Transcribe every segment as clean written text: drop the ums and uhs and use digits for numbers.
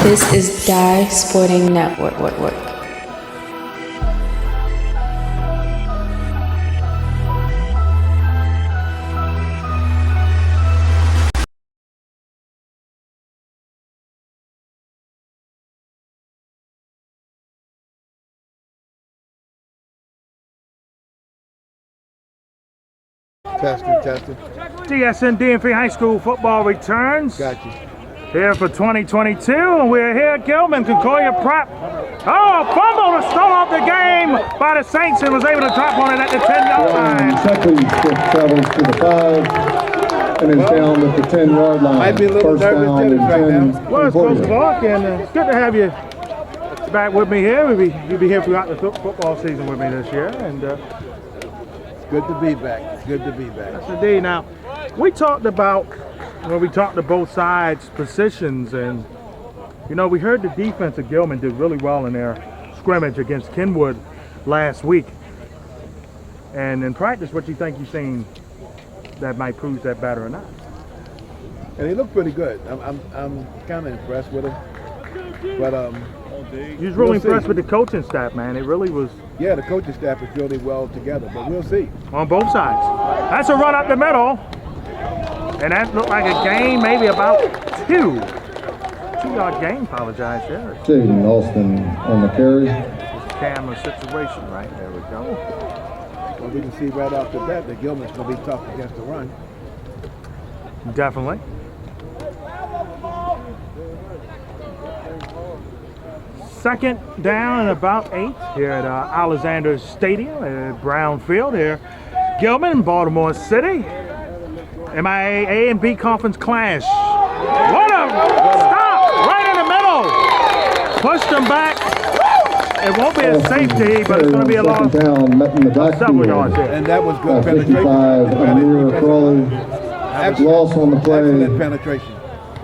This is Die Sporting Network. Testing. DSN DMV High School football returns. Got you. Here for 2022, and we're here at Gilman, Concordia Prep. Oh, a fumble to start off the game by the Saints, and was able to drop on it at the 10-yard line. Second travels to the 5 and is down at the 10-yard line. Might be a little nervous right now. Well, it's Coach Loch, and it's good to have you back with me here. You'll be here throughout the football season with me this year, and It's good to be back. It's good to be back. yes, indeed. Now, we talked about when we talked to both sides' positions, and you know, we heard the defense of Gilman did really well in their scrimmage against Kenwood last week. And in practice, what you think you've seen that might prove that better or not? And he looked pretty good. I'm kind of impressed with him. But You was really impressed with the coaching staff, man. It really was yeah, the coaching staff is really well together. But we'll see. on both sides. That's a run up the middle. And that looked like a gain, maybe about 2-yard gain, apologize there. Jaden Alston on the carry. Camera situation, right? There we go. Well, we can see right off the bat that Gilman's going to be tough against the run. Definitely. Second down and about 8 here at Alexander Stadium at Brown Field here. Gilman, Baltimore City. MIAA A and B conference clash. What a stop right in the middle. Pushed them back. It won't be a safety, but it's going to be a loss. Down, met in the Several yards backfield. here. And that was good penetration. 55, Amir Crawley. Loss on the Excellent play. penetration.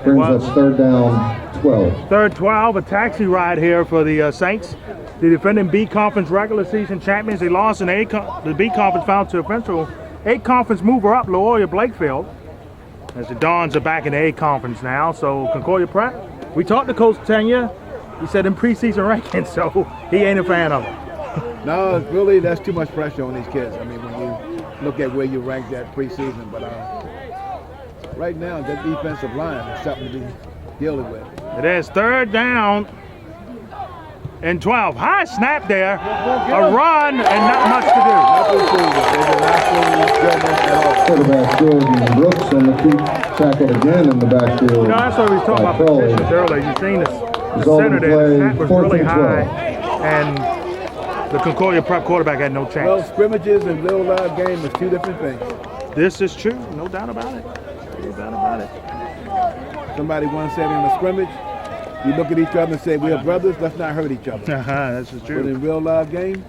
Brings us third down, 12. Third 12, a taxi ride here for the Saints. The defending B Conference regular season champions. They lost in the B Conference found to eventual A Conference mover up, Loyola Blakefield. As the Dons are back in the A Conference now. So Concordia Prep. We talked to Coach Tanya. He said in preseason rankings, so he ain't a fan of them. No, it's really, that's too much pressure on these kids. I mean, when you look at where you rank that preseason. But right now, that defensive line is something to be dealing with. It is third down and 12. High snap there. A run and not much to do. Quarterback Jordan Brooks on the feet, tackled again in the backfield. You know, that's what we was talking about positions earlier. You've seen the center there. The snap was really high, and the Concordia Prep quarterback had no chance. Well, scrimmages and real live game is two different things. This is true. No doubt about it. No doubt about it. Somebody once said in a scrimmage, you look at each other and say, we're brothers, let's not hurt each other. This is But true. in real live game,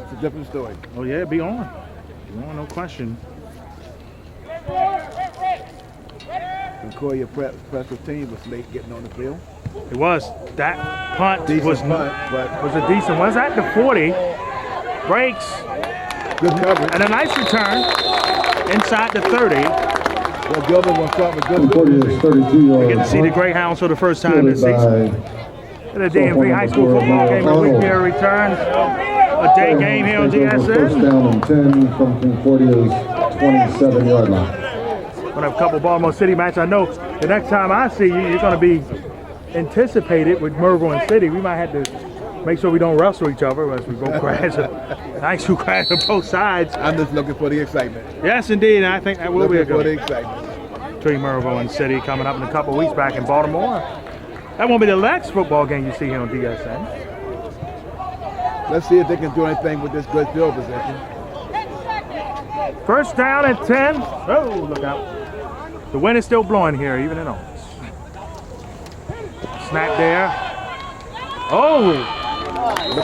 it's a different story. Oh, yeah, be on. Be on, no question. Concordia special team was late getting on the field. It was. That punt Decent was punt, but a decent one. It was at the 40. Breaks. good coverage. And a nice return inside the 30. Well, Gilman will start with good Concordia's 32-yard. Get to see the Greyhounds for the first time this season. The DMV High School football game of the week here returns. A day game here on First DSN. down and 10 from Concordia's 27-yard line. We'll have a couple Baltimore City matches. I know the next time I see you, you're going to be anticipated with Merville and City. We might have to make sure we don't wrestle each other as we both crash. Nice who crash on both sides. I'm just looking for the excitement. Yes, indeed. And I think that will be a Looking for the good excitement. between Merville and City coming up in a couple of weeks back in Baltimore. That won't be the next football game you see here on DSN. Let's see if they can do anything with this good field position. First down and 10. Oh, look out. The wind is still blowing here, even in August. Snap there. Oh,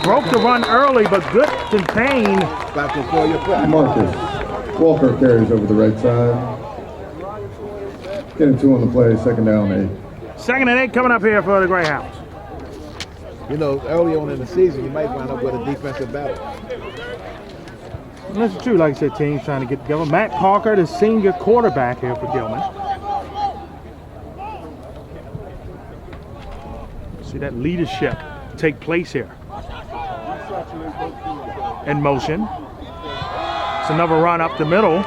broke the run early, but good contain. Back to Concordia Prep. Marcus Walker carries over the right side. Getting 2 on the play, second down 8. Second and 8 coming up here for the Greyhounds. You know, early on in the season, you might wind up with a defensive battle. And that's true, like I said, teams trying to get together. Matt Parker, the senior quarterback here for Gilman. See that leadership take place here. In motion. It's another run up the middle.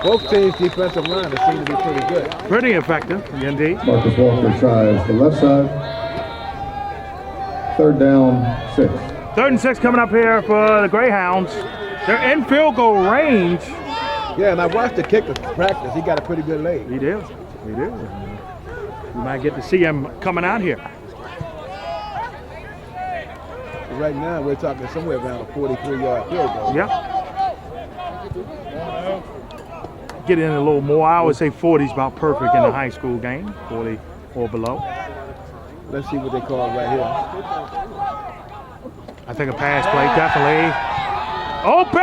Both teams' defensive line seem to be pretty good. Pretty effective, indeed. Marcus Walker tries the left side. 3rd down, 6. 3rd and 6 coming up here for the Greyhounds. They're in field goal range. Yeah, and I watched the kicker practice. He got a pretty good leg. He did. He did. You might get to see him coming out here. Right now, we're talking somewhere around a 43-yard field goal. Yep. Get in a little more. I would say 40 is about perfect in a high school game. 40 or below. Let's see what they call right here. I think a pass play, definitely. Open!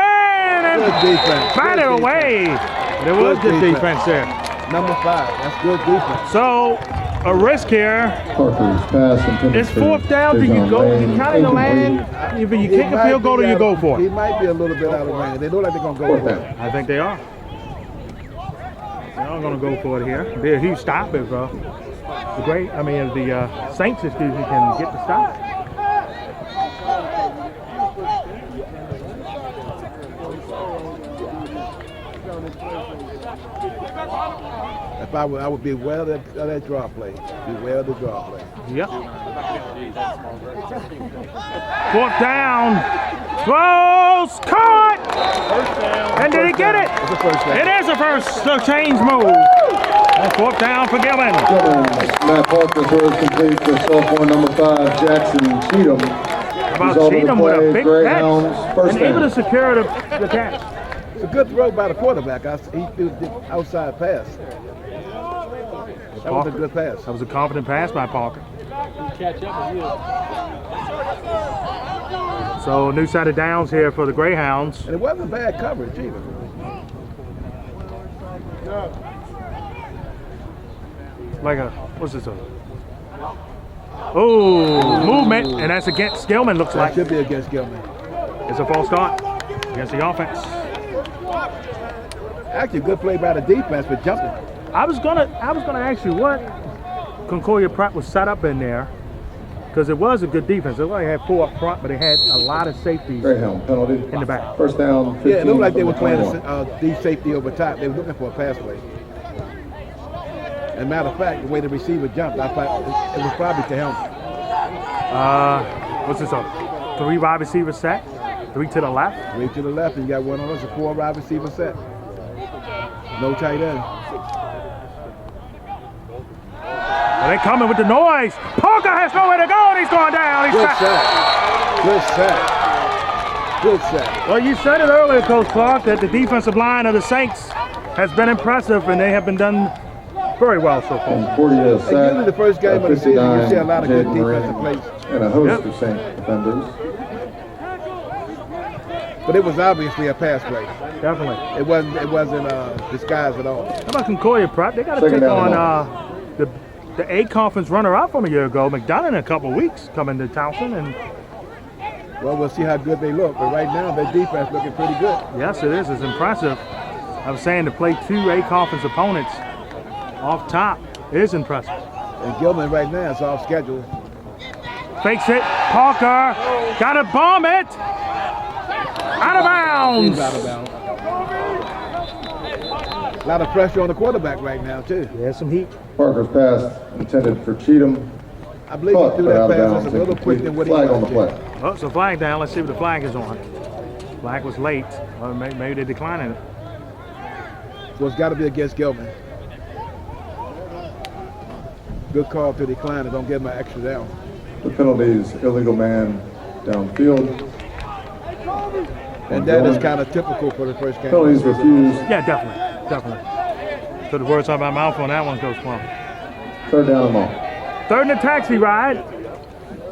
And Good defense. bat it away. There was good defense there. Number 5. That's good defense. So, a risk here. Parker's pass intended It's 4th down. Do you go? You kind of land. Either you kick a field goal or you go for He it. might be a little bit out of range. They look like they're going to go for it. I think they are. They're going to go for it here. It'd be a huge stop if the Saints, can get the stop. If I would be aware of that draw play. Beware of the draw play. Yep. 4th down. Throws. Caught. And did he get it? It's a first down. It is a first. The change move. And 4th down for Gilman. Matt Parker throws complete to sophomore number 5, Jackson Cheatham. About Cheatham with a big Greyhounds, catch. first And able down. to secure the catch. It's a good throw by the quarterback. He threw the outside pass. That was a good pass. That was a confident pass by Parker. So new side of downs here for the Greyhounds. And it wasn't bad coverage either. Like what's this? Oh, movement, and that's against Gilman, looks That like. should be against Gilman. It's a false start against the offense. Actually, good play by the defense for jumping. I was gonna ask you what Concordia Prep was set up in there, because it was a good defense. They only had 4 up front, but they had a lot of safeties Greyhound penalty. in the back. First down, 15. Yeah, it looked like they were from the playing 21. deep safety over top. They were looking for a pass play. And matter of fact, the way the receiver jumped, I thought it was probably to him. What's this on? 3 wide receiver set, 3 to the left. 3 to the left, and you got one on us, a 4 wide receiver set. No tight end. And they coming with the noise. Parker has nowhere to go, and he's going down. He's Good sacked. sack. Good sack. Good sack. Well, you said it earlier, Coach Clark, that the defensive line of the Saints has been impressive, and they have been done very well so far. Concordia sack. Usually the first game of the season, you see a lot of good 59, defensive plays. and a host Yep. of Saint defenders. But it was obviously a pass play. Definitely. It wasn't disguised at all. How about Concordia Prep? They got to Second take down and on the A conference runner-up from a year ago, McDonough, in a couple of weeks, coming to Towson. And Well, we'll see how good they look. But right now, their defense looking pretty good. yes, it is. It's impressive. I was saying to play 2 A conference opponents off top is impressive. And Gilman right now is off schedule. Fakes it. Parker got to bomb it. Out of bounds. He's out of bounds. A lot of pressure on the quarterback right now, too. There's some heat. Parker's pass intended for Cheatham. I believe Caught, he threw but out that of pass bounds. just a little quick than what he Flag on the wanted play. to. Oh, so flag down. Let's see what the flag is on. Flag was late. Or maybe they're declining it. So it's got to be against Gilman. Good call to decline it. Don't give him an extra down. The penalty is illegal man downfield. And that is kind of typical for the first game. Penalties refused. Yeah, definitely. Definitely. So the words out of my mouth on that one, Coach Plum. 3rd down and long. 3rd and a taxi ride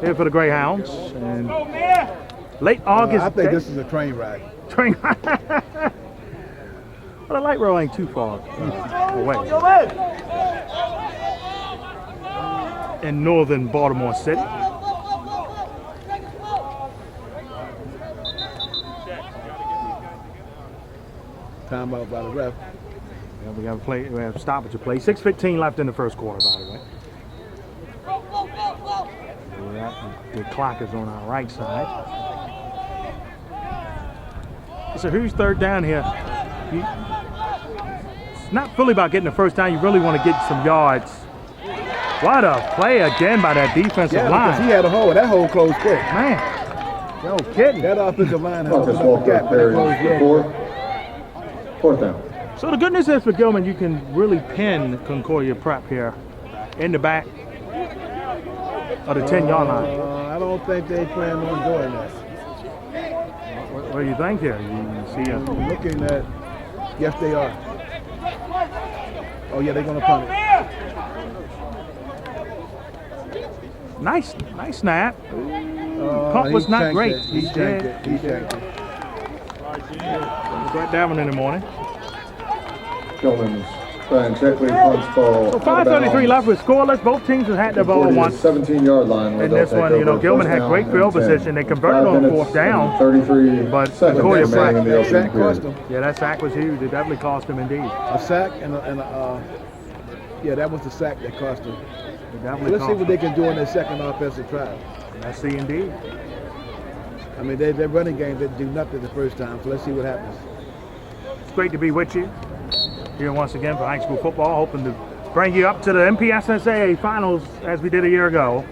here for the Greyhounds. And late August. I think day- this is a train ride. train. Well, the light rail ain't too far away. In northern Baltimore City. Timeout by the ref. Yeah, we have stoppage to play. 6:15 left in the first quarter, by the way. The clock is on our right side. So who's third down here? It's not fully about getting the first down. You really want to get some yards. What a play again by that defensive line. Because he had a hole. That hole closed quick. Man, no kidding. That offensive line has Marcus opened up the Walker gap, but it closed carries real for quick. 4th down. So the good news is for Gilman, you can really pin Concordia Prep here in the back of the 10-yard line. I don't think they plan on doing that. What do you think here? You see a Looking at, yes, they are. Oh yeah, they're gonna punt it. nice snap. Pump was not great. He shanked it. He shanked it. Brett Davin in the morning. Gilman's trying check lead punch ball. So 5:33 left with scoreless. Both teams have had their ball once. 17-yard line. And this one, you know, Gilman had great field position. They converted on 4th down. 33 But seconds Concordia remaining in the opening Sack cost period. them. Yeah, that sack was huge. It definitely cost him indeed. A sack and yeah, that was the sack that cost them. It definitely Let's see cost what they can do in their second offensive drive. Let's see indeed. I mean, their running game didn't do nothing the first time, so let's see what happens. It's great to be with you here once again for high school football. Hoping to bring you up to the MPSSAA finals as we did a year ago.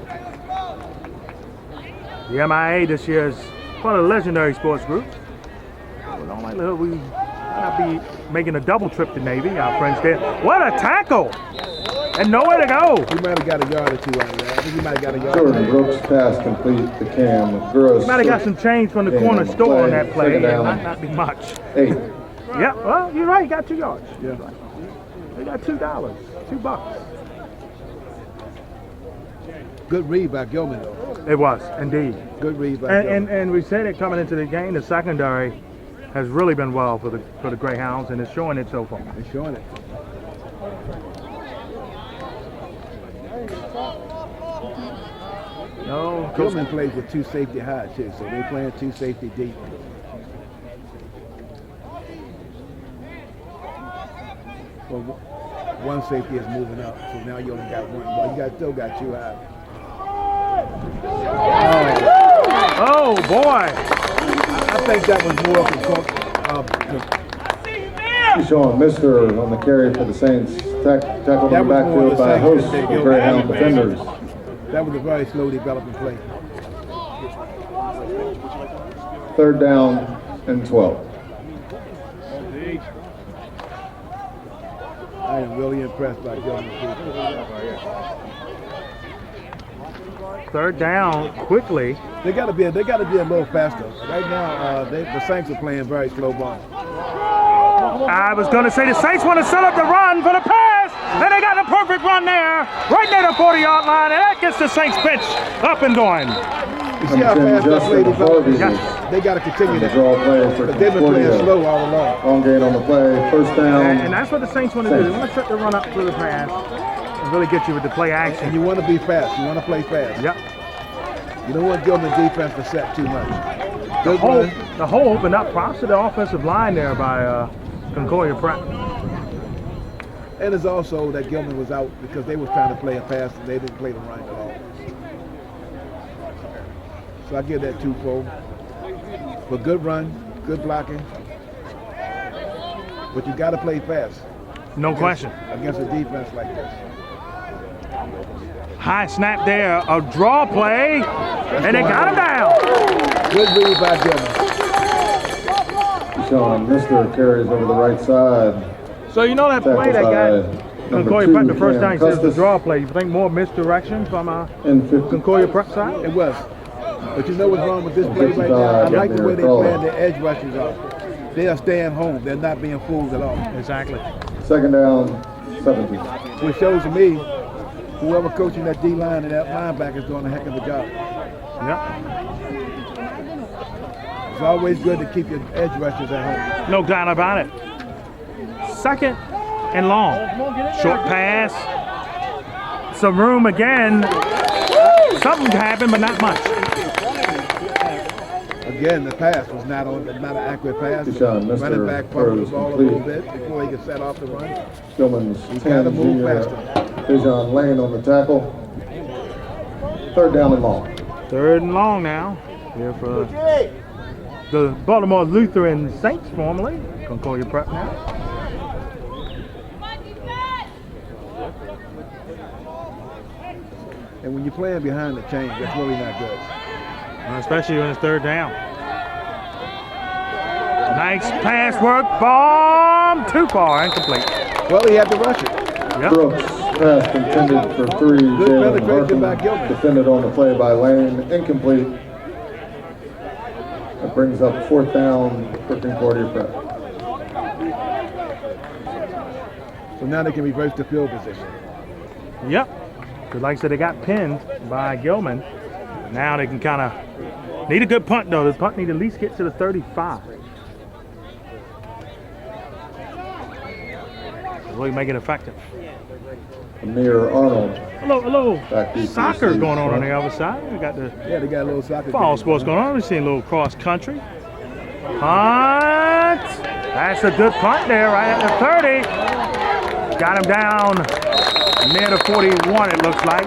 The MIAA this year is quite a legendary sports group. With all likelihood, we might not be making a double trip to Navy. Our friends did. What a tackle! And nowhere to go. He might have got a yard or two out of that. I think he might have got a yard. Jordan Brooks pass complete to Cam. Gross. Might have got some change from the corner store on that play. It might not be much. 8. Yeah, well, you're right. He got 2 yards. Yeah. They got $2, $2. Good read by Gilman, though. It was indeed. Good read by Gilman. And we said it coming into the game. The secondary has really been well for the Greyhounds, and it's showing it so far. They're showing it. No, Gilman plays with 2 safety high, too, so they're playing 2 safety deep. Well, 1 safety is moving up, so now you only got 1. Well, you still got 2 high. Oh boy! I think that was more of Sean Mister on the carry for the Saints. Tackled That in the was more backfield of by the a host Saints of than Greyhound defenders. that was a very slow developing play. 3rd down and 12. I am really impressed by Gilman. 3rd down quickly. They got to be a little faster. Right now, the Saints are playing very slow ball. I was going to say the Saints want to set up the run for the pass, and they got a perfect run there, right near the 40-yard line, and that gets the Saints bench up and going. You see how fast that play developed? Yes. They got to continue The that. draw play for But they've been playing Concordia. slow all along. Long gain on the play. 1st down. And that's what the Saints want to do. They want to set the run up through the pass and really get you with the play And action. you want to be fast. You want to play fast. Yep. You don't want Gilman defense to set too much. The hole opened up. Props to the offensive line there by Concordia Prep. And it's also that Gilman was out because they was trying to play a pass and they didn't play the run at all. So I give that 2-4. But good run, good blocking. But you got to play fast. No question. Against a defense like this. High snap there, a draw play, and they got him down. Good read by Gilman. Sean Mister carries over the right side. So you know that play that got Concordia Prep the first time, he says the draw play. You think more misdirection from Concordia Prep side? It was. But you know what's wrong with this play right now? I like the way they playing their edge rushers off. They are staying home. They're not being fooled at all. Exactly. 2nd down, 17. Which shows to me, whoever coaching that D-line and that linebacker is doing a heck of a job. Yep. It's always good to keep your edge rushers at home. No doubt about it. 2nd and long. Short pass. Some room again. Something happened, but not much. Again, the pass was not an accurate pass. Sean Mister Running back fumbled the throws ball a complete. little bit before he could set off the run. Gilman's gotta 10 move junior faster. Dijon Lane on the tackle. 3rd down and long. 3rd and long now. Here for the Baltimore Lutheran Saints, formerly Concordia Prep now. And when you're playing behind the chains, that's really not good. Especially when it's 3rd down. Nice pass work, bomb, too far, incomplete. Well, he had to rush it. Yep. Brooks, pass intended for 3. Good Jalen penetration by Harkin, Gilman. defended on the play by Lane, incomplete. That brings up 4th down for Concordia Prep. So now they can reverse the field position. Yep. Because like I said, they got pinned by Gilman. Now they can kind of need a good punt, though. The punt need to at least get to the 35. Really make it effective. Amir Arnold. A little Back deep soccer receive. going on the other side. We got the Yeah, they got a little soccer. fall game sports going on. We're seeing a little cross country. Punt. That's a good punt there, right at the 30. Got him down near the 41, it looks like.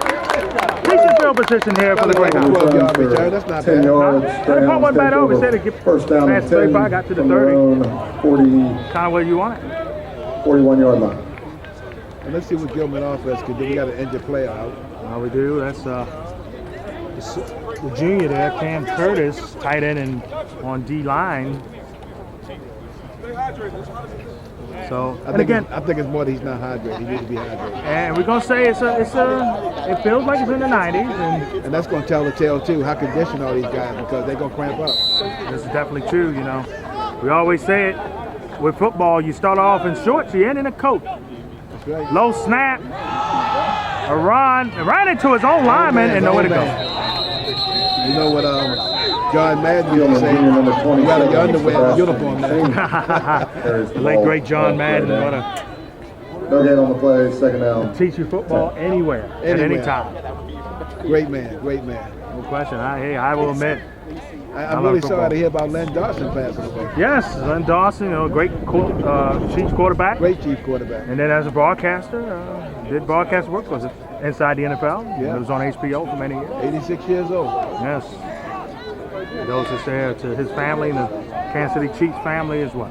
Decent field position here for the Greyhounds. 12-yard return, that's not 10 bad. yards. Huh? Greyhounds Punt take back over. over. Said to get First down past and 35, 10 got to the from their 30. own Kind of where you want it. 41-yard line. And let's see what Gilman offense can do. We got an injured player out. We do. That's the junior there, Cam Curtis, tight end and on D line. So, and again, I think it's more that he's not hydrated. He needs to be hydrated. and we're gonna say it feels like it's in the 90s, And that's going to tell the tale, too, how conditioned all these guys because they're going to cramp up. and this is definitely true. You know, we always say it with football: you start off in shorts, you end in a coat. That's right. Low snap, a run, ran into his own lineman, and nowhere to go. You know what John Madden used to Gilman, say? junior number You 27. got your underwear and Sebastian uniform now. Carries The the late ball great John off Madden, right what now. a No gain on the play, 2nd down. teach you football anywhere, at any Anywhere. time. Great man, great man. No question. I will admit. I'm really sorry to hear about Len Dawson passing away. Yes, Len Dawson, great Chiefs quarterback. Great chief quarterback. And then as a broadcaster, did broadcast work, was it inside the NFL? Yeah. It was on HBO for many years. 86 years old. Yes. Those are there to his family and the Kansas City Chiefs family as well.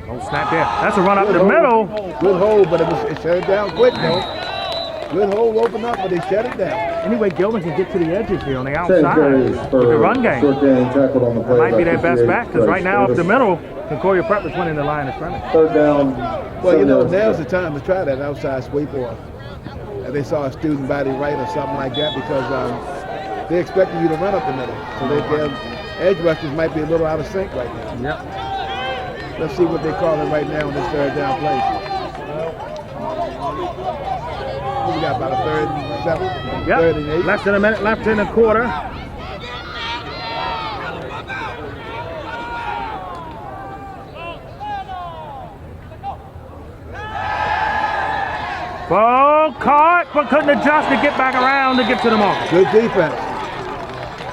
Oh, snap there. That's a run up the middle. Good hole, but it shut it down quick, though. Good hole opened up, but they shut it down. Anyway, Gilman can get to the edges here on the 10 outside carries with for the run game. short gain, tackled on the play. That might be by their best 58 bet because right now up Davis. the middle, Concordia Prep is winning the line of scrimmage. 3rd down. Well, you 7 know, yards. now's the time to try that outside sweep or if they saw a student body right or something like that because they're expecting you to run up the middle. So their edge rushers might be a little out of sync right now. Yep. Let's see what they're calling right now on this 3rd down play. We got about a 3rd and 7, 3rd and 8. Yep. Less than a minute left in the quarter. Ball caught, but couldn't adjust to get back around to get to the mark. Good defense.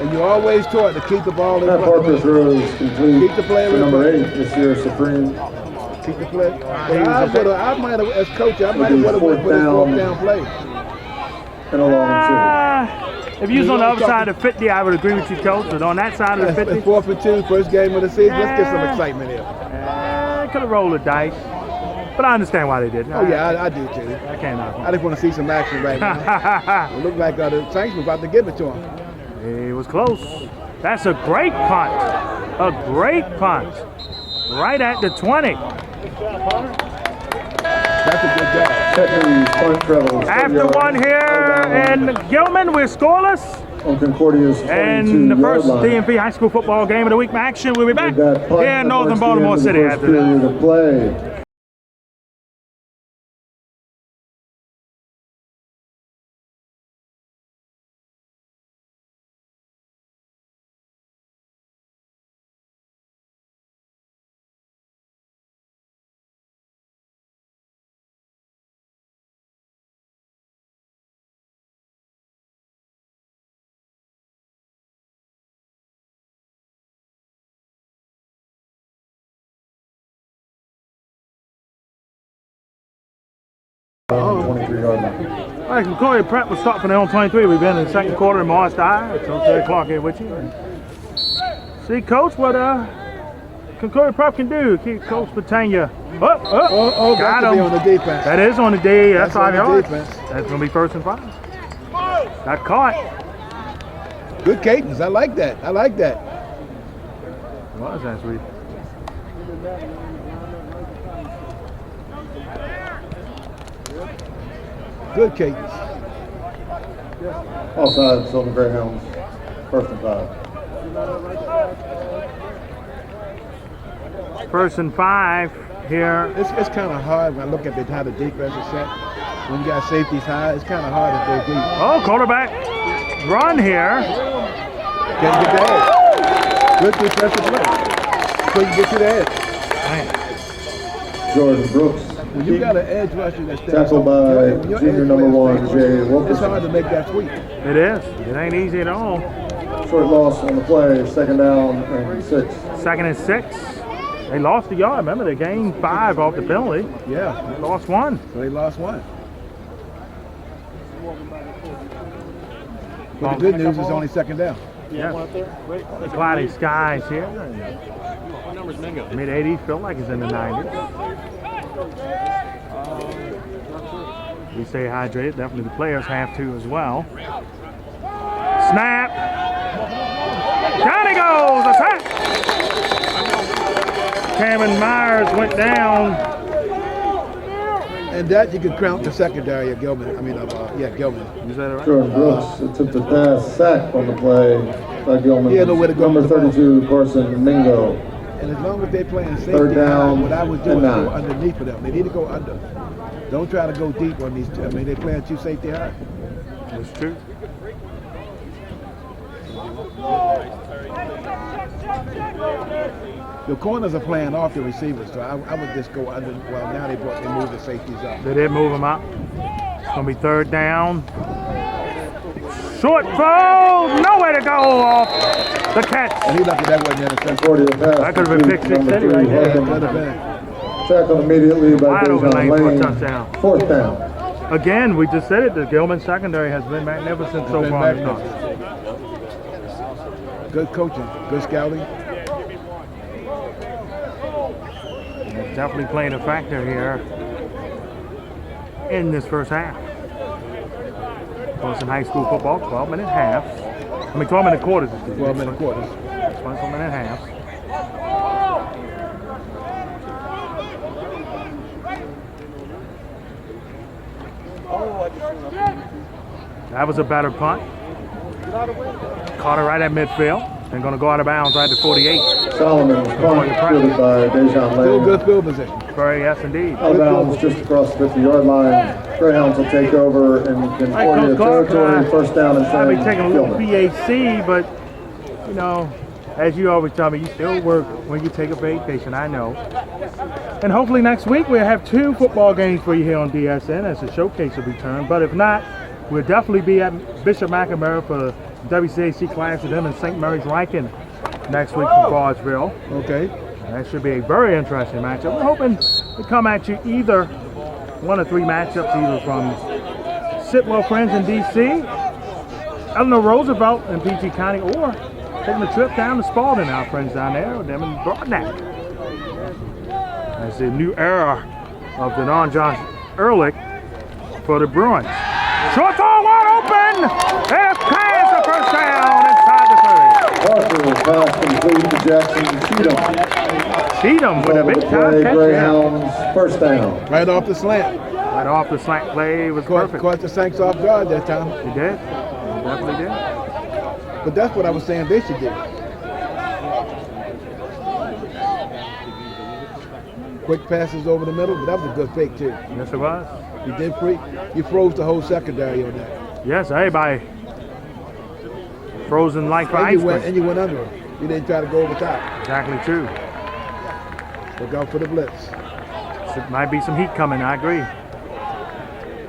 And you're always taught to keep the ball in Matt front Parker of throws complete Keep the player to in number front. 8 this year, Supreme. Keep the play. I might have, as coach, I might have It'll be went with his 4th down play. And a long If you was on the other side of 50, I would agree with you, Coach. But on that side of the 50, 4th and 2, first game of the season. Let's get some excitement here. could have rolled the dice. But I understand why they did. Oh, yeah, I do too. I can't knock I just want to see some action right now. It looked like the Saints were about to give it to him. It was close. That's a great punt. A great punt. Right at the 20. That's a good job. Second punt treble. After one here in Gilman, we're scoreless. On Concordia's 22 And the first line. DMV high school football game of the week action. We'll be back With that punt, here in that northern marks the end Baltimore of the City first after that. period of play. 23-yard line. All right, Concordia Prep will start from their own 23. We've been in the second quarter in Morris Dye. Coach Ed Clark here with you. And see, Coach, what Concordia Prep can do. Keep Coach Patania. Got him. On the defense. That is on the D. That's 5 yards. Defense. That's going to be 1st and 5. Got caught. Good cadence. I like that. I like that. Was that sweet? Good cadence. All sides on the Greyhounds. 1st and 5. 1st and 5 here. It's kind of hard when I look at how the defense is set. When you got safeties high, it's kind of hard to go deep. Oh, quarterback run here. Can't get the edge. Good defensive play. Couldn't get to the edge. Jordan Brooks. When you got an edge rusher that's tackled by junior number 1, Jay Wilkerson. It's hard to make that sweep. It is. It ain't easy at all. Short loss on the play, 2nd down and 6. 2nd and 6. They lost a yard. Remember, they gained 5 off the penalty. Yeah. They lost 1. So they lost 1. But the good news is only 2nd down. Yeah. The cloudy skies here. Mid-80s, feel like it's in the 90s. We stay hydrated. Definitely the players have to as well. Snap. Down he goes. Attack. Cameron Myers went down. And that you can count the secondary of Gilman. Gilman. Is that right? Jordan Brooks attempted pass, sack on the play by Gilman. Yeah, nowhere to go. Number 32, Carson Mingo. And as long as they're playing safety, 3rd down, what I would do is and 9. go underneath for them. They need to go under. Don't try to go deep on these. They're playing too safety high. That's true. The corners are playing off the receivers, so I would just go under. Well, now they moved the safeties up. They did move him up. It's going to be 3rd down. Short throw. Nowhere to go off the catch. And he lucky that wasn't interception. That could have been pick 6 anyway. Tackled immediately by Wide open lane Dejan for a Lane. touchdown. 4th down. Again, we just said it. The Gilman secondary has been magnificent so far. Good coaching, good scouting. It's definitely playing a factor here in this first half. Boston High School football, 12-minute halves. 12-minute quarters. 12-minute quarters. 12-minute halves. That was a better punt. Caught it right at midfield. And going to go out of bounds right to 48. Solomon's punt fielded by Dejan Still Lane. good field position. Very yes indeed. Out of bounds just across the 50-yard line. Greyhounds will take over in Concordia territory. 1st down and 10. I'll be taking a little Gilman. BAC, but, you know, as you always tell me, you still work when you take a vacation, I know. And hopefully next week we'll have 2 football games for you here on DSN as the showcase will return. But if not, we'll definitely be at Bishop McNamara for the WCAC class of them in St. Mary's Rankin next week from Bardesville. Okay. That should be a very interesting matchup. We're hoping to come at you either 1 or 3 matchups, either from Sitwell Friends in D.C., Eleanor Roosevelt in PG County, or taking a trip down to Spalding, our friends down there, with them in Broadneck. That's the new era of the non-Josh Ehrlich for the Bruins. Short throw, wide open! There's Cass, the 1st down inside the 30. Parker will pass complete to Jackson Cheatham. Cheatham with a big time catch. Greyhounds 1st down. Right off the slant. Right off the slant play was perfect. Caught the Saints off guard that time. He did. He definitely did. But that's what I was saying they should do. Quick passes over the middle, but that was a good fake too. Yes, it was. You did free. You froze the whole secondary on that. Yes, everybody frozen like ice cream. And you went under him. You didn't try to go over top. Exactly true. Look out for the blitz. So might be some heat coming, I agree.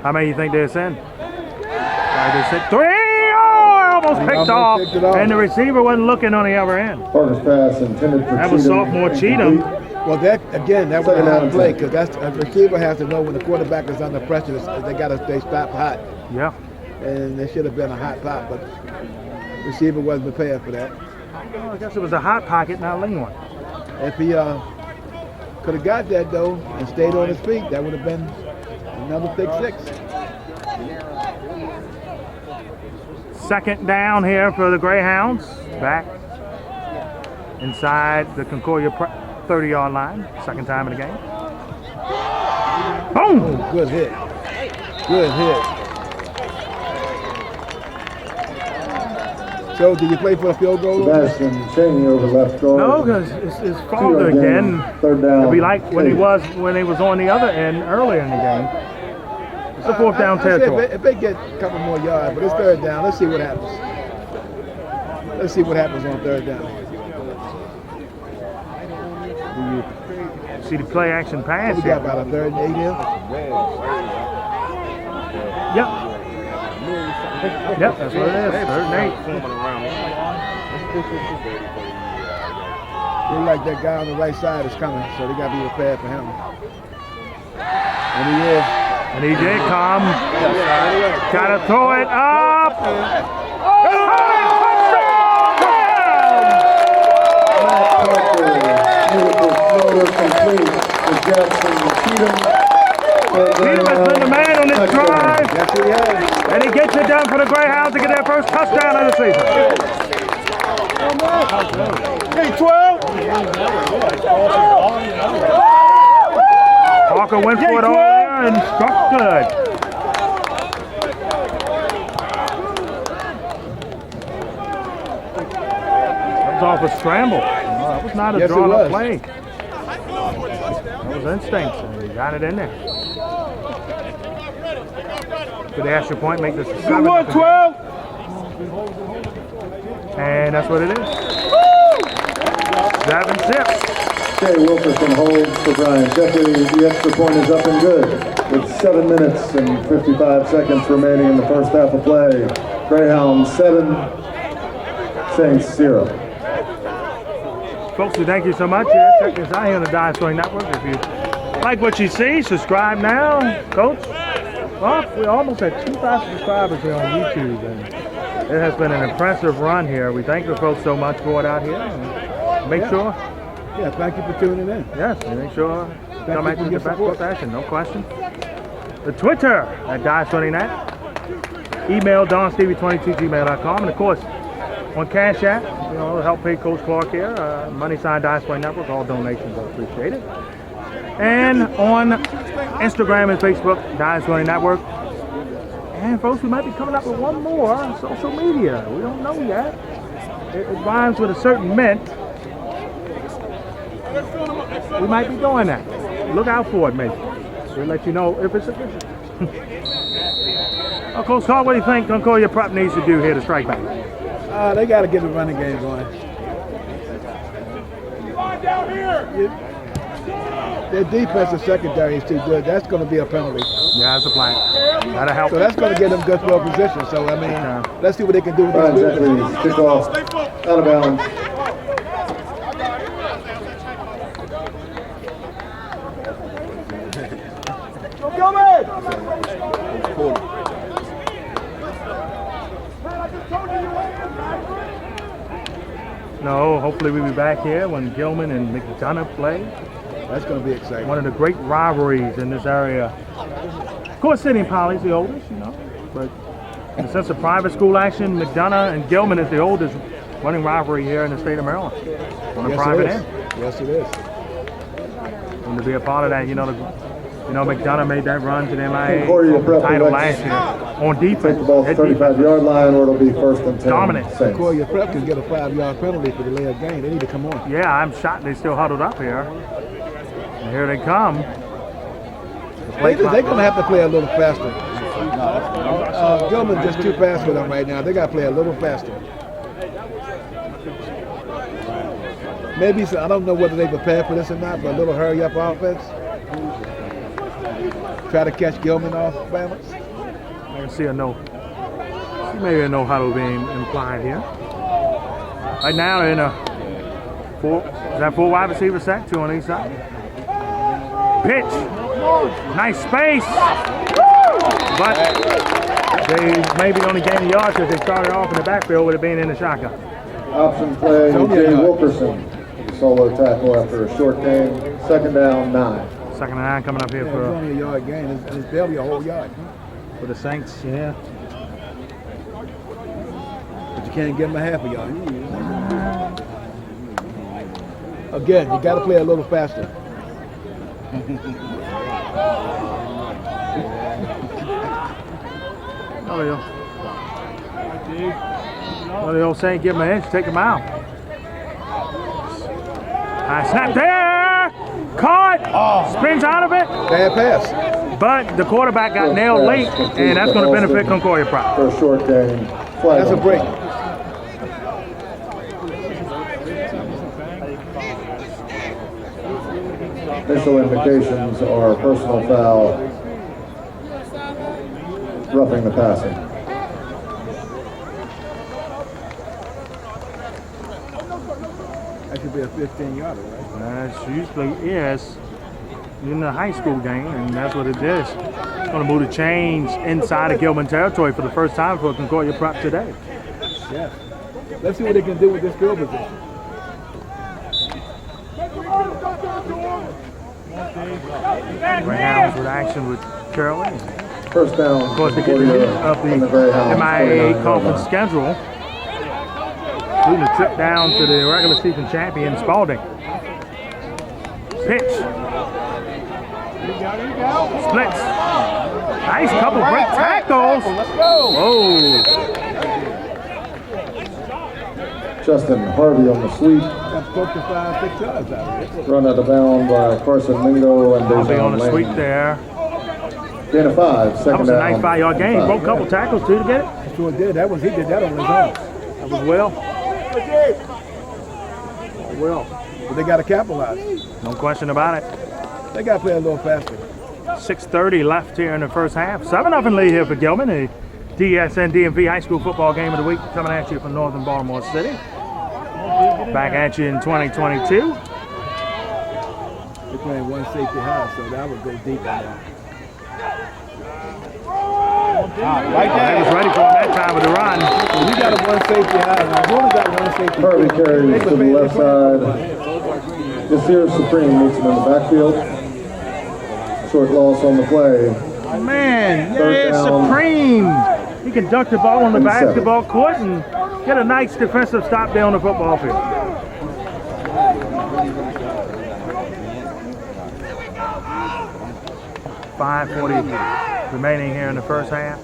How many you think they'll send? They said 3! Oh, almost picked off. And the receiver wasn't looking on the other end. Parker's pass intended for That was Cheatham. sophomore Cheatham. Well, that was Second a hot down, play 10. because that's a receiver has to know when the quarterback is under pressure. They got to stay stop hot, Yeah. and there should have been a hot pop, but receiver wasn't prepared for that. Well, I guess it was a hot pocket, not a lean one. If he could have got that though and stayed on his feet, that would have been another pick six. Second down here for the Greyhounds. Back inside the Concordia 30-yard line. Second time in the game. Boom! Oh, good hit. Good hit. So, did you play for a field goal? Sebastian Cheney over left guard. No, because it's farther again. Third down. It'd be like when he was on the other end earlier in the game. It's a fourth down territory. If they get a couple more yards, but it's third down. Let's see what happens. Let's see what happens on third down. See the play action pass We here. got about a 3rd and 8 here. Yep. Yep, that's what it is. 3rd and 8. Look like that guy on the right side is coming, so they got to be prepared for him. And he is. And he did come. Gotta throw it up. Beautiful floater complete to Jackson Cheatham. Cheatham has been the man on this drive. Yes, he has. And he gets it done for the Greyhounds to get their first touchdown of the season. Hey, 12. Parker went for it over there and struck good. That was off a scramble. That was not a Yes, it drawn-up was. play. That was instinct, and he got it in there. Good extra point, make this a 7. 12. And that's what it is. 7-6. Jay Wilkerson holds for Brian Sheffield. The extra point is up and good with 7 minutes and 55 seconds remaining in the first half of play. Greyhounds 7, Saints 0. Folks, we thank you so much. Check us out here on the DSN Network. If you like what you see, subscribe now. Coach, well, we're almost at 2,000 subscribers here on YouTube, and it has been an impressive run here. We thank the folks so much for it out here. And make sure, Yeah, thank you for tuning in. yes, make sure you come back for to your the best support. fashion, no question. The Twitter at DSN. Email donstevie22gmail.com, and of course on Cash App, help pay Coach Clark here. Money sign DSN Network. All donations are appreciated. And on Instagram and Facebook, DSN Network. And folks, we might be coming up with one more on social media. We don't know yet. It rhymes with a certain mint. We might be doing that. Look out for it, maybe. We'll let you know if it's official. Coach Clark, what do you think Concordia Prep needs to do here to strike back? They got to get the running game going. Their defensive secondary is too good. That's going to be a penalty. Yeah, that's a plan. That'll help. So that's going to get them good field position. So, I mean, let's see what they can do with Brian this Jeffries, kickoff, out of bounds. No, hopefully we'll be back here when Gilman and McDonough play. That's going to be exciting. One of the great rivalries in this area. Of course, Sidney Poly's the oldest, but in the sense of private school action, McDonough and Gilman is the oldest running rivalry here in the state of Maryland. On a private end. Yes, it is. And to be a part of that, McDonough made that run to the MIAA Concordia Prep title elects last year on defense. Take the ball to At defense. 35-yard line, or it'll be 1st and 10. Dominant. Saints. Concordia Prep can get a 5-yard penalty for the delay of game. They need to come on. Yeah, I'm shocked they still huddled up here. And here they come. They're going to have to play a little faster. Gilman's just too fast for them right now. They got to play a little faster. Maybe, I don't know whether they prepared for this or not, but a little hurry-up offense. Try to catch Gilman off balance. I can see maybe a no huddle being implied here. Right now they're in a That 4 wide receiver set, 2 on each side. Pitch. Nice space. But they maybe only gained a yard because they started off in the backfield with it being in the shotgun. Option play, Jay Wilkerson. Solo tackle after a short game. 2nd down, 9. 2nd and 9 coming up here It's for only a yard gain. It's barely a whole yard. the Saints. Yeah. But you can't give them a half a yard. Again, you got to play a little faster. Well, the old saying, give them an inch, take them out. Nice snap there. Caught. Spins out of it. Bad pass. But the quarterback got nailed late, and that's going to benefit Concordia Prop. For a short game. That's a break. Initial indications are personal foul, roughing the passing. That should be a 15-yarder, right? That usually is in the high school game, and that's what it is. It's going to move the chains inside of Gilman territory for the first time for Concordia Prop today. Yes. Let's see what they can do with this field position. Greyhounds with action with Carolyn. First down. Of course, they get the meat of the MIAA conference schedule. Doing a trip down to the regular season champion, Spalding. Pitch. Splits. Nice couple great tackles. Let's go. Oh. Justin Harvey on the sweep. Got close to 5-6 yards out of it. Run out of bounds by Carson Mingo and Harvey Dejan on the sweep Lane. there. Gain of 5, That second was a down. nice 5-yard gain. Broke a couple tackles too to get it. Sure did. He did that on his own. That was well. Well, but they got to capitalize. No question about it. They got to play a little faster. 6:30 left here in the first half. 7-0 lead here for Gilman. The DSN DMV High School Football Game of the Week coming at you from Northern Baltimore City. Back at you in 2022. They're playing one safety high, so that would go deep in there. Right there. He was ready for him that time with the run. We got a one safety high. We've only got one safety. Harvey carries to the left side. This here Supreme meets him in the backfield. Short loss on the play. Man, Third yeah, down. Supreme. He can duck the ball on the And 7. basketball court and get a nice defensive stop there on the football field. .540 remaining here in the first half.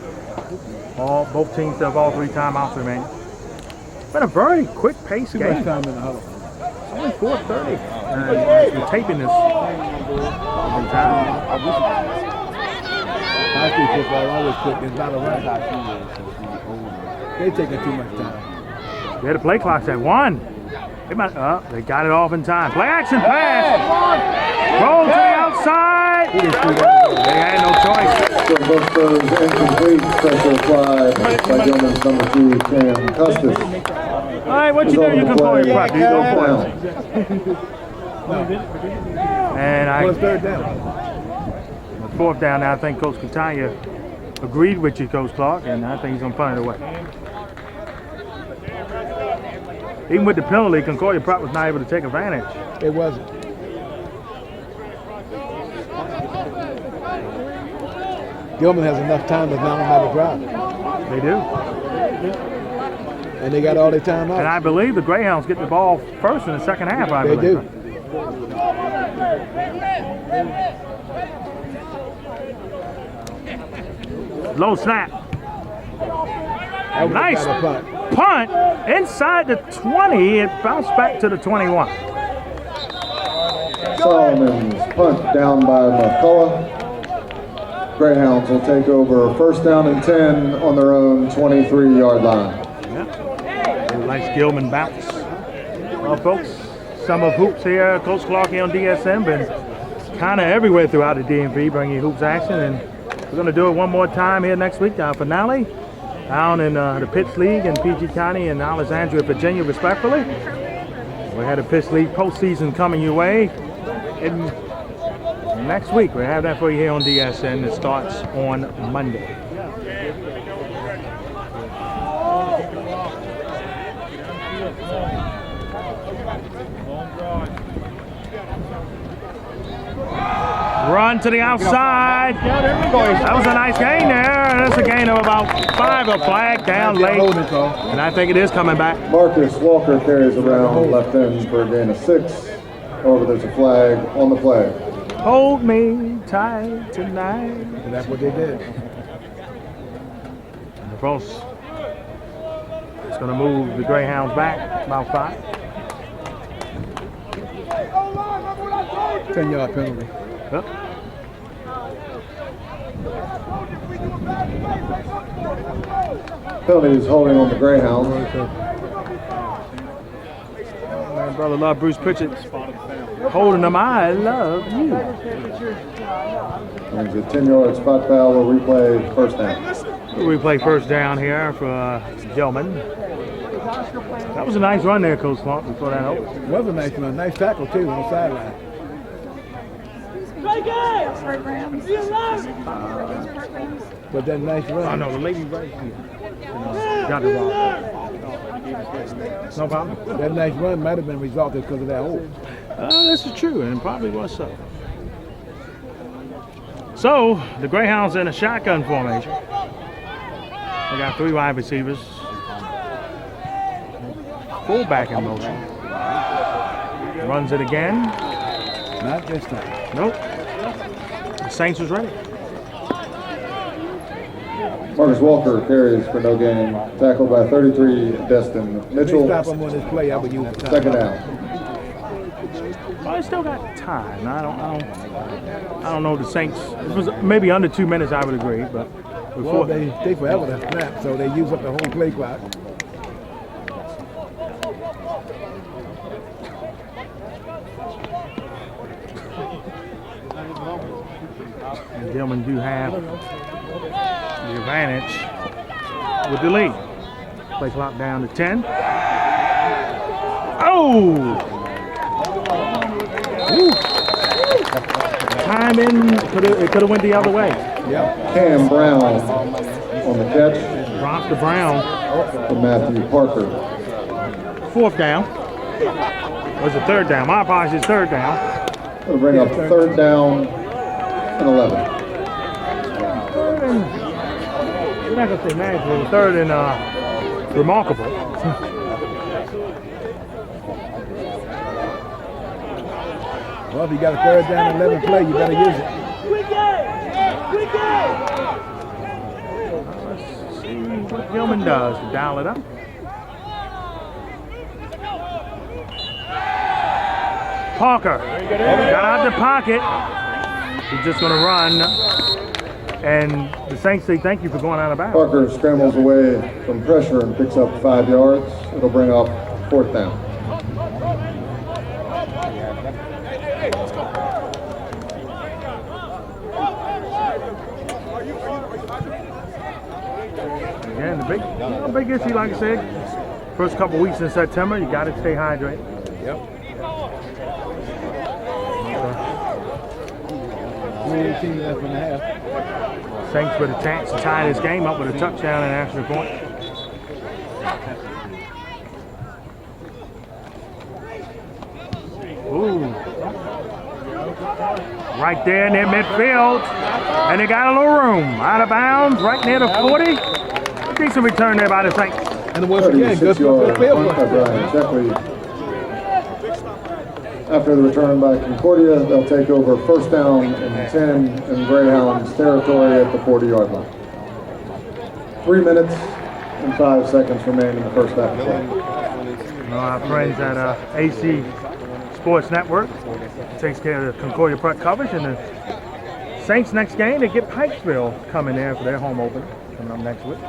Both teams have all 3 timeouts remaining. It's been a very quick pace Too game. much time in the huddle. It's only 4:30. We're taping this in time. High school football always quick. It's not a run. They're taking too much time. Yeah, the play clock's at 1. They got it off in time. Play action pass. Roll to the outside. He didn't see that. They had no choice. So both those incomplete, pressure applied by Gilman's number 2, Cam Custis. All right, what you do? You can call your prep. You go for it. And What's third down? 4th down now. I think Coach Catania agreed with you, Coach Clark, and I think he's going to punt it away. Even with the penalty, Concordia Prop was not able to take advantage. It wasn't. Gilman has enough time to not have a drive. They do. And they got all their time out. And I believe the Greyhounds get the ball first in the second half, I They believe. do. Low snap. That was Nice a punt. punt inside the 20. It bounced back to the 21. Solomon's punt down by McCullough. Greyhounds will take over 1st down and 10 on their own 23-yard line. Nice Gilman bounce. Well, folks, some of hoops here. Coach Clark here on DSM been kind of everywhere throughout the DMV, bringing you hoops action, and we're going to do it one more time here next week. Our finale down in the Pitts League in PG County and Alexandria, Virginia, respectfully. We had a Pitch League postseason coming your way. And next week, we'll have that for you here on DSN. It starts on Monday. Run to the outside. That was a nice gain there. That's a gain of about 5, a flag down late. And I think it is coming back. Marcus Walker carries around left end for a gain of 6. However, there's a flag on the play. Hold me tight tonight. And that's what they did. And the Frost is going to move the Greyhounds back about 5. 10-yard penalty. Yep. Penalty is holding on the Greyhounds. My brother love Bruce Pritchett holding them. I love you. There's a 10-yard spot foul. We'll replay first down. We play first down here for Gilman. That was a nice run there, Coach Funk, before that over. It was a nice run. Nice tackle, too, on the sideline. But that nice run. Oh, no, the lady right here. Got it wrong. No problem. That nice run might have been resulted because of that hole. This is true, and probably was so. So, the Greyhounds in a shotgun formation. They got 3 wide receivers. Fullback in motion. Runs it again. Not this time. Nope. The Saints was ready. Marcus Walker carries for no gain. Tackled by 33, Destin Mitchell. Stop him on this play. I would use the time. Second down. Well, they still got time. I don't know the Saints. It was maybe under 2 minutes, I would agree, but before Well, they take forever to snap, so they use up the whole play clock. and Gilman do have the advantage with the lead. Play clock down to 10. Oh! Woo. Timing, it could have went the other way. Yep. Cam Brown on the catch. Dropped to Brown. For Matthew Parker. 4th down. Was it 3rd down? My apologies, 3rd down. It'll bring up 3rd down and 11. You're not going to say magical. 3rd and remarkable. Well, if you got a 3rd down and 11 play, you better use it. Let's see what Gilman does to dial it up. Parker got out the pocket. He's just going to run. And the Saints say thank you for going out of bounds. Parker scrambles away from pressure and picks up 5 yards. It'll bring up 4th down. Again, the big issue, like I said, first couple weeks in September, you got to stay hydrated. Yep. 3:18 left in the half. Saints with a chance to tie this game up with a touchdown and an extra point. Ooh. Right there near midfield. And they got a little room. Out of bounds, right near the 40. Decent return there by the Saints. And once again, good field goal. After the return by Concordia, they'll take over 1st down and 10 in Greyhounds territory at the 40-yard line. 3 minutes and 5 seconds remain in the first half of play. Our friends at AC Sports Network takes care of the Concordia Prep coverage, and the Saints next game, they get Pikesville coming there for their home opener coming up next week.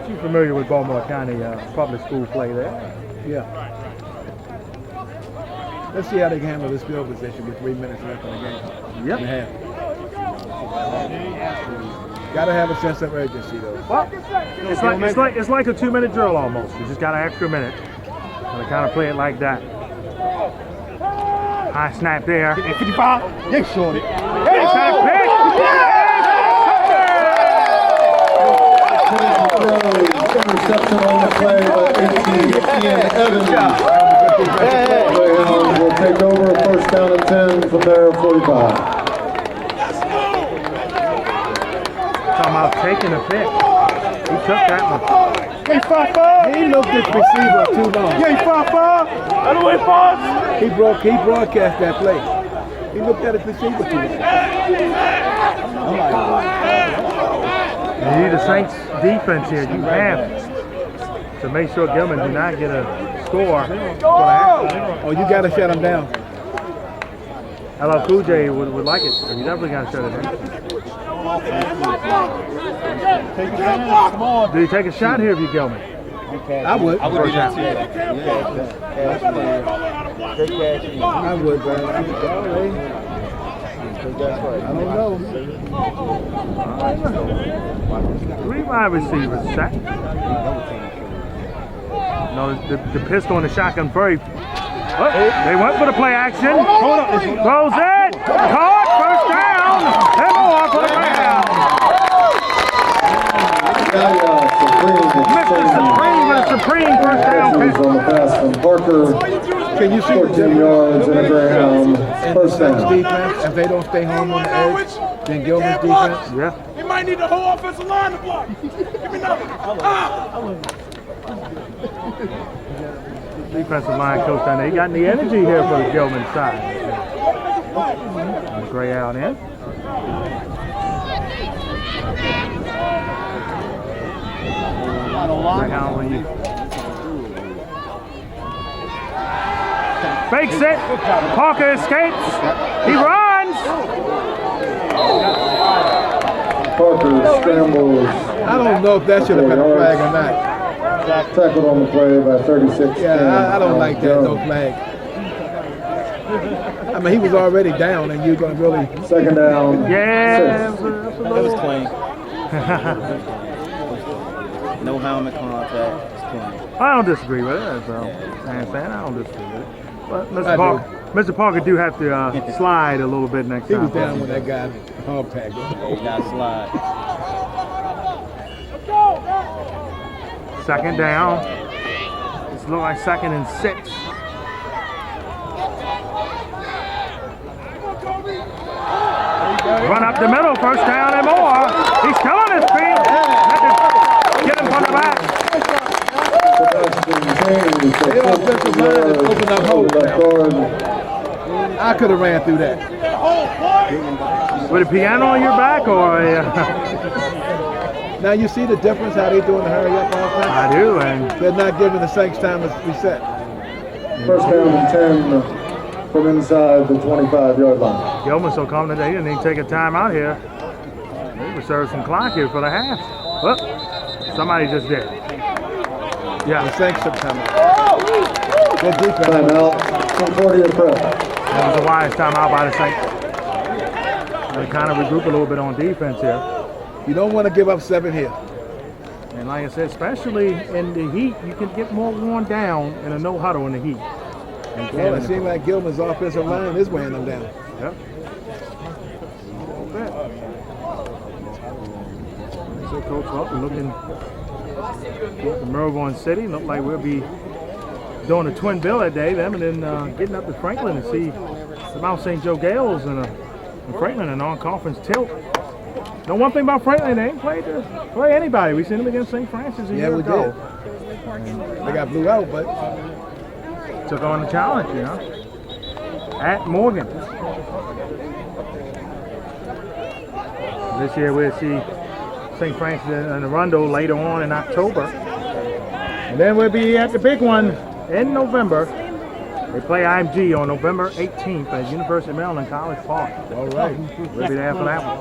You familiar with Baltimore County public school play there? Yeah. Let's see how they can handle this field position with 3 minutes left in the game. Yep. And a half. Gotta have a sense of urgency, though. Well, it's like a 2-minute drill almost. You just got an extra minute. Gotta kind of play it like that. High snap there. 55. Yeah, shorty. Inside pitch. Interception on the play by 18 Ian Evans. Greyhounds will take over, first down and 10 from their 45. Talking about taking a pick. He took that one. He looked at the receiver too long. He broadcast that play. He looked at the receiver too long. You need the Saints defense here. You have to make sure Gilman do not get a score. Oh, you got to shut him down. LL Cool J would like it. You definitely got to shut it down. Do you take a shot here if you Gilman? I would. I would do that too. I would, but I don't know. 3 wide receivers set. No, the pistol and the shotgun very. Oh, they went for the play action. Throws it. Caught. First down. And more for the Greyhounds. Mr. Supreme with a supreme first down catch. On the pass from Parker. Can you see 14 yards and a Greyhound first Saints down. defense, if they don't stay home on the edge, then Gilman's defense? Yeah. He might need the whole offensive line to block. Give me nothing. Defensive line coach down there. He got the energy here for the Gilman side. Gray out in. Greyhound when you fakes it. Parker escapes. He runs. Parker scrambles. I don't know if that should have been a flag or not. Tackled on the play by 36. Yeah, I don't like that, no flag. I mean, he was already down, and you're going to really... Second down. Yeah. That was clean. No helmet contact. It's clean. I don't disagree with it. That's all I'm saying. I don't disagree with it. But Mr. Parker do have to slide a little bit next He time. was down when that guy hog tagged him. You got to slide. Second down. This looks like 2nd and 6. Run up the middle, first down and more. He's still on his feet. Get him from the back. Their offensive line is open up holes now. I could have ran through that. With a piano on your back or a... Now you see the difference how they doing the hurry up offense? I do, and They're not giving the Saints time to reset. First down and 10 from inside the 25-yard line. Gilman so calm today, he didn't even take a time out here. They reserved some clock here for the half. Oh, somebody just did. The Yeah, Saints took time out. Good defense. Timeout. Concordia prep. that was a wise timeout by the Saints. They kind of regroup a little bit on defense here. You don't want to give up 7 here. And like I said, especially in the heat, you can get more worn down in a no huddle in the heat. Well, it seems like Gilman's offensive line is wearing them down. Yep. So Coach Loch looking at Melbourne City. Look like we'll be doing a twin bill that day. Them and then getting up to Franklin to see the Mount St. Joe Gales and Franklin in non-conference tilt. Now, one thing about Franklin, they ain't play anybody. We seen them against St. Francis a year ago. They got blew out, but Took on the challenge, you know. At Morgan. This year we'll see St. Francis and Arundel later on in October. And then we'll be at the big one in November. They play IMG on November 18th at University of Maryland College Park. all right. We'll be there for that one.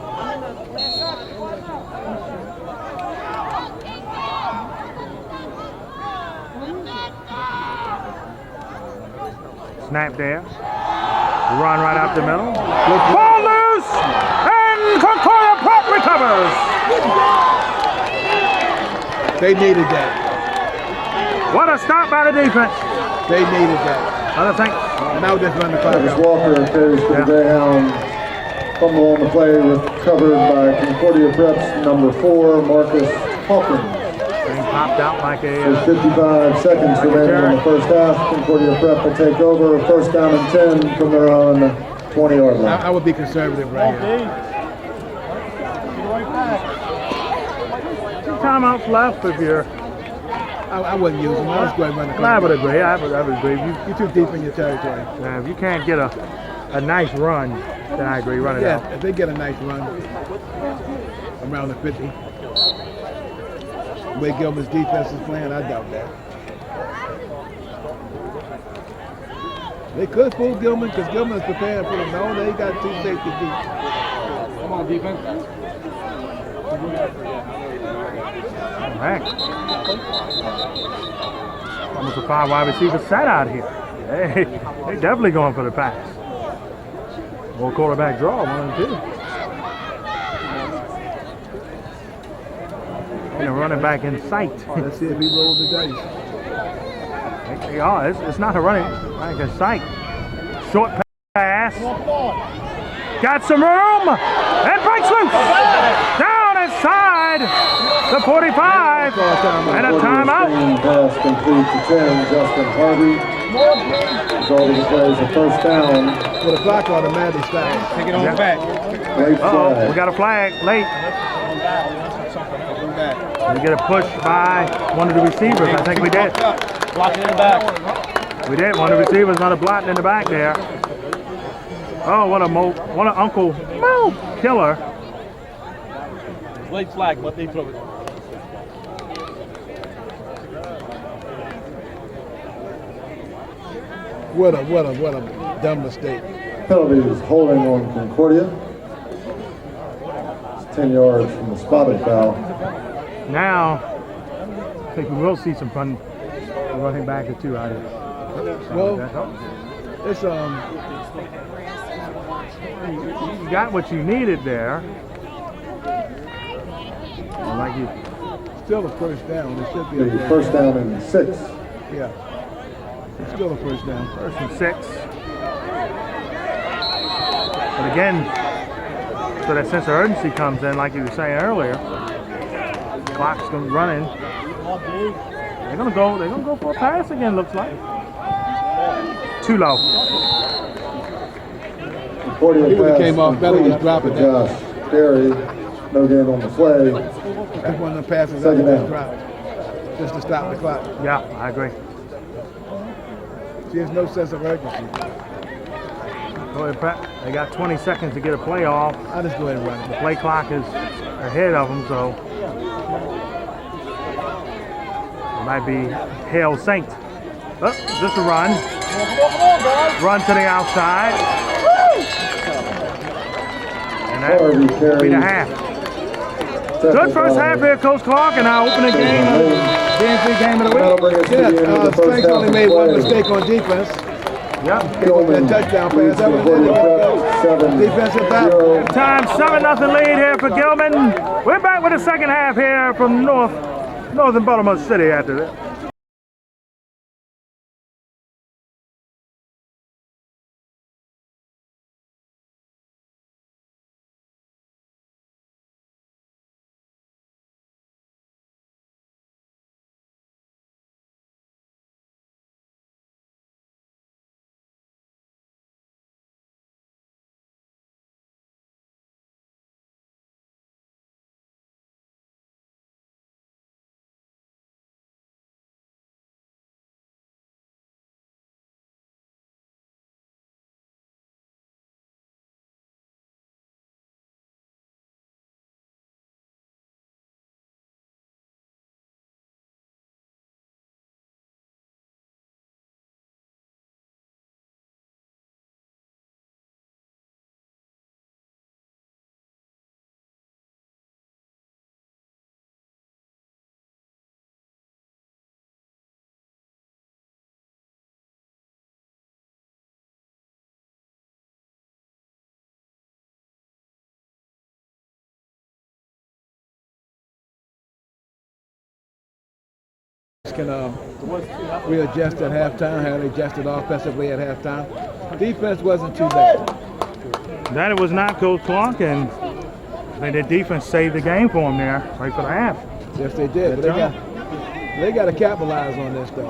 Snap there. Run right up the middle. Ball loose! And Concordia Prep recovers! They needed that. What a stop by the defense. They needed that. I think. And now just run the clock Travis out. Walker carries for the Greyhounds. Fumble on the play recovered by Concordia Prep's number 4, Marcus Hawkins. Thing popped out like a. There's 55 seconds remaining in the first half. Concordia Prep will take over. First down and 10 from their own 20-yard line. I would be conservative right here. 2 timeouts left if you're. I wouldn't use them. I was going to run the I clock would out. agree. I would agree. You're too deep in your territory. If you can't get a nice run, then I agree. Run it out. Yeah, if they get a nice run around the 50. The way Gilman's defense is playing, I doubt that. They could fool Gilman because Gilman is preparing for them. No, they got 2 safety deep. Come on, defense. All right. Almost a 5 wide receiver set out here. Hey, they're definitely going for the pass. More quarterback draw, 1 and 2. And a running back in sight. Let's see if he rolls the dice. They are. It's not a running back in sight. Short pass. Got some room. And breaks loose. Down inside the 45. And a timeout. Pass complete to 10. Justin Harvey. Result of the play is a first down. Well, the clock automatically stops. Take it on back. Late Uh-oh, flag. we got a flag late. We get a push by one of the receivers. I think we did. Block it in the back. We did. One of the receivers not a block in the back there. Oh, what a Uncle Mo killer. Late flag, but they throw it. What a dumb mistake. Penalty is holding on Concordia. It's 10 yards from the spotted foul. Now, I think we will see some fun running back or 2 out of it. Well, it's You got what you needed there. Like you. still a first down. It should be a The first down and 6. Yeah. It's still a first down. 1st and 6. But again, so that sense of urgency comes in, like you were saying earlier. Clock's running. They're gonna go for a pass again. Looks like. Too low. Concordia He would've pass came off better, just drop it complete to Josh Terry. No gain on the play. That's one of the passes that Second just down. dropped. Just to stop the clock. Yeah, I agree. She has no sense of urgency. Go ahead, Pat. They got 20 seconds to get a play off. I'll just go ahead and run it. Play clock is ahead of them, so it might be Hail Saint. Oh, just a run. Run to the outside. And that will be the half. Good first half here, Coach Clark, and our opening game of DMV game of the That'll week. bring us to the end of the first Spanks half only of made one play. mistake on defense. Yep. Gilman That touchdown pass. leads That was Concordia Prep it. Defensive back. 7-0. Time 7-0 lead here for Gilman. We're back with the second half here from northern Baltimore City after this. Can readjust at halftime, how they adjusted offensively at halftime. Defense wasn't too bad. That it was not Coach Clark, and I think the defense saved the game for him there, right for the half. Yes, they did. But they got to capitalize on this, though.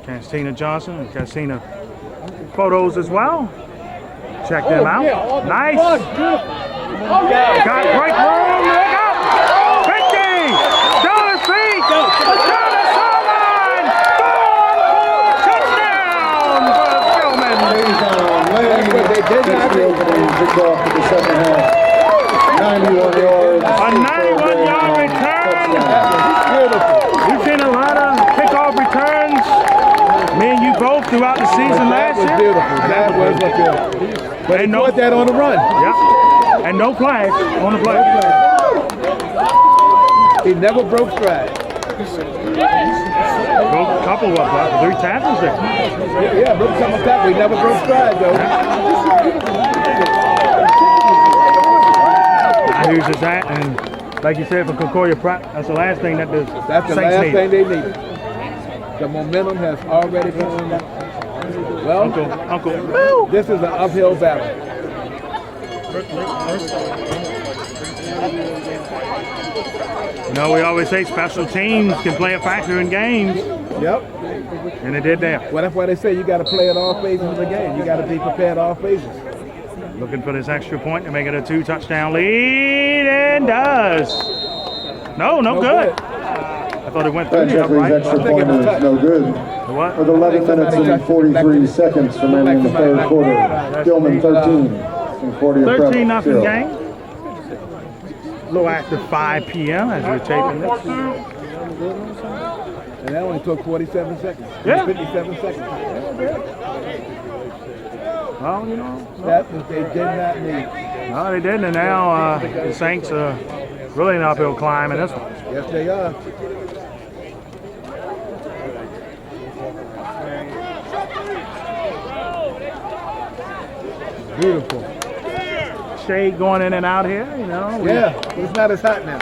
Cantina Johnson and Cantina photos as well. Check them out. Nice. Got great room. Look out. 50. Down his feet. Down the sideline. Touchdown for Gilman. They did not the opening kickoff to the second half. 91 yards. A 91-yard return. We've seen a lot of kickoff returns. Me and you both throughout the season last year. That was beautiful. That was beautiful. But he put that on the run. Yep. And no flag on the play. He never broke stride. Broke a couple of 3 tackles there. Yeah, broke some of that. He never broke stride, though. Now uses that, and like you said, for Concordia Prep, that's the last thing that the That's the Saints last need. thing they needed. The momentum has already been. Well, Uncle. this is an uphill battle. You know, we always say special teams can play a factor in games, Yep. and it did there. Well, that's why they say you got to play at all phases of the game. You got to be prepared all phases. Looking for this extra point to make it a 2-touchdown lead, and does. No good. I thought it went through Brad the upright. Jeffrey's extra point is no good. What? With 11 minutes and 43 seconds remaining in the third quarter. Gilman 13, Concordia Prep 13-0 0. game. A little after 5 p.m. as we're taping this. And that only took 47 seconds. Yeah. 57 seconds. Well, you know. That they did not need. No, they didn't, and now the Saints are really an uphill climb in this one. Yes, they are. Beautiful. Shade going in and out here, you know. Yeah, it's not as hot now.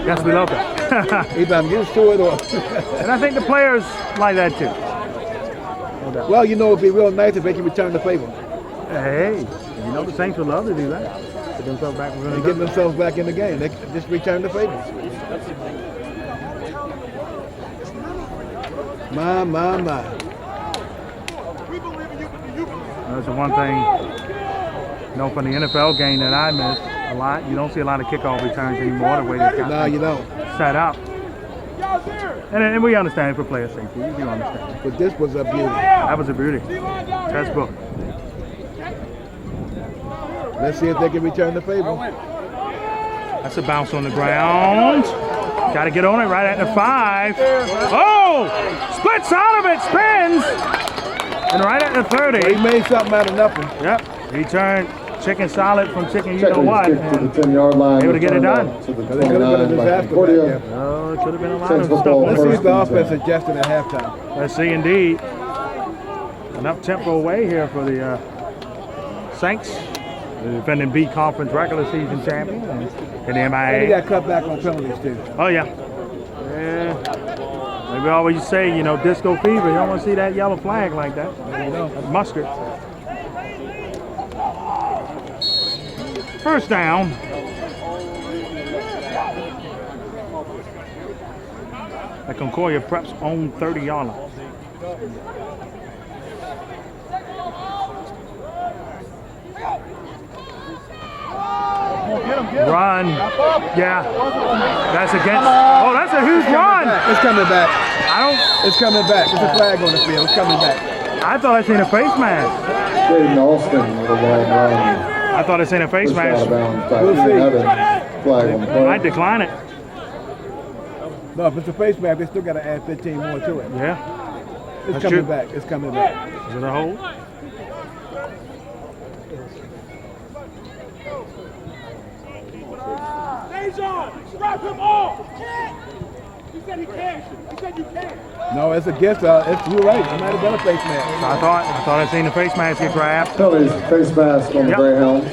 Yes, we love that. Either I'm used to it or. And I think the players like that too. Well, you know, it'd be real nice if they can return the favor. Hey, you know the Saints would love to do that. Get themselves back. They get themselves back in the game. They just return the favor. My. That's the one thing, you know, from the NFL game that I miss a lot. You don't see a lot of kickoff returns anymore the way they've got No, you don't. set up. And we understand it for player safety. We do understand. But this was a beauty. That was a beauty. Textbook. Let's see if they can return the favor. That's a bounce on the ground. Got to get on it right at the 5. Oh! Splits out of it, spins! And right at the 30. He made something out of nothing. Yep. He turned chicken salad from chicken, you know Jeffrey's what. kick to the 10-yard line. Able to get it done. To the They could have been a 29 by disaster Concordia. back there. Oh, it could have been a lot Saints of stuff. football Let's see if the First and offense adjusted at halftime. Let's see, indeed. An up-tempo way here for the Saints, the defending B Conference regular season champion and the And he MIAA. got cut back on penalties, too. Oh, yeah. Yeah. Like we always say, you know, disco fever. You don't want to see that yellow flag like that. You know. That's mustard. First down. At Concordia Prep's own 30-yard line. Run. Yeah. That's against. Oh, that's a huge run. It's coming back. It's coming back. There's a flag on the field. It's coming back. I thought I seen a face mask. Jaden Alston with a long run. I thought I seen a face Pushed out mask. of bounds by We'll see. Evans. Flag on the I play. decline it. No, if it's a face mask, they still got to add 15 more to it. Yeah. It's That's coming true. back. It's coming back. Is it a hold? Dejan, strap him off. He said he can't. He said you can't. No, it's against. You're right. It might have been a face mask. I thought I seen the face mask get grabbed. Kelly's face mask on the Yep. Greyhounds.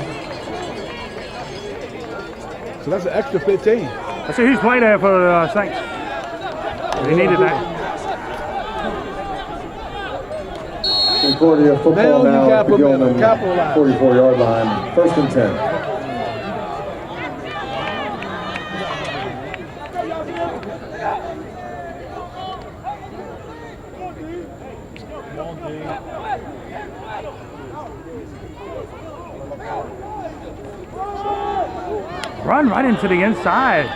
So that's an extra 15. That's a huge play there for the Saints. They needed that. Concordia football Now you now at the Gilman capitalize. 44-yard line. 1st and 10. Run right into the inside.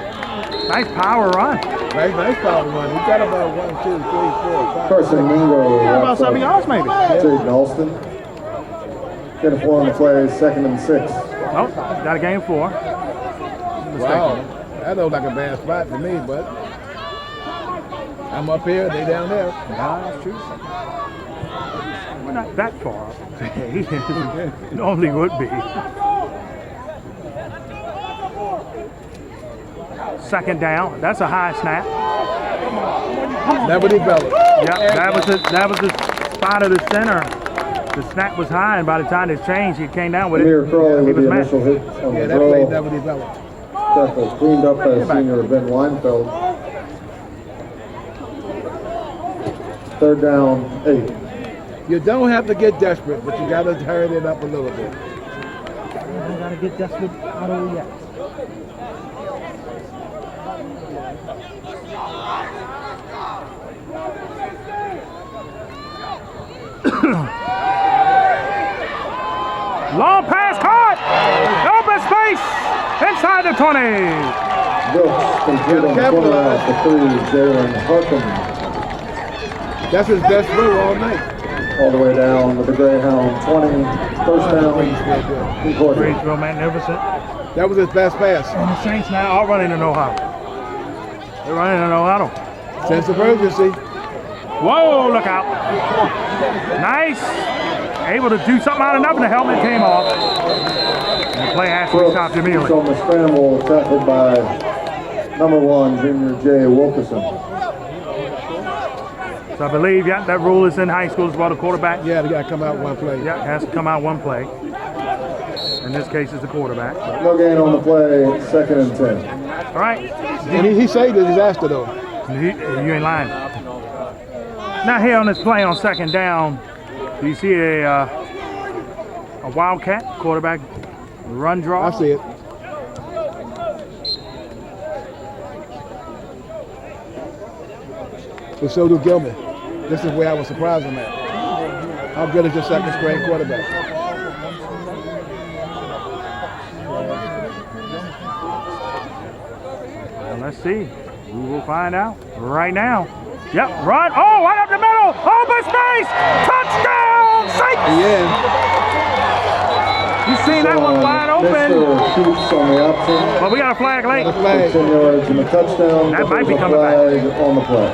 Nice power run. Nice power run. He got about 1, 2, 3, 4, 5. Carson Mingo. About something else, maybe. Jaden Alston. Get a 4 on the play. 2nd and 6. Oh, got a game 4. Wow. That looks like a bad spot for me, but I'm up here, they down there. That's true. We're not that far up. Normally would be. 2nd down. That's a high snap. Never developed. Yeah, that was the spot of the center. The snap was high, and by the time it changed, he came down with it. Amir Crawley He with was the mad. initial hit on Yeah, the that play throw. never developed. Tackle cleaned up by senior Ben Weinfeld. 3rd down, 8. You don't have to get desperate, but you got to hurry it up a little bit. I gotta get desperate out of yet. Long pass caught! Open space! Inside the 20! Brooks complete on the corner out for 3. Jalen Harkham That's his best throw all night. all the way down with the Greyhound 20. 1st down, Concordia. Greensboro magnificent. That was his best pass. And the Saints now are running a no-huddle. They're running a no-huddle. Sense of urgency. Whoa, look out. Nice. Able to do something out of nothing. The helmet came off. And the play has to be stopped Brooks immediately. on the scramble, tackled by number 1, junior Jay Wilkerson. So I believe, yeah, that rule is in high school as well, the quarterback. Yeah, they got to come out one play. Yeah, has to come out one play. In this case, it's the quarterback. No gain on the play, 2nd and 10. All right. And he saved the disaster, though. You ain't lying. Now here on this play on 2nd down, do you see a wildcat quarterback run draw? I see it. But so do Gilman. This is where I was surprised him at. How good is your 2nd string quarterback? Well, let's see. We will find out right now. Yep, run. Oh, right up the middle. Open space. Touchdown, Saints. Yeah. You seen that one wide open. Mr. Shoots on the option. But we got a flag late. The flag. 10 yards and a touchdown. That might be There's a coming back. flag on the play.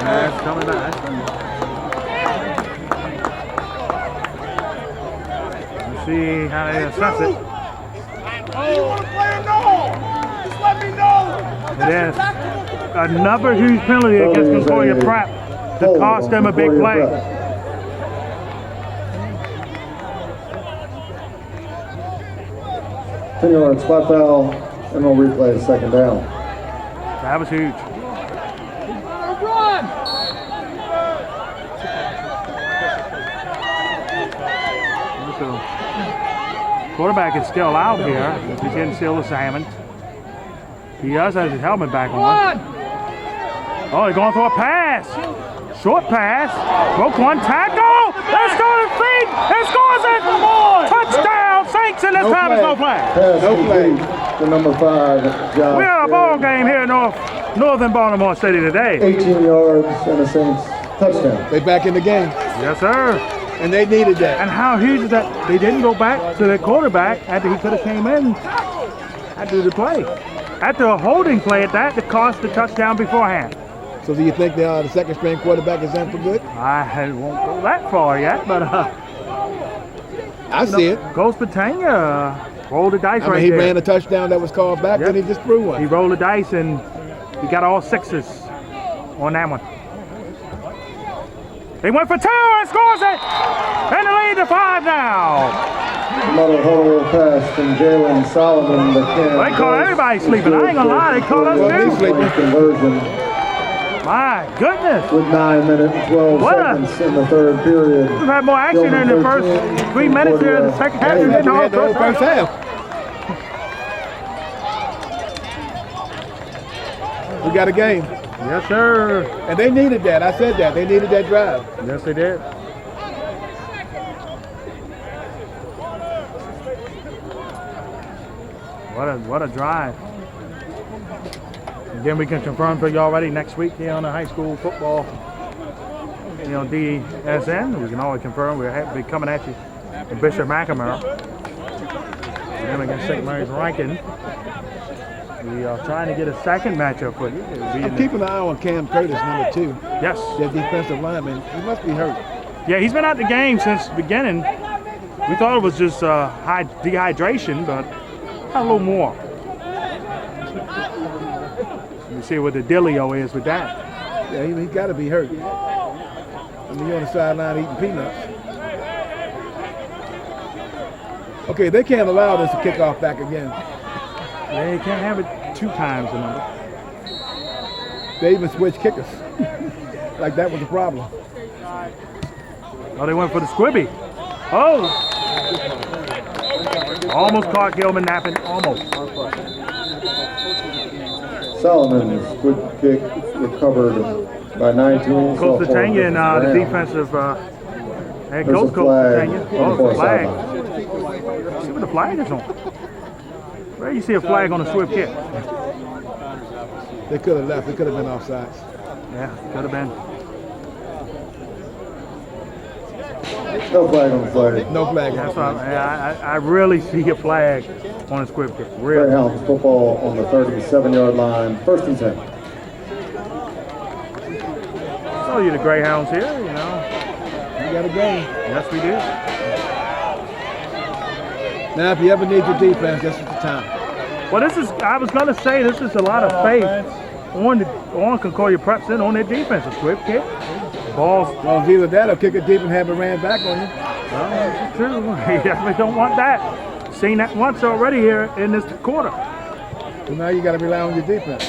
That's coming back. Let's see how they assess it. Oh, you want to play or no? Just let me know. It is another huge penalty against Concordia Prep to cost them a big play. 10 yards, spot foul, and we'll replay the 2nd down. That was huge. Run! So, quarterback is still out here. He's getting still examined. He does have his helmet back on. Oh, he's going for a pass. Short pass. Broke one tackle. Let's go to feet. It scores it. Touchdown, Saints, and this time it's no flag. Pass No play. complete to number 5, Josh. We got a ball game here in Northern Baltimore City today. 18 yards and a Saints touchdown. They back in the game. Yes, sir. And they needed that. And how huge is that? They didn't go back to their quarterback after he could have came in after the play. After a holding play at that, it cost the touchdown beforehand. So do you think the 2nd string quarterback is in for good? I won't go that far yet, but I see it. Coach Patania rolled the dice I mean, right he there. ran a touchdown that was called back, Yep. then he just threw He one. rolled the dice and he got all 6s on that one. He went for 2 and scores it! And the lead to 5 now. Muddle huddle pass from Jalen Solomon. They call everybody sleeping. I ain't gonna lie, they call us too. Conversion My goodness. with 9 minutes and 12 seconds in the third period. We've had more action in the first 3 minutes here in the second half than in the whole first half. We got a game. Yes, sir. And they needed that. I said that. They needed that drive. Yes, they did. What a drive. Again, we can confirm for you already next week here on the high school football, DSN. We can always confirm we'll be coming at you in Bishop McNamara. Again, against St. Mary's Rankin. We are trying to get a second matchup for you. I'm keeping an eye on Cam Curtis, number 2. Yes. Their defensive lineman. He must be hurt. Yeah, he's been out the game since the beginning. We thought it was just dehydration, but a little more. You see what the dealio is with that. Yeah, he got to be hurt. I mean, you're on the sideline eating peanuts. Okay, they can't allow this to kick off back again. Yeah, you can't have it 2 times, remember. They even switched kickers. Like that was a problem. Oh, they went for the squibby. Oh! Almost caught Gilman napping. Almost. Solomon's good kick recovered by 19. Coach Tanya and the defensive head coach, Coach Tanya. Oh, the flag. Let's see what the flag is on. Where you see a flag on a swift kick? They could have left. It could have been offsides. Yeah, could have been. No flag on the flag. No flag. That's why I really see a flag on a swift kick. Really. Greyhounds football on the 37-yard line. 1st and 10. So you the Greyhounds here, We got a game. Yes, we do. Now, if you ever need your defense, this is the time. Well, I was going to say, this is a lot of faith on Concordia Preps and on their defense. A swift kick. Balls. Well, it's either that or kick it deep and have it ran back on you. Well, that's true. You definitely don't want that. Seen that once already here in this quarter. So now you got to rely on your defense.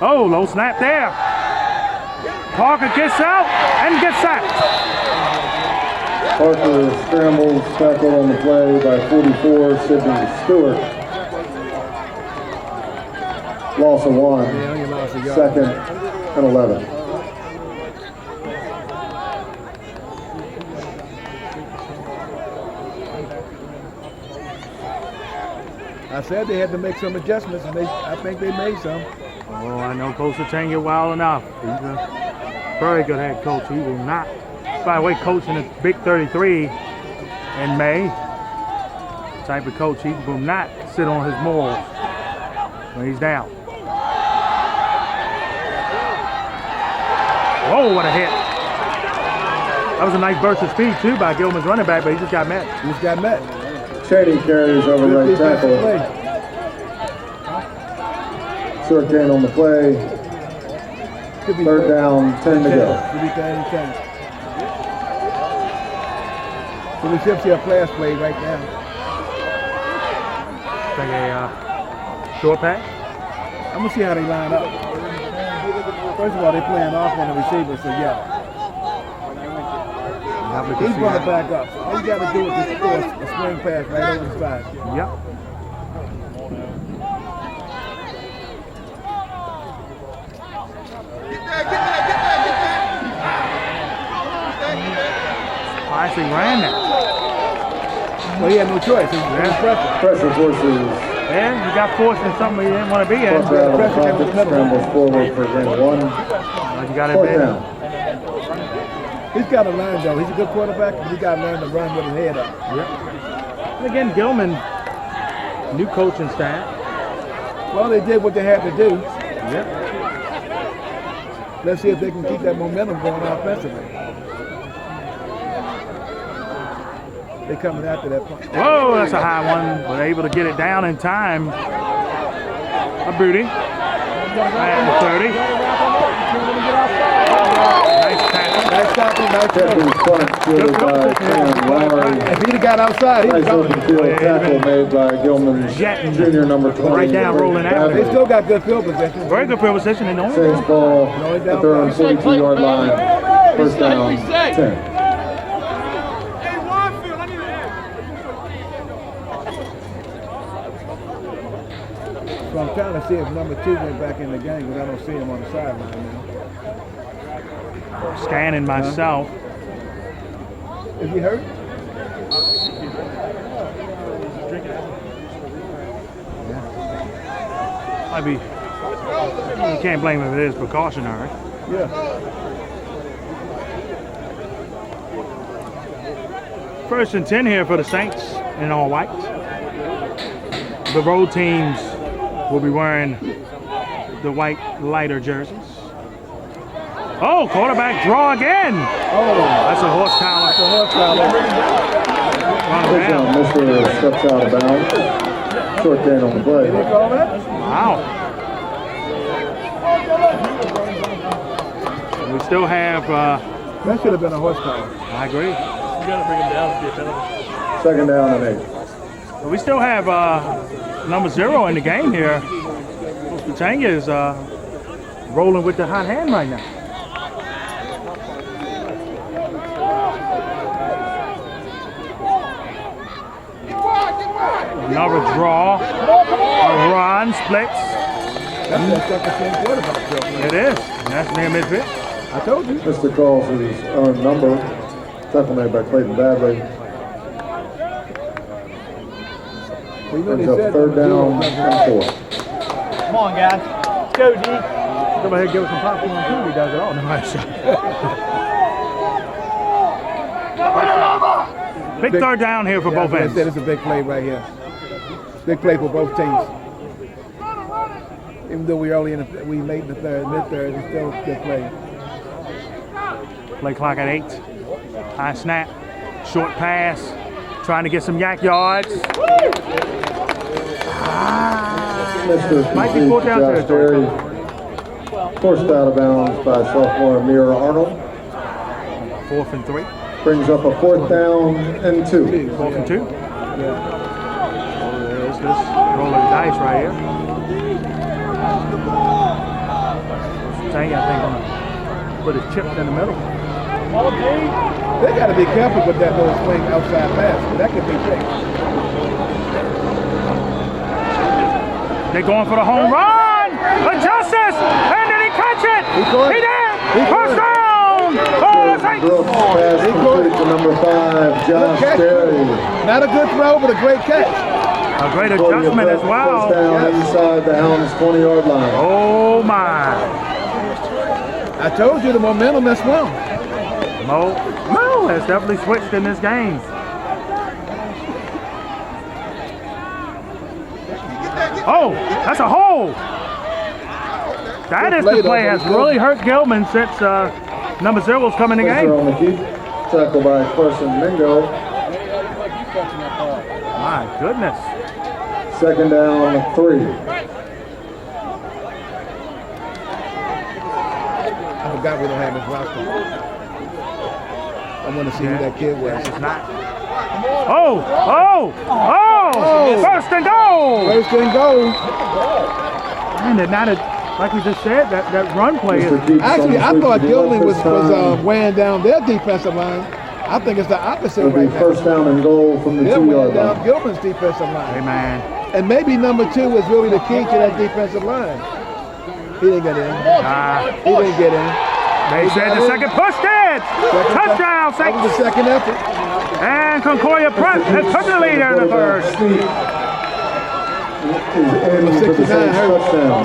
Oh, low snap there. Parker gets out and gets sacked. Parker scrambles, tackled on the play by 44, Sidney Stewart. Loss of 1, Yeah, you lost a yard. 2nd and 11. I said they had to make some adjustments, and I think they made some. Oh, I know Coach Tanya well enough. He's a very good head coach. He will not, by the way, coaching a Big 33 in May. Type of coach, he will not sit on his morals when he's down. Oh, what a hit. That was a nice burst of speed, too, by Gilman's running back, but he just got met. He just got met. Cheney carries over Good right defensive tackle. play. Short gain on the play. Could be 3rd down, 10 to go. Could be 10. So we should see a pass play right now. Take a short pass. I'm going to see how they line up. First of all, they're playing off on the receiver, so yeah. He's going to back up. So all you got to do is just throw a swing pass right over the side. Yep. I actually ran that. Well, he had no choice. He was pressure. Pressure forces. Yeah, you got forced in something you didn't want to be in. Buck out of the pocket, scrambles forward for gain 1. Well, you got it 4th big. down. He's got to learn, though. He's a good quarterback, but he's got to learn to run with his head up. Yep. And again, Gilman, new coaching staff. Well, they did what they had to do. Yep. Let's see if they can keep that momentum going offensively. They're coming after that point. Whoa, that's a high one. But able to get it down in time. A booty. At the 30. Nice Nice stopping, nice Jeffrey's throw. punt fielded by Cam Lowry. If he'd have got outside, he'd Nice have open gone. field tackle made by Gilman Jr. number 20. Right down, rolling out. They still got good field position. Very good field position. And only Saves ball at their own 42-yard line. First down, 10. So I'm trying to see if number 2 went back in the game, because I don't see him on the sideline now. scanning myself. Is he hurt? Might be. You can't blame him if it is precautionary. Yeah. First and 10 here for the Saints in all white. The road teams will be wearing the white lighter jerseys. Oh, quarterback draw again. Oh, That's a horse collar. that's a horse collar. Run down. Mr. steps out of bounds. Short gain on the play. Did he call that? Wow. We still have, That should have been a horse collar. I agree. Second down and 8. We still have number 0 in the game here. Tanga is rolling with the hot hand right now. Another draw, a run, splits. That's that second string quarterback, Joe. It is. That's near midfield. I told you. Mr. calls his own number. Tackle made by Clayton Badley. We know they Brings up said third down number and 4. Come on, guys. Let's go, G. Come ahead and give us some popcorn too. He does it all. No, big third down here for both I ends. said it's a big play right here. Big play for both teams. Even though we early in the, we late in the third, mid-third, it's still a good play. Play clock at 8. High snap. Short pass. Trying to get some yak yards. Might be fourth down territory. Forced out of bounds by sophomore Amir Arnold. 4th and 3. Brings up a 4th down and 2. 4th and 2. Yeah. There's this roll of the dice right here. Tanga, I think, gonna put his chips in the middle. They got to be careful with that little swing outside pass. That could be big. They're going for the home run. The justice, and did he catch it? He did. First down. Oh, Brooks pass complete to number 5, Josh catch. Berry. Not a good throw, but a great catch. a great adjustment as well. First down inside the Hounds 20-yard line. Oh my. I told you the momentum has swung. Mo has definitely switched in this game. Oh, that's a hole. That is the play has really hurt Gilman since number 0's come in the Pressure game. on the keep. Tackle by Carson Mingo. My goodness. Second down, 3. I forgot we don't have his roster. I want to see who that kid was. It's not. Oh! First and goal! First and goal. Man, they're not like we just said, that run play is. Actually, I thought Gilman was weighing down their defensive line. I think it's the opposite It'll right be now. first down and goal from the They're weighing 2-yard down line. Gilman's defensive line. Hey, man. And maybe number 2 was really the key to that defensive line. He didn't get in. He didn't get in. They said the second push did. Touchdown, That was Saints. the second effort. And Concordia Prep has took the lead in the third. Is in for the 69 Saints hurt. touchdown.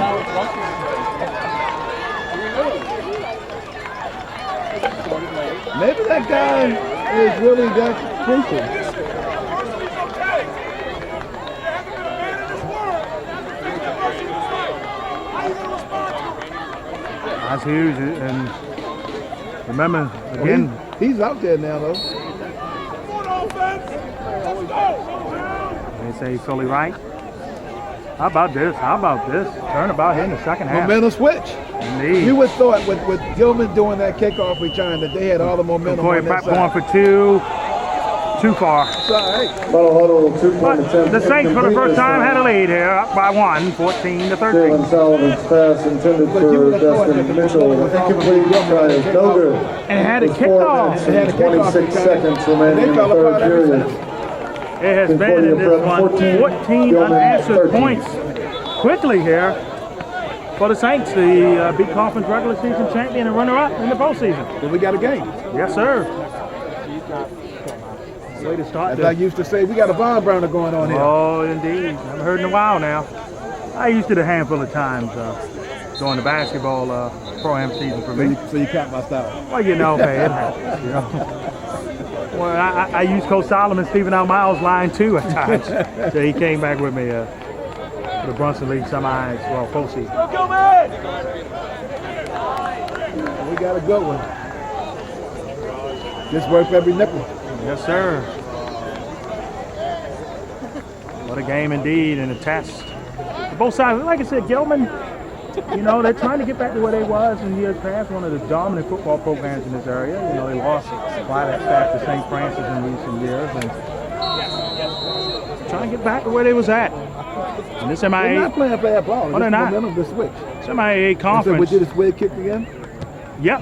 Maybe that guy is really that crucial. That's huge. And remember, again, He's out there now, though. they say fully right. How about this? How about this? Turnabout here in the second half. Momentum switch. Indeed. You would thought with Gilman doing that kickoff return that they had all the momentum Concordia on their Prep going side. for two. Too far. It's all right. Final huddle, 2-point But attempt. the Saints for the incomplete first this time had a lead here, up by 1, 14 to 13. Jalen Sullivan's pass intended But you for would have thought that Destin the Mitchell. momentum was Incomplete already try, no good. And had a With 4 kickoff. minutes They had a and kickoff 26 return. seconds remaining They in the fell third apart ever period. since. It has been in this one 14 Gilman, unanswered 13. points quickly here for the Saints, the big conference regular season champion and runner-up in the postseason. But we got a game. Yes, sir. Way to start As I this. used to say, we got a barn burner going on here. Oh, indeed. Haven't heard in a while now. I used it a handful of times during the basketball pro-am season for me. So you caught my style. Well, you know, hey, it happens, you know. Well, I used Coach Solomon, Stephen L. Miles line too at times. So he came back with me for the Brunson League semis, well, postseason. We got a good one. Just worth every nickel. Yes, sir. What a game indeed and a test. For both sides, like I said, Gilman, you know, they're trying to get back to where they was in years past, one of the dominant football programs in this area. You know, they lost a lot of that staff to St. Francis in recent years and trying to get back to where they was at. And this They're not MIAA, playing bad ball. Oh, they're not. Momentum to switch. this MIAA So conference. we did this way kicked again? Yep.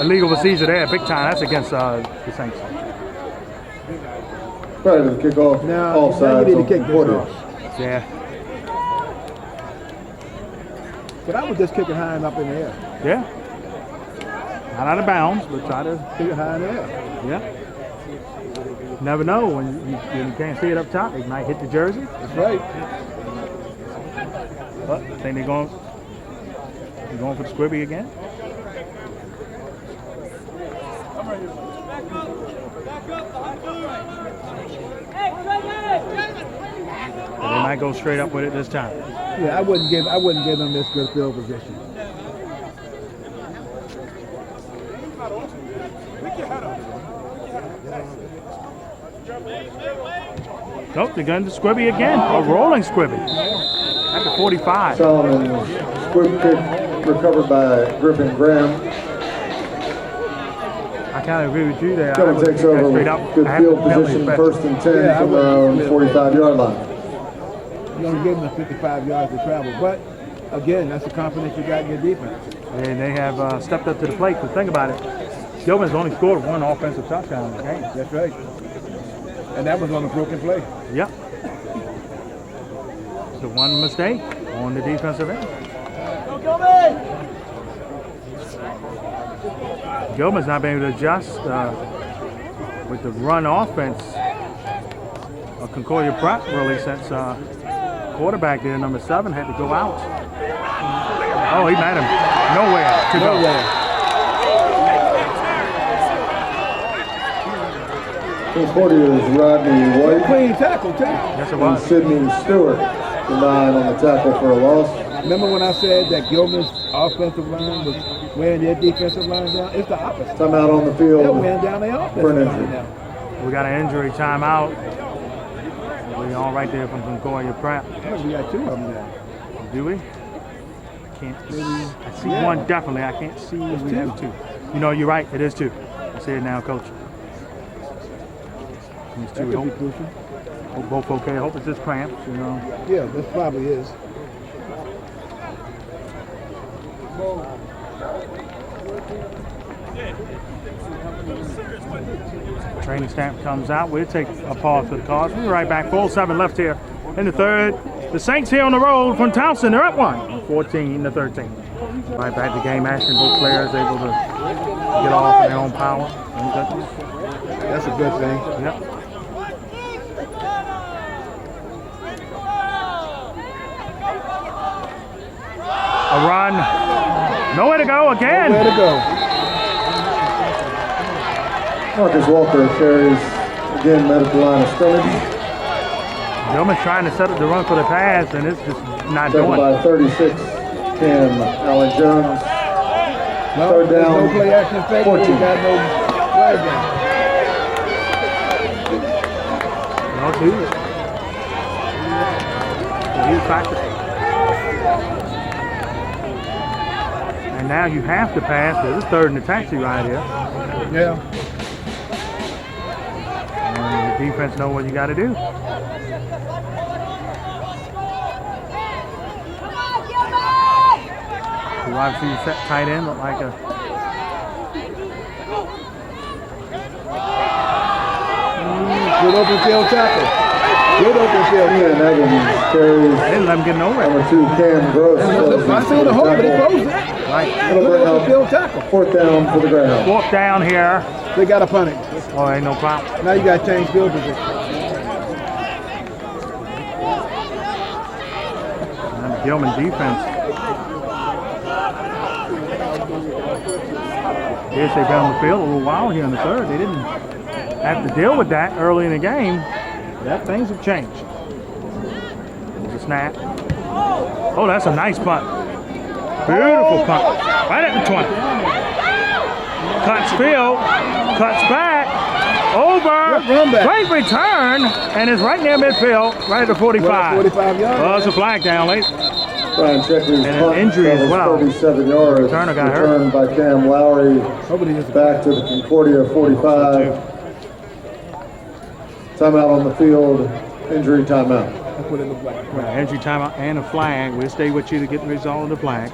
Illegal procedure there, big time. That's against the Saints. Prior to the kickoff, Now offsides you need on to kick this Concordia. off. Yeah. But I was just kicking high and up in the air. Yeah. Not out of bounds, but try to, Kick it high in the air. yeah. Never know when you can't see it up top. It might hit the jersey. That's right. But I think they're going for the squibby again. But they might go straight up with it this time. Yeah, I wouldn't give them this good field position. Nope, they're going to squibby again. A rolling squibby. At the 45. Solomon squib kick recovered by Griffin Graham. I kind of agree with you there. I Gilman would takes kick that over straight up. good I have field the penalty position, special. 1st and 10 Yeah, I from their wouldn't own do it. 45-yard line. You only gave them 55 yards to travel. But again, that's the confidence you got in your defense. And they have stepped up to the plate. Because think about it. Gilman's only scored 1 offensive touchdown in the game. That's right. And that was on a broken play. Yep. So 1 mistake on the defensive end. Gilman's not been able to adjust with the run offense of Concordia Prep really since quarterback there, number 7, had to go out. Oh, he met him. Nowhere to go. Concordia's Rodney White Clean tackle, too. Yes, it and was. Sidney Stewart combined on the tackle for a loss. Remember when I said that Gilman's offensive line was wearing their defensive line down? It's the opposite. Timeout on the They're field. wearing down their For offensive an line injury. now. We got an injury timeout. We all right there from Concordia Prep. Look, we got 2 of them now. Do we? I can't see. I see Yeah. 1 definitely. I can't see if we 2. have 2. You know, you're right. It is 2. I see it now, Coach. These That 2. could be Hope, crucial. hope both okay. I hope it's just cramps, you know. Yeah, this probably is. Training stamp comes out. We'll take a pause for the cause. We'll be right back. 4:07 left here in the third. The Saints here on the road from Townsend. They're up 1, 14 to 13. Right back to game action. Both players able to get off in their own power. That's a good thing. Yep. A run. Nowhere to go again. Way to go. Marcus Walker carries, again, medical line of scrimmage. Gilman's trying to set up the run for the pass, and it's just not Taken doing it. by 36, Cam Allen Jones. No, Third there's down, no play action fake. 14. We got no flag down. No, two. Use practice. And now you have to pass. There's a third in the taxi right here. Yeah. And the defense know what you got to do. The wide receiver set tight end, look like a good open field tackle. Good open field. Ian Evans carries they didn't let him get nowhere. number 2 Cam Gross. I see the hole, but he closed it. Right. It'll Good bring open up field tackle. 4th down for the Greyhounds. Fourth down here. They got to punt it. Oh, ain't no problem. Now you got to change field position. And the Gilman defense. Yes, they've been on the field a little while here in the third. They didn't have to deal with that early in the game. Yeah, things have changed. There's a snap. Oh, that's a nice punt. Beautiful punt. Right at the 20. Cuts field. Cuts back. Over. Run back. Great return. And it's right near midfield. Right at the 45. 45 yards. Oh, it's a flag down late. Brian Checkley's And an punt injury as well. 37 yards. Returner got hurt. Returned by Cam Lowry Nobody is back to the Concordia 45. Timeout on the field. Injury timeout. That's what it looked like. Right, injury timeout and a flag. We'll stay with you to get the result of the flag.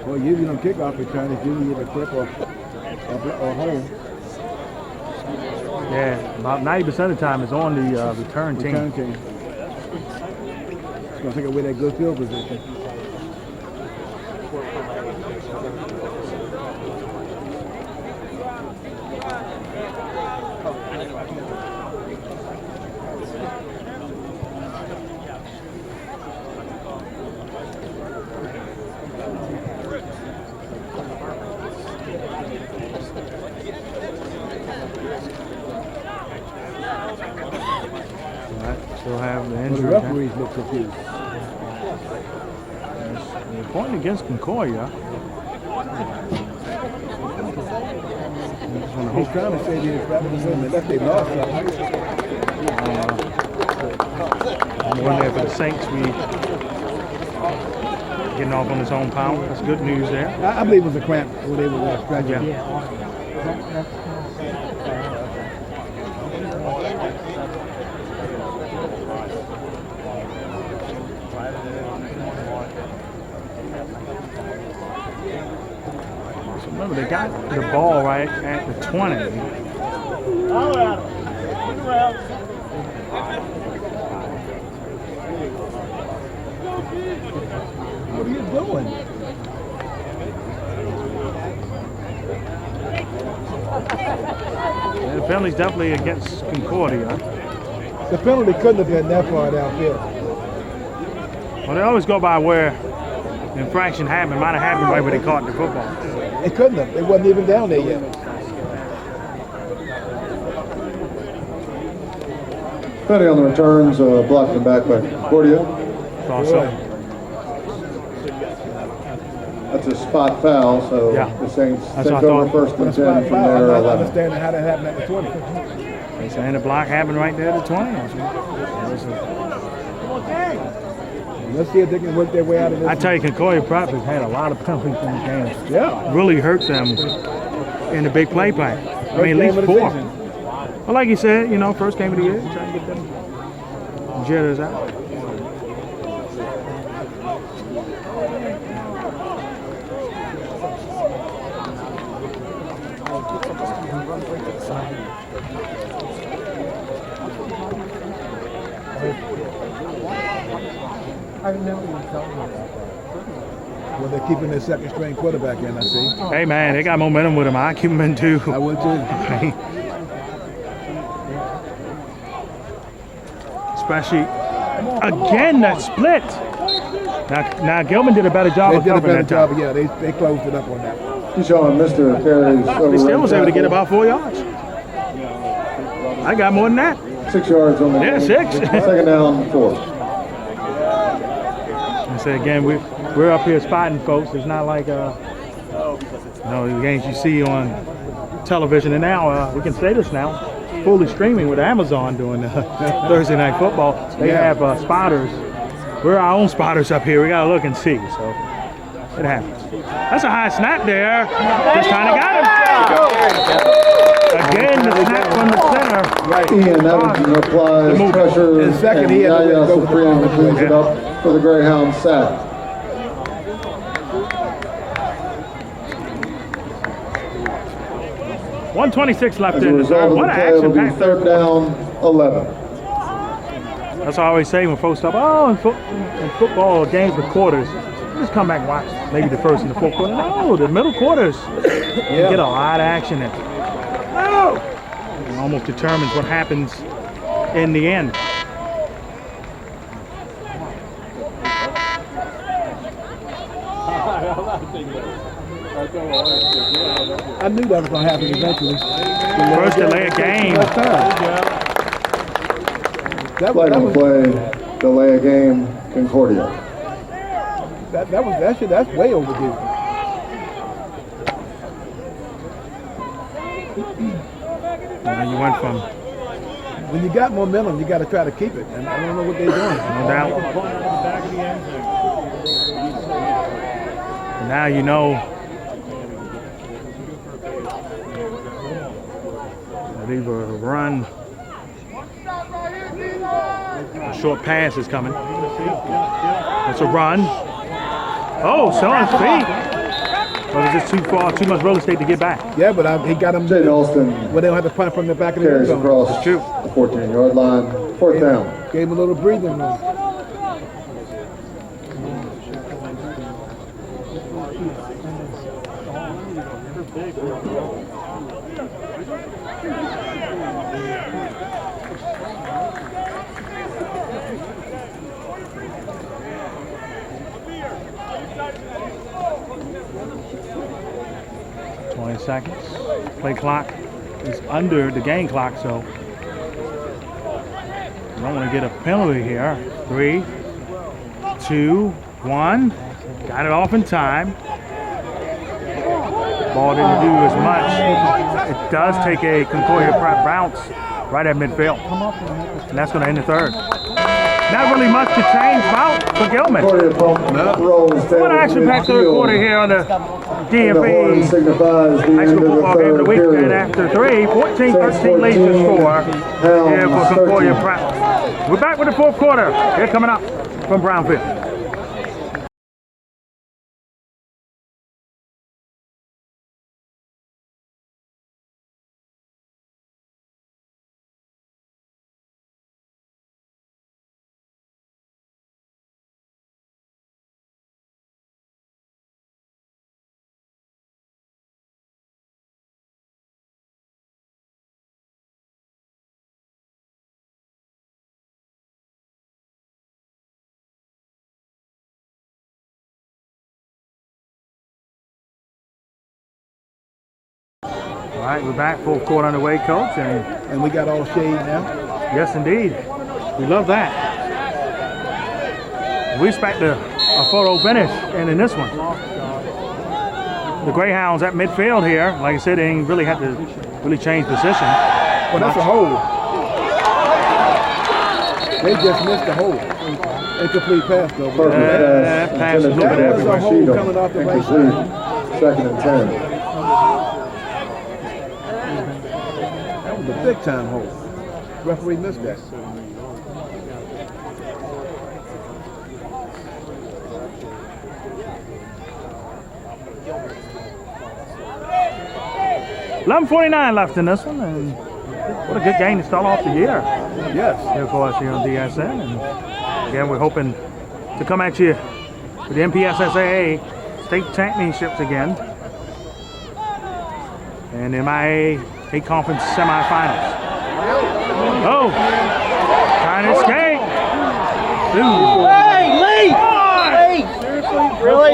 Well, usually on kickoff return, it's usually either quick or home. Yeah, about 90% of the time it's on the return team. Return team. It's going to take away that good field position. Still have the Well, injury. the referees look confused. They're pointing against Concordia. He's trying to say the inspectors unless they lost something. I'm wondering if the Saints we getting off on his own power. That's good news there. I believe it was a cramp when they were stretching. Yeah. So remember, they got the ball right at the 20. What are you doing? And the penalty's definitely against Concordia. The penalty couldn't have been that far downfield. Well, they always go by where the infraction happened. Might have happened right where they caught the football. It couldn't have. It wasn't even down there yet. Penalty on the returns, blocking back by Concordia. Thought so. That's a spot foul, so Yeah. the Saints That's take what I over thought. 1st and That's 10 why from I'm their not 11. understanding how that happened at the 20. They saying the block happened right there at the 20. Let's see if they can work their way out of this. I tell you, Concordia Prep has had a lot of penalties in the game. Yeah. Really hurt them in the big play. I mean, at Game least of the 4. season. Well, like you said, you know, first game of the year, trying to get them jitters out. Well, they're keeping their second string quarterback in, I see. Hey, man, they got momentum with them. I keep them in too. I would too. Especially, again, that split. Now Gilman did a better job They of did a covering better that time. job, yeah. They closed it up on that. Keyshawn Mr. carries over. He still was able to get tackle. about 4 yards. I got more than that. 6 yards on the Yeah, game. 6. Second down, 4. I say again, we're up here spotting folks. It's not like the games you see on television. And now we can say this now. fully streaming with Amazon doing Thursday Night Football. They have spotters. We're our own spotters up here. We got to look and see. So it happens. That's a high snap there. Just kind of got him. Again, the snap from the center. Right. Ian Evans applies pressure, In second, and he had to Yaya go with the Supreme ball. cleans it up for the Greyhounds sack. 1:26 left As a in the result third. of the What an play, it'll be action-packed third down, 11. That's what I always say when folks stop. Oh, in football games with quarters, just come back and watch maybe the first and the fourth quarter. No, the middle quarters, you get a lot of action in. No! It almost determines what happens in the end. I knew that was going to happen eventually. First delay of game. That Lightning was play, delay a game, Concordia. that's way overdue. Now you went from When you got momentum, you got to try to keep it. And I don't know what they're doing. no doubt. Now you know that either a run, a short pass is coming. It's a run. Oh, still on his feet. But it's just too far, too much real estate to get back. Yeah, but he got him. Jay Alston Well, they don't have to punt from the back of the end carries zone. across It's true. the 14-yard line, fourth down. Gave him a little breathing room. Seconds. Play clock is under the game clock, so you don't want to get a penalty here. 3, 2, 1. Got it off in time. Ball didn't do as much. It does take a Concordia bounce right at midfield, and that's going to end the third. Not really much to change about for Gilman. Concordia pump rolls What down action-packed third quarter here on the The horn DMV signifies the High end School of the Football Game of the third Week, and period. after 3, 14-13 leads the score here for Concordia Prep. We're back with the fourth quarter. Here coming up from Brownfield. All right, we're back, fourth quarter underway, Coach, And we got all shade now. yes, indeed, we love that. We expect a photo finish, and in this one, the Greyhounds at midfield here. Like I said, they ain't really had to really change position. Well, that's a hole. They just missed the hole. Incomplete pass, though. Perfect That pass. pass is a little bit Intended for everywhere. Cheatham. Coming off the right Incomplete. Second and 10. That was a big time hole. Referee missed that. $11:49 left in this one, and what a good game to start off the year. Yes. Here for us here on DSN, and again, we're hoping to come at you with the MPSSAA state championships again, and the MIAA conference semifinals. Oh, trying to escape. Ooh. Hey, Lee! Seriously? Really?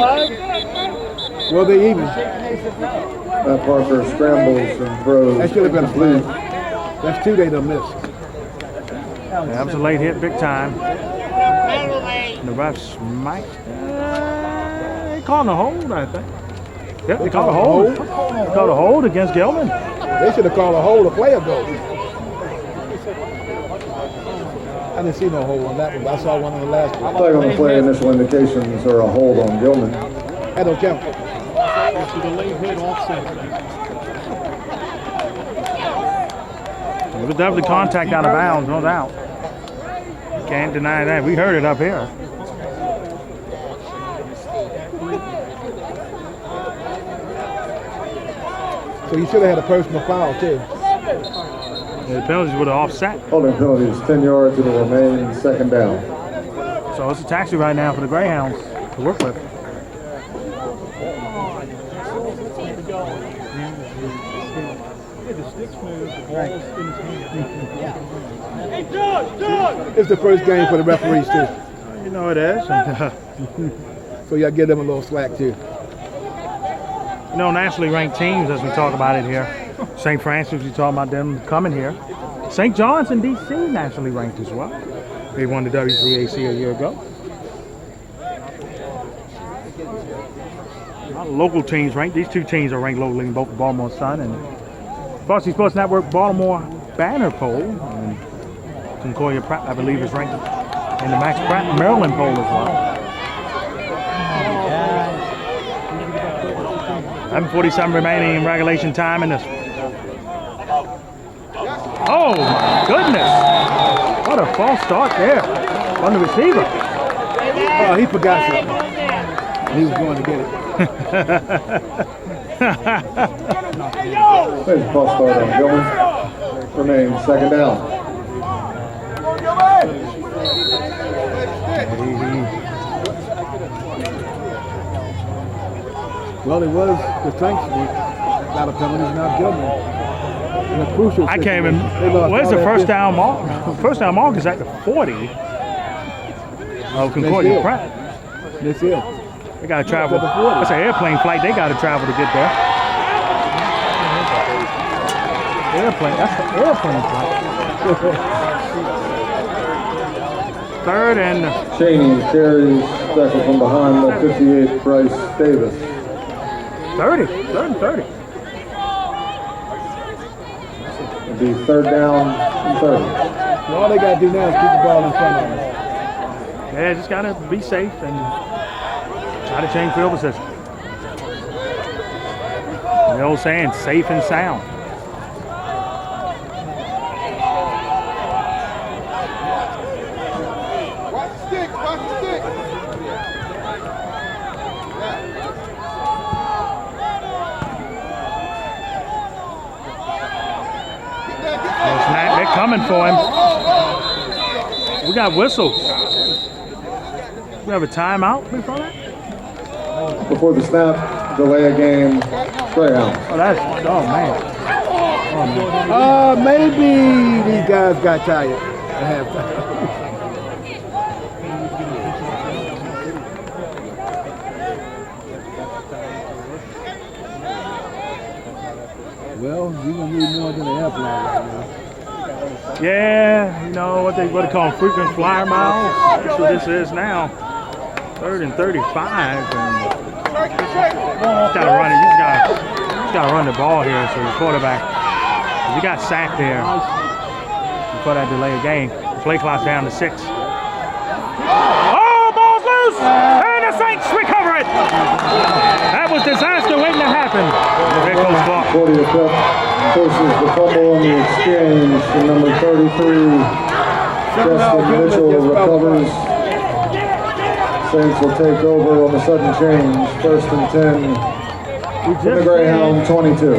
Well, they even. Matt Parker scrambles and throws. That should have been a flag. That's two they done missed. That was a late hit, big time. And the refs might. They called a hold, I think. Yep, they called a hold. They called a hold against Gilman. They should have called a hole a play ago. I didn't see no hold on that one, but I saw one on the last one. Flag on the play, initial indications are a hold on Gilman. That don't count. It was definitely contact out of bounds, no doubt. Can't deny that. We heard it up here. So you should have had a personal foul too. The penalties would have offset. Holding penalties, 10 yards, it'll remain second down. So it's a taxi right now for the Greyhounds to work with. It's the first game for the referees too. You know it is. So you gotta give them a little slack too. You know, nationally ranked teams, as we talk about it here. St. Francis, we talk about them coming here. St. John's and D.C. nationally ranked as well. They won the WCAC a year ago. A lot of local teams ranked. These two teams are ranked locally in both the Baltimore Sun and Varsity Sports Network Baltimore banner poll. And Concordia Pratt, I believe, is ranked in the Max Pratt Maryland poll as well. 11:47 remaining in regulation time in this. Oh my goodness! What a false start there on the receiver. Oh, he forgot something. He was going to get it. There's a false start on Gilman. Remain second down. Well, it was the Saints got a penalty, now Gilman. In a crucial I can't even. situation. Where's the first down mark? First down mark is at the 40 of Concordia Pratt. This is. They got to travel. That's an airplane flight. They got to travel to get there. Airplane. That's the airplane flight. Third and. Cheney carries tackle from behind the 58, Bryce Davis. 30. Third and 30. It'll be third down and 30. Well, all they got to do now is keep the ball in front of them. Yeah, just got to be safe and try to change field position. The old saying, safe and sound. Watch the stick, watch the stick. They're coming for him. We got whistles. We have a timeout before that? Before the snap, delay a game, Greyhounds. Oh, that's, oh man. Maybe these guys got tired at halftime. Well, you're gonna need more than an airplane right now. Yeah, you know what they call them, frequent flyer miles. That's what this is now. Third and 35. And he's got to run it. He's got to run the ball here. So the quarterback, he got sacked there before that delay of game. The play clock's down to 6. Oh, ball's loose, and the Saints recover it. That was disaster waiting to happen. There goes Loch. Concordia Cup forces the fumble on the exchange. And number 33, Justin Mitchell recovers. Saints will take over on the sudden change. First and 10 from the Greyhound 22.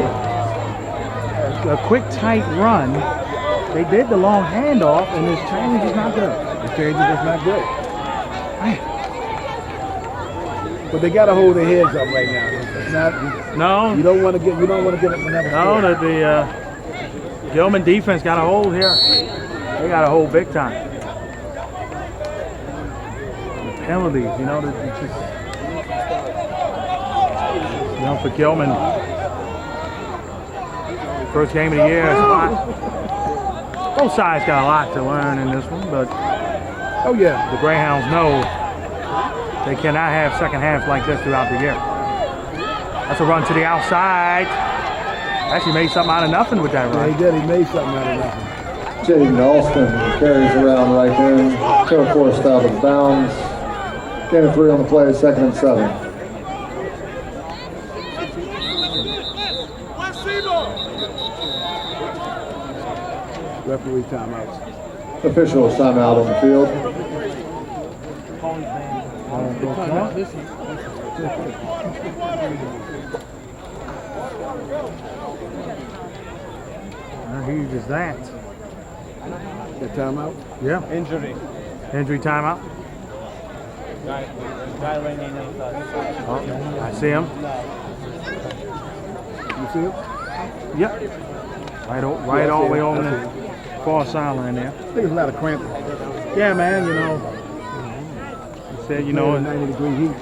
A quick, tight run. They did the long handoff, and this change is not good. The change is just not good. But they got to hold their heads up right now. It's not. No. You don't want to get. You don't want to get it another. No, the Gilman defense got a hold here. They got a hold big time. The penalties, you know, it's just, you know, for Gilman, first game of the year is a lot. Both sides got a lot to learn in this one, but Oh yeah. the Greyhounds know they cannot have second halves like this throughout the year. That's a run to the outside. Actually made something out of nothing with that Yeah, run. he did. He made something out of nothing. Jaden Alston carries around right in. Still forced out of bounds. Gain of 3 on the play, 2nd and 7. Referee timeouts. Official timeout on the field. How huge is that? The timeout? Yeah. Injury. Injury timeout. Guy laying in his Oh, I see him. You see him? Yep. Right all the way on the far sideline there. I think there's a lot of cramping. Yeah, man, you know. He said, you know. 90-degree heat.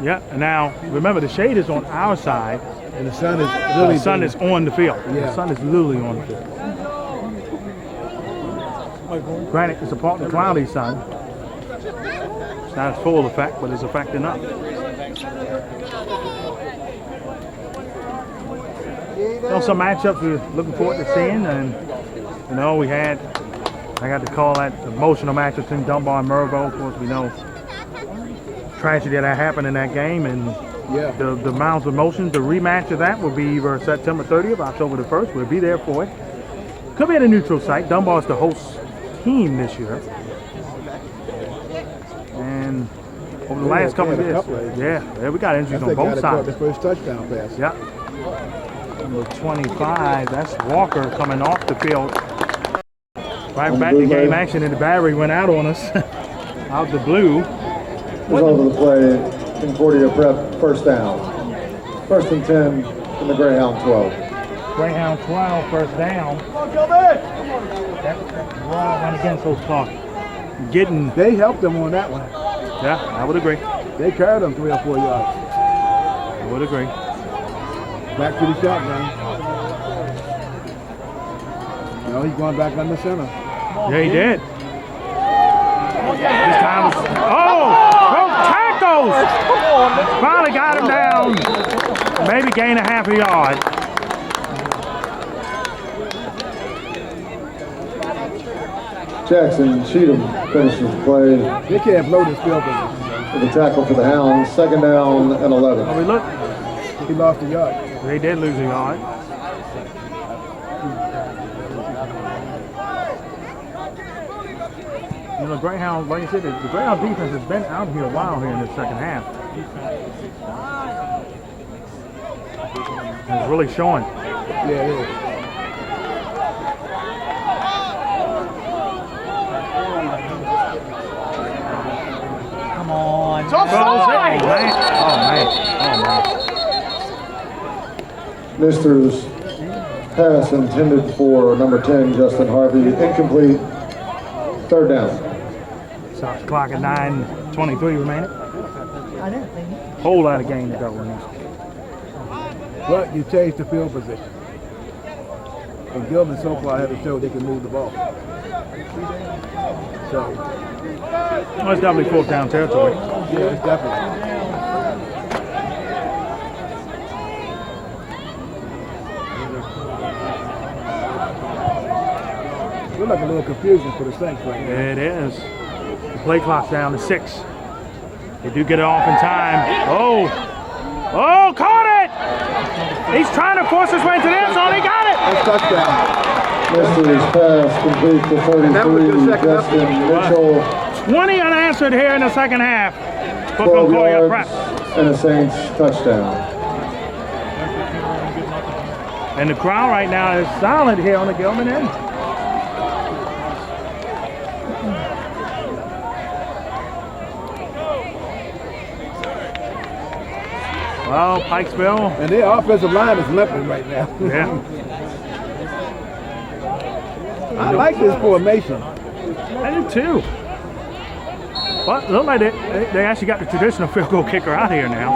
Yeah, and now, remember, the shade is on our side. And the sun is really The sun is on the field. Yeah. The sun is literally on the field. Granted, it's a partly cloudy sun. It's not its full effect, but it's affecting us. You know, some matchups we're looking forward to seeing, and you know, I got to call that emotional matchup between Dunbar and Mervo. Of course, we know tragedy that happened in that game, and Yeah. the amount of emotion. The rematch of that will be either September 30th, October the 1st. We'll be there for it. Could be at a neutral site. Dunbar's the host team this year. And over the last couple of years, yeah, we got injuries on both sides. The first touchdown pass. Yep. Number 25, that's Walker coming off the field. Right back to game action, and the battery went out on us. Out the blue. Result of the play, Concordia Prep, first down. 1st and 10 from the Greyhound 12. Greyhound 12, first down. Come on, Gilman! Raw run against those clock. Getting, They helped them on that one. yeah, I would agree. They carried them 3 or 4 yards. I would agree. Back to the shotgun. No, he's going back under center. Yeah, he did. This time, broke tackles! Finally got him down. Maybe gain a half a yard. Jackson Cheatham finishes the play They can't blow this field position. with a tackle for the Hounds. 2nd down and 11. Well, we look, He lost a yard. they did lose a yard. You know, Greyhound, like you said, the Greyhound defense has been out here a while here in the second half. It's really showing. Yeah, it is. Come on. Oh, man. Mister's pass intended for number 10, Justin Harvey, incomplete. 3rd down. Stop the clock at 9:23 remaining. Whole lot of game to go in this. But you changed the field position. And Gilman so far haven't showed they can move the ball. So, Well, it's definitely 4th down territory. yeah, it's definitely. Look like a little confusion for the Saints right now. It is. The play clock's down to 6. They do get it off in time. Oh, caught it! He's trying to force his way into the end zone. He got it! That's touchdown. Mister's pass complete to 33, Justin Mitchell. 20 unanswered here in the second half for 12 Concordia yards Prep. and a Saints touchdown. And the crowd right now is solid here on the Gilman end. Well, Pikesville. And their offensive line is limping right now. Yeah. I like this formation. I do too. But it look like they actually got the traditional field goal kicker out here now.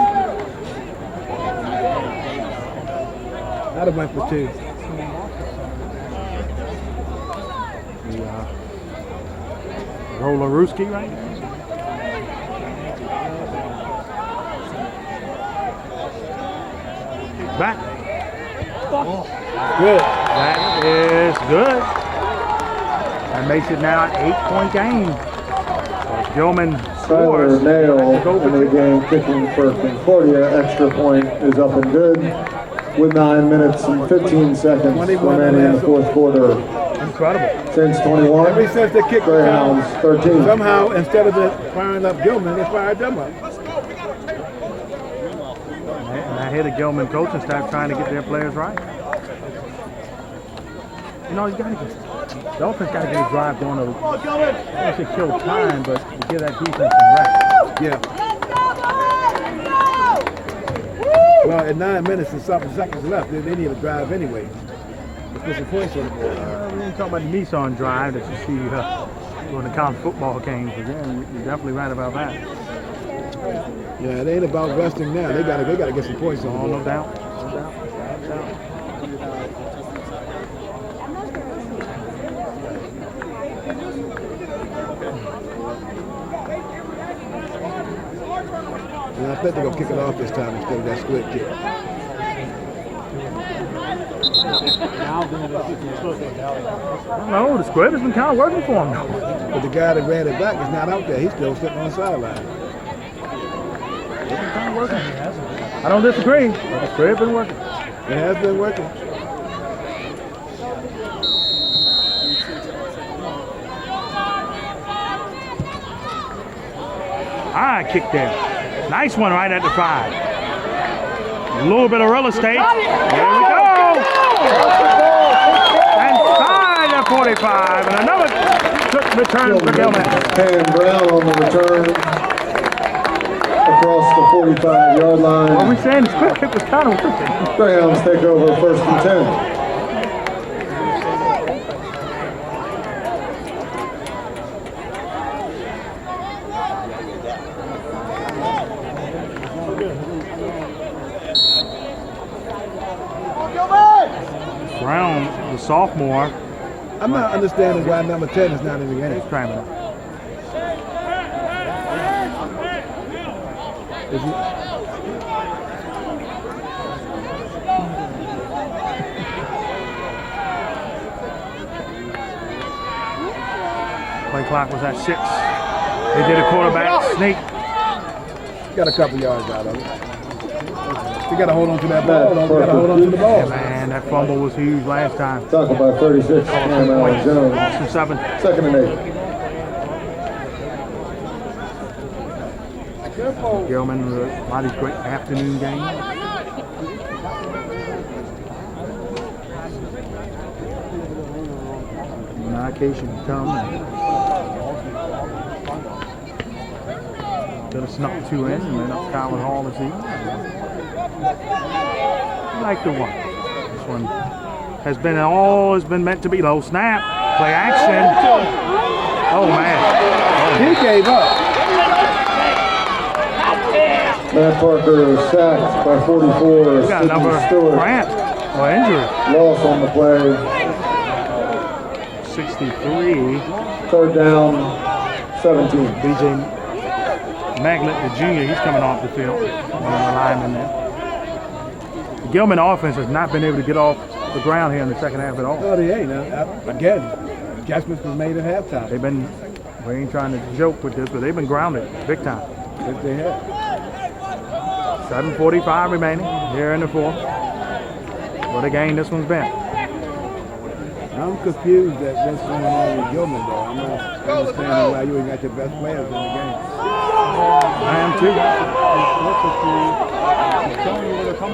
I'd have went for 2. Rolaruski right now. Back. Good. That is good. That makes it now an 8-point game. So Gilman Tyler scores. Nail Go in the game kicking for Concordia. Extra point is up and good with 9 minutes and 15 seconds 21 remaining in the fourth quarter. Incredible. Since 21, Ever since they kicked the Greyhounds 13. somehow instead of firing up Gilman, they fired them up. And I hear the Gilman coaching staff trying to get their players right. You know, he's got to get, the offense got to get a drive going. I don't want to kill time, but to give that defense some rest. Yeah. Well, at 9 minutes and something seconds left, they need a drive anyway. Let's put some points on the board. We ain't talking about the Nissan drive that you see during the college football games. Again, you're definitely right about that. Yeah, it ain't about resting now. They gotta get some points on the Oh, board. no doubt. No doubt. No doubt. And I think they're gonna kick it off this time instead of that squid kick. No, the squib has been kind of working for him now. But the guy that ran it back is not out there. He's still sitting on the sideline. It's been kind of working. I don't disagree, but the squib has been working. It has been working. High kick there. Nice one right at the 5. A little bit of real estate. There we go. Inside the 45. And another return for Gilman. And Brown on the return across the 45-yard line. What are we saying? The squib kick was kind of working. Greyhounds take over first and 10. Brown, the sophomore, I'm not understanding why number 10 is not in the game. is cramming it. Is he? Play clock was at 6. They did a quarterback sneak. Got a couple yards out of it. You got to hold on to that ball. You got to hold on to the Yeah, ball. man, that fumble was huge last time. Tackled by 36, and Jones. Austin 7. Second and 8. Gilman with a lot of these great afternoon games. When our occasion come, could have snuck 2 in and then up Colin Hall this evening. I like the one. This one has been always been meant to be low snap, play action. Oh man, He gave up. Matt Parker sacked by 44. we got another Sidney Stewart cramp or injury. loss on the play. 63. Third down, 17. BJ Magnet, the junior, he's coming off the field. One of the linemen there. The Gilman offense has not been able to get off the ground here in the second half at all. No, they ain't. Again, adjustments were made at halftime. They've been, we ain't trying to joke with this, but they've been grounded big time. Yes, they have. 7:45 remaining here in the fourth. What a game this one's been. I'm confused at what's going on with Gilman, though. I'm not understanding why you ain't got your best players in the game. I am too.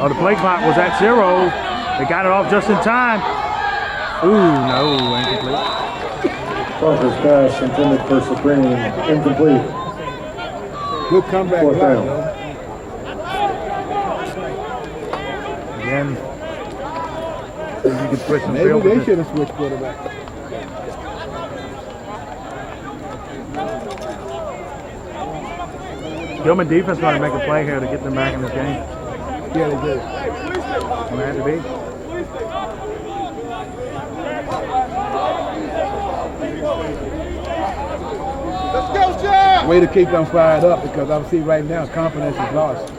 Oh, the play clock was at 0. They got it off just in time. Ooh, no, incomplete. Parker's pass intended for Supreme, incomplete. Good comeback Fourth drive, down. though. Again, you can switch some Maybe field they position. should have switched quarterback. Gilman defense going to make a play here to get them back in this game. Yeah, they did. It had to be. Let's go, Jack! Way to keep them fired up because I see right now confidence is lost.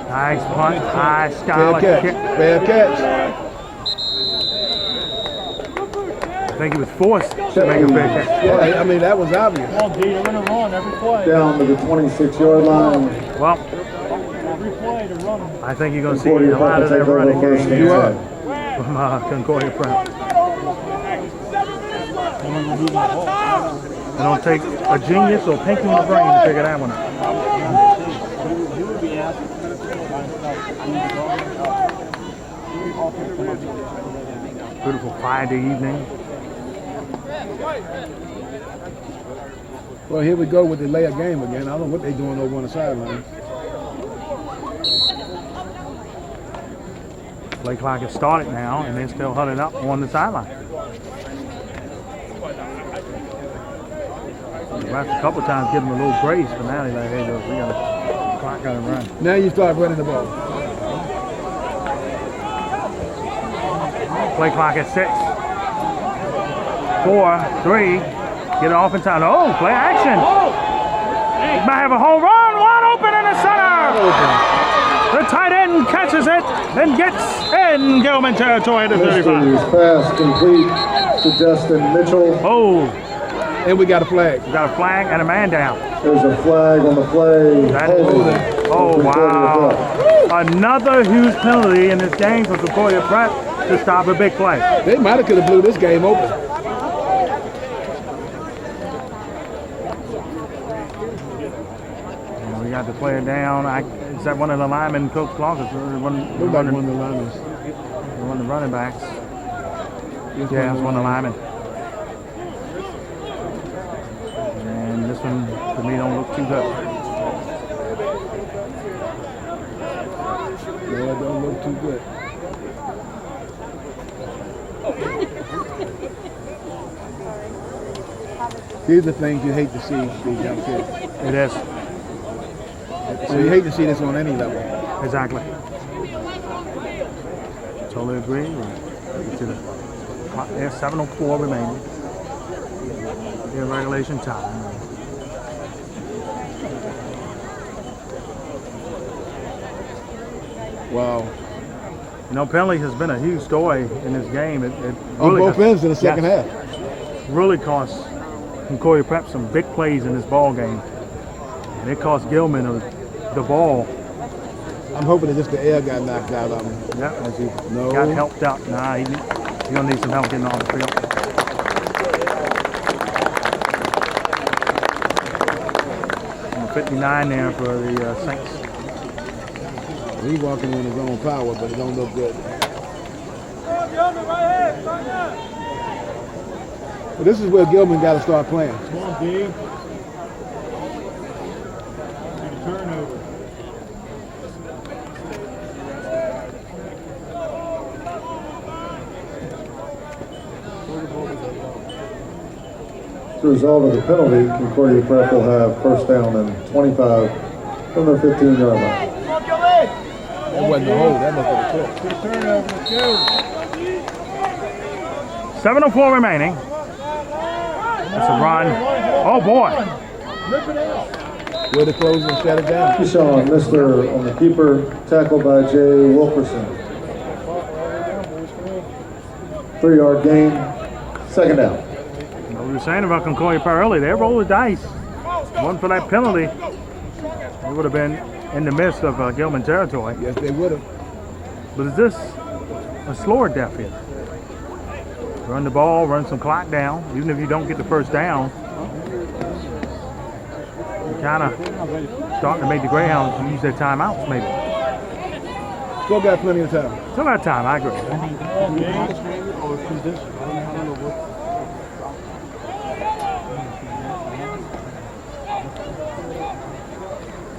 Nice punt, high Fair scholar catch. kick. Fair catch. think he was forced to make a big catch. Yeah, I mean, that was obvious. Come on, D, they're gonna run every play. Down to the 26-yard line. Well, Every play to run them. I think you're going to see Concordia a lot of Prep that will take running over first game and here 10. from Concordia Prep. It don't take a genius or pinky in the brain to figure that one out. Beautiful Friday evening. Well, here we go with the layer game again. I don't know what they're doing over on the sideline. Play clock has started now, and they're still huddled up on the sideline. The refs a couple times give them a little grace, but now they're like, hey, look, we got a clock got to run. Now you start running the ball. Play clock at 6. 4, 3, get it off in time. Oh, play action. You might have a home run, wide open in the center. The tight end catches it, then gets in Gilman territory at the 35. Mysteries pass complete to Justin Mitchell. Oh, And we got a flag. we got a flag and a man down. There's a flag on the play. That is, oh, wow. Another huge penalty in this game for Concordia Prep to stop a big play. They might have could have blew this game open. And we got the player down. Is that one of the linemen, Coach Clark? Is one Looked like one of the linemen. of the running backs? Yeah, it's one of the linemen. And this one, to me, don't look too good. Yeah, it don't look too good. These are things you hate to see, these young kids. It is. So you hate to see this on any level. Exactly. Totally agree. To the clock there, 7:04 remaining. In regulation time. Wow. You know, penalty has been a huge story in this game. It On really both ends in the second yes, half. really cost Concordia Prep some big plays in this ball game. And it cost Gilman the ball. I'm hoping that just the air got knocked out of him. Yeah, as he No. got helped up. Nah, he's gonna need some help getting off the field. Number 59 there for the Saints. He's walking on his own power, but it don't look good. But this is where Gilman got to start playing. Come on, D. Need a turnover. As a result of the penalty, Concordia Prep will have first down and 25 from their 15-yard line. That wasn't a hold. That must have been a Good turnover. Let's go. 7:04 remaining. That's a run. Oh boy. Rip it out. trick. Way to close and shut it down. Keyshawn, Mr. on the keeper, tackled by Jay Wilkerson. 3-yard gain, second down. What we were saying about Concordia Prep early, they rolled the dice. One for that penalty. It would have been in the midst of Gilman territory. Yes, they would have. But is this a slower death hit? Run the ball, run some clock down. Even if you don't get the first down, you're kind of starting to make the Greyhounds use their timeouts maybe. Still got plenty of time. Still got time, I agree.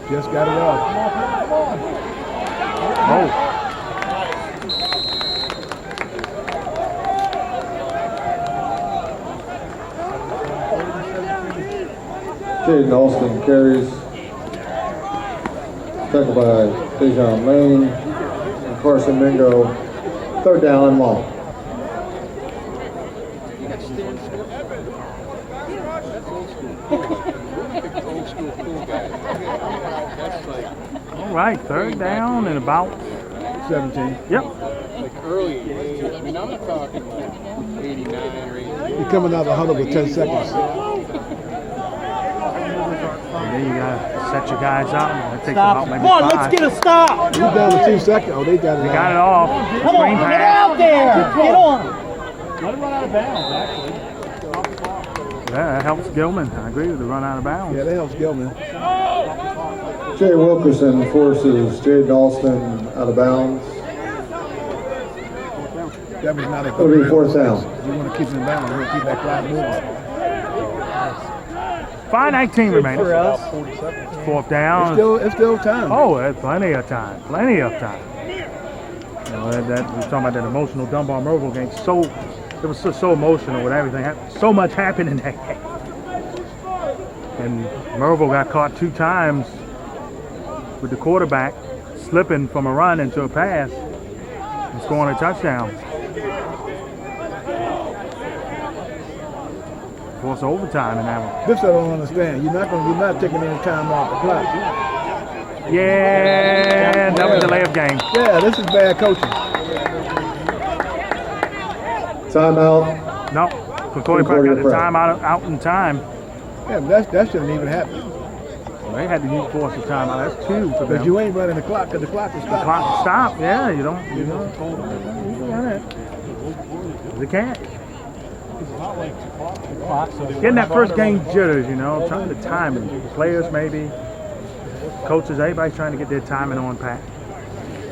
Just got it off. Oh, Jaden Austin carries, tackled by Dejon Lane and Carson Mingo, third down and long. all right, third down and about, 17. yep, Like early, I mean, I'm not talking like 89 or 80. You're coming out of the huddle with 10 seconds. And then you gotta set your guys up. It takes Stop. about maybe Come on, 5. let's get a stop. You down to 2 seconds. Oh, they got it. They got it off. Come on, Screen get pass. out there. Get on him. Let him run out of bounds, actually. Yeah, that helps Gilman. I agree with the run out of bounds. Yeah, that helps Gilman. Jay Wilkerson forces Jay Dalston out of bounds. That was not a It'll good be 4th down. You want to keep him down. You want to keep that clock moving. 5:19 remaining. 4th down. It's still time. Oh, there's plenty of time. Plenty of time. You know, that we're talking about that emotional Dunbar Merville game. It was so emotional with everything. So much happened in that game. And Merville got caught 2 times with the quarterback slipping from a run into a pass and scoring a touchdown. Force overtime in that one. This I don't understand. You're not taking any time off the clock. Yeah, another delay of game. Yeah, this is bad coaching. Timeout. No, Concordia probably got the time out in time. Yeah, that shouldn't even happen. They had to use force of time out. That's 2 for But them. you ain't running the clock because the clock is stopped. Clock stop. Yeah, you don't. They can't. Getting that first game jitters, you know, trying to time it. Players maybe, coaches, everybody's trying to get their timing on pat.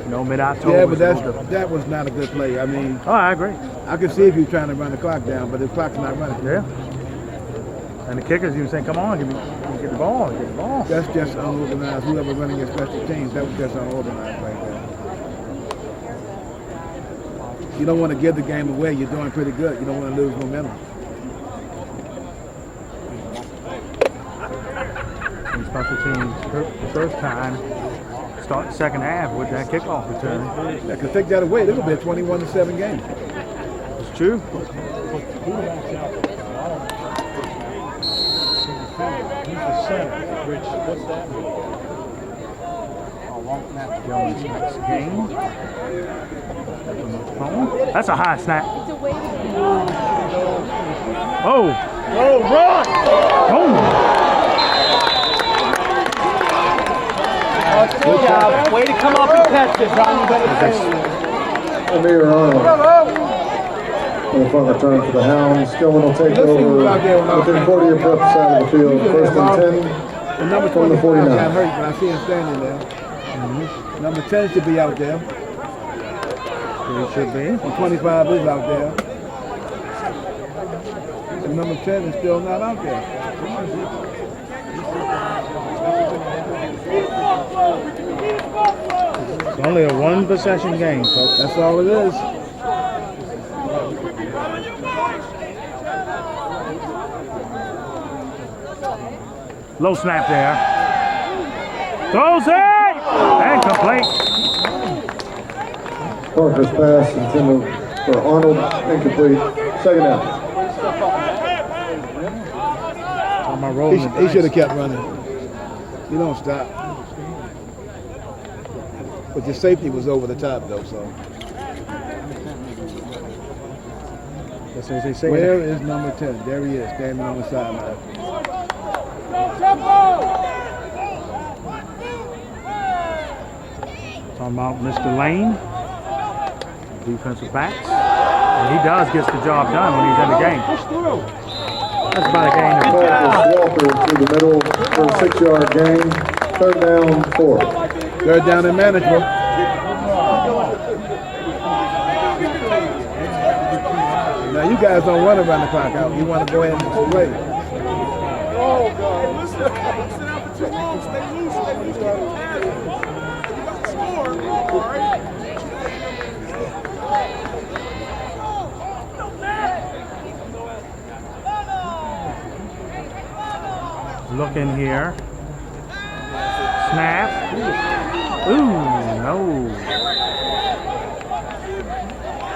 You know, mid-October. Yeah, but that was not a good play. I mean, oh, I agree. I can see if you're trying to run the clock down, but the clock's not running. Yeah. And the kickers even saying, "Come on, get the ball, get the ball." That's just unorganized. Whoever running your special teams, that was just unorganized right there. You don't want to give the game away. You're doing pretty good. You don't want to lose momentum. And special teams, the first time, start the second half with that kickoff return. That could take that away. This will be a 21-7 game. It's true. He's the center, which, what's that mean? Gilman's next game. That's a high snap. Oh! Oh, run. Oh! Good job. Way to come up and catch it, John. You better say. Amir Arnold. On the front return for the Hounds. Gilman will take over with Concordia prep side of the field. 1st and 10 The number from the 25 got 49. hurt, but I see him standing there. Number 10 should be out there. It should be. And 25 is out there. And number 10 is still not out there. It's only a 1-possession game, folks. That's all it is. Low snap there. Throws it! And complete. Parker's pass intended for Arnold, incomplete. 2nd down. On my roll. He should have kept running. You don't stop. But the safety was over the top, though, so. That's what they say. Where is number 10? There he is, standing on the sideline. Talking about Mr. Lane, defensive backs. And he does get the job done when he's in the game. That's about a game. Parker's Walker through the middle for a 6-yard gain. 3rd down, 4. 3rd down in management. Now you guys don't want to run the clock out. You want to go ahead and play. Oh, God. Listen out for too long. Stay loose. Stay loose. You got to score. All right. Looking here. Snap. Ooh, no.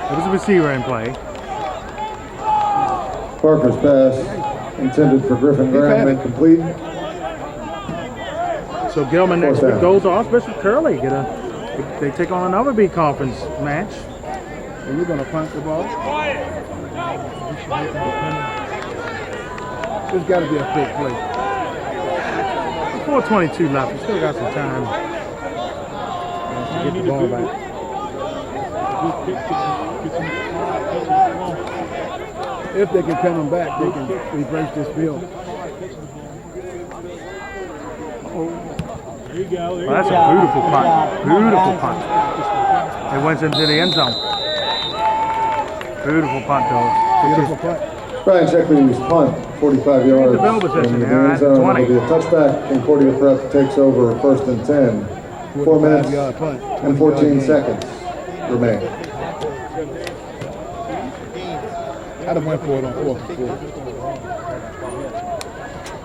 It was a receiver in play. Parker's pass intended for Griffin Graham, incomplete. So Gilman next 4th week down. goes to Archbishop Curley. They take on another B conference match. And you're going to punt the ball? There's got to be a fake play. 4:22 left. We still got some time to get the ball back. If they can come back, they can reverse this field. Well, that's a beautiful punt. Beautiful punt. It went into the end zone. Beautiful punt, though. Beautiful punt. Brian Sheckley's punt, 45 yards. The bell position in the there end at zone. 20. It'll be a touchback. Concordia prep takes over first and 10. 4 minutes 45-yard punt. and 14 seconds remain. I'd have went for it on 4th and 4.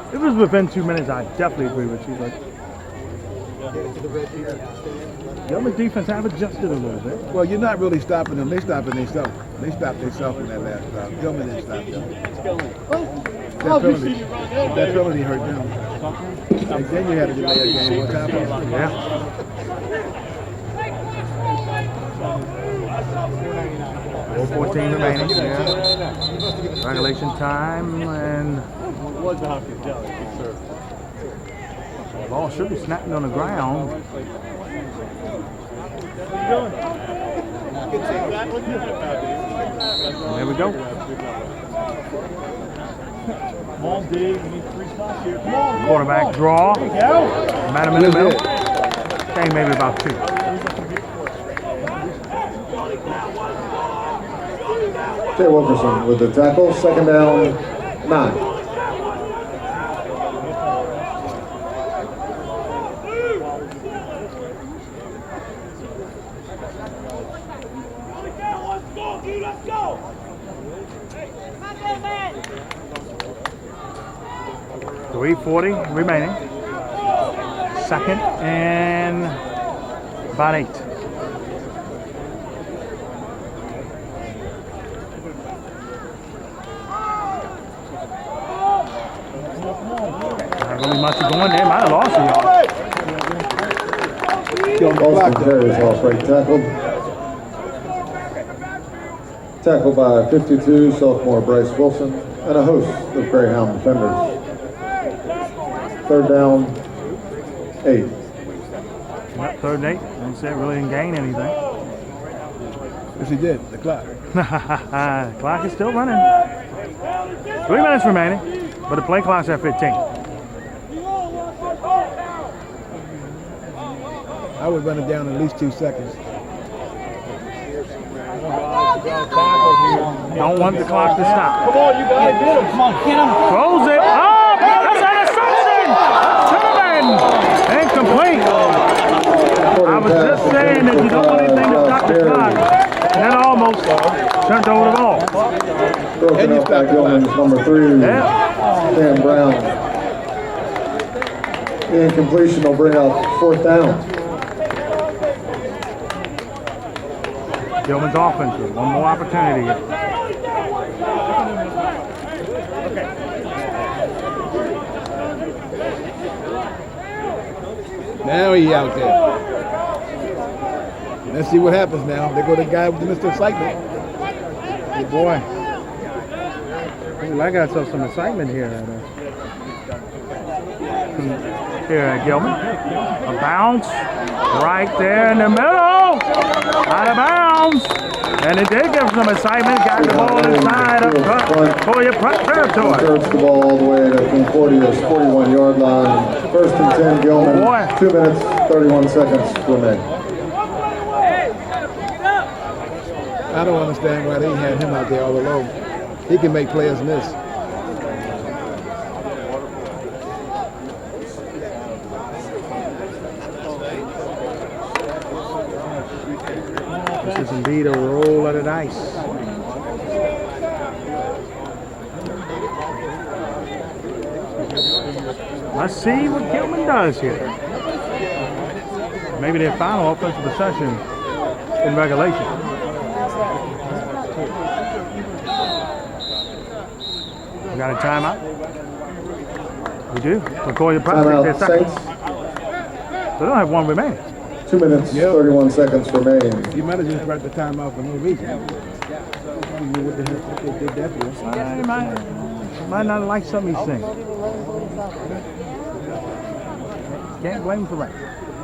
If it was within 2 minutes, I definitely agree with you. But Gilman defense have adjusted a little bit. Well, you're not really stopping them. They stopping themselves. They stopped themselves in that last drive. Gilman didn't stop them. That penalty hurt them. And then you had to delay a game on top of it. Yeah. Well, 14 remaining. Yeah. Regulation time and the ball should be snapping on the ground. There we go. Quarterback draw. Madam in the middle. Game maybe about 2. Jay Wilkerson with the tackle, second down, 9. Let's go! 3:40 remaining. Second and about 8. Not really much going there. Might have lost a yard. Austin Terry's off right tackled. Tackled by 52, sophomore Bryce Wilson, and a host of Greyhound defenders. Third down, 8. Yep, third and 8. Didn't say it really didn't gain anything. Yes, he did. The clock. Clock is still running. 3 minutes remaining, but the play clock's at 15. I would run it down at least 2 seconds. Don't want the clock to stop. Come on, you gotta do it. Come on, get him. Throws it. Oh, that's an interception! Incomplete. I was just saying that you don't want anything to stop the clock. And that almost turned over the ball. Broken up by Gilman's number 3, Dan Brown. The incompletion will bring up 4th down. Gilman's offense with one more opportunity. Now he out there. Let's see what happens now. They go to the guy with Mr. Excitement. Good boy. Ooh, I got some excitement here. Here, Gilman. A bounce right there in the middle. Out of bounds. And it did give some excitement. Got the ball inside up front for your front territory. Turns the ball all the way to Concordia's 41-yard line. First and 10, Gilman. 2 minutes, 31 seconds remain. I don't understand why they had him out there all alone. He can make players miss. This is indeed a roll of the dice. Let's see what Gilman does here. Maybe their final offensive possession in regulation. We got a timeout. We do. Concordia practice their Timeout, second. Saints. They don't have one remaining. 2 2 minutes, 31 seconds remaining. You might have just brought the time out for no reason. You know what the heck they did that for? Might not like something he's saying. Can't blame him for that.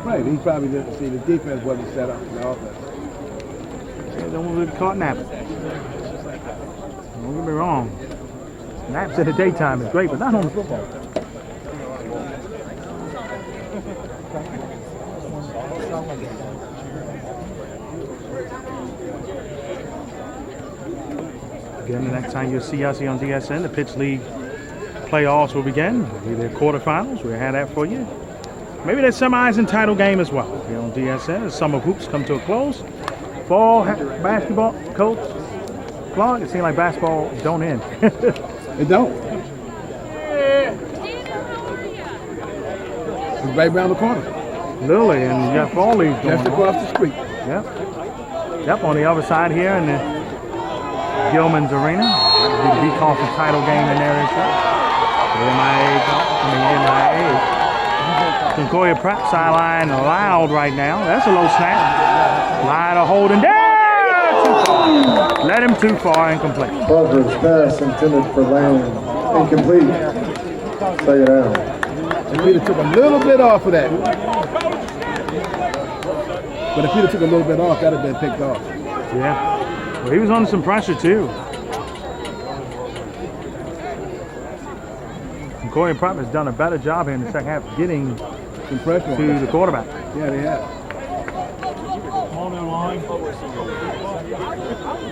Right, he probably didn't see the defense wasn't set up for the offense. Don't want to be caught napping. Don't get me wrong. Naps in the daytime is great, but not on the football. Again, the next time you'll see us here on DSN, the Pitch League playoffs will begin. It'll be the quarterfinals. We'll have that for you. Maybe that semis and title game as well. Here on DSN, as summer hoops come to a close. Fall basketball, Coach Clark, it seems like basketball don't end. It don't. It's right around the corner. Lily and you got fall leagues going Just across the street. Yep. Yep, on the other side here in the Gilman's Arena. That'll be the B-Conference title game in there as well. MIAA. Concordia prep sideline loud right now. That's a low snap. Line of holding there. Led him too far, incomplete. Butler's pass intended for Lane, incomplete. Take it down. If he'd have took a little bit off of that. But if he'd have took a little bit off, that'd have been picked off. Yeah. Well, he was under some pressure too. Concordia Prep has done a better job here in the second half of getting Some pressure to the quarterback. Yeah, they have.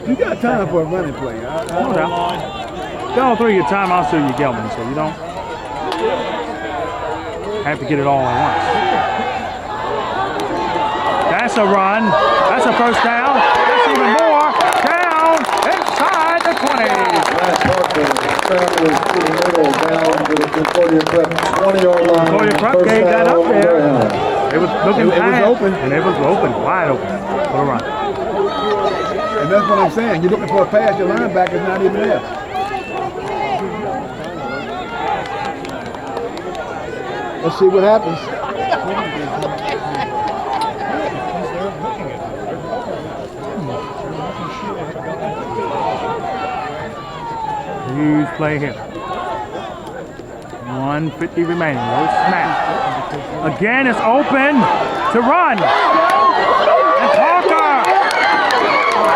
You got time for a running play. No doubt. Y'all throw your time out to you, Gilman, so you don't have to get it all at once. That's a run. That's a first down. That's even more. Down inside the 20. Last Parker travels to the middle, down to the Concordia Prep 20-yard line. Concordia Prep First gave that down, up there. Greyhounds. It was looking It was tight, open. and it was open, wide open for a run. And that's what I'm saying. You're looking for a pass, your linebacker's not even there. Let's see what happens. Huge play here. 1:50 remaining. No snap. Again, it's open to run. And Parker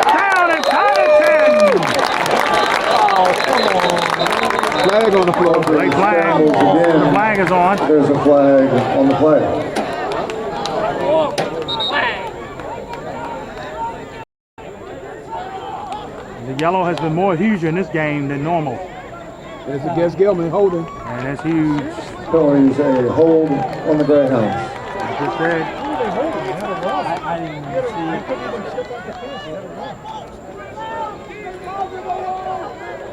down inside the 10. Flag on the floor. Late flag. The flag is on. There's a flag on the play. The yellow has been more huge in this game than normal. It's against Gilman holding. And that's huge. Penalties a hold on the Greyhounds. Like I said.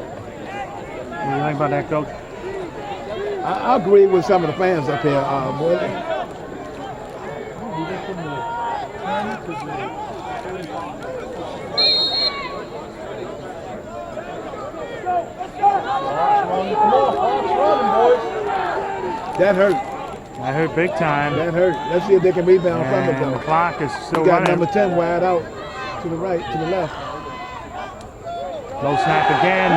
What do you think about that, Coach? I agree with some of the fans up here. That hurt. That hurt big time. That hurt. Let's see if they can rebound from it, And the though. clock is still You got running. number 10 wide out to the right, to the left. Low snap again.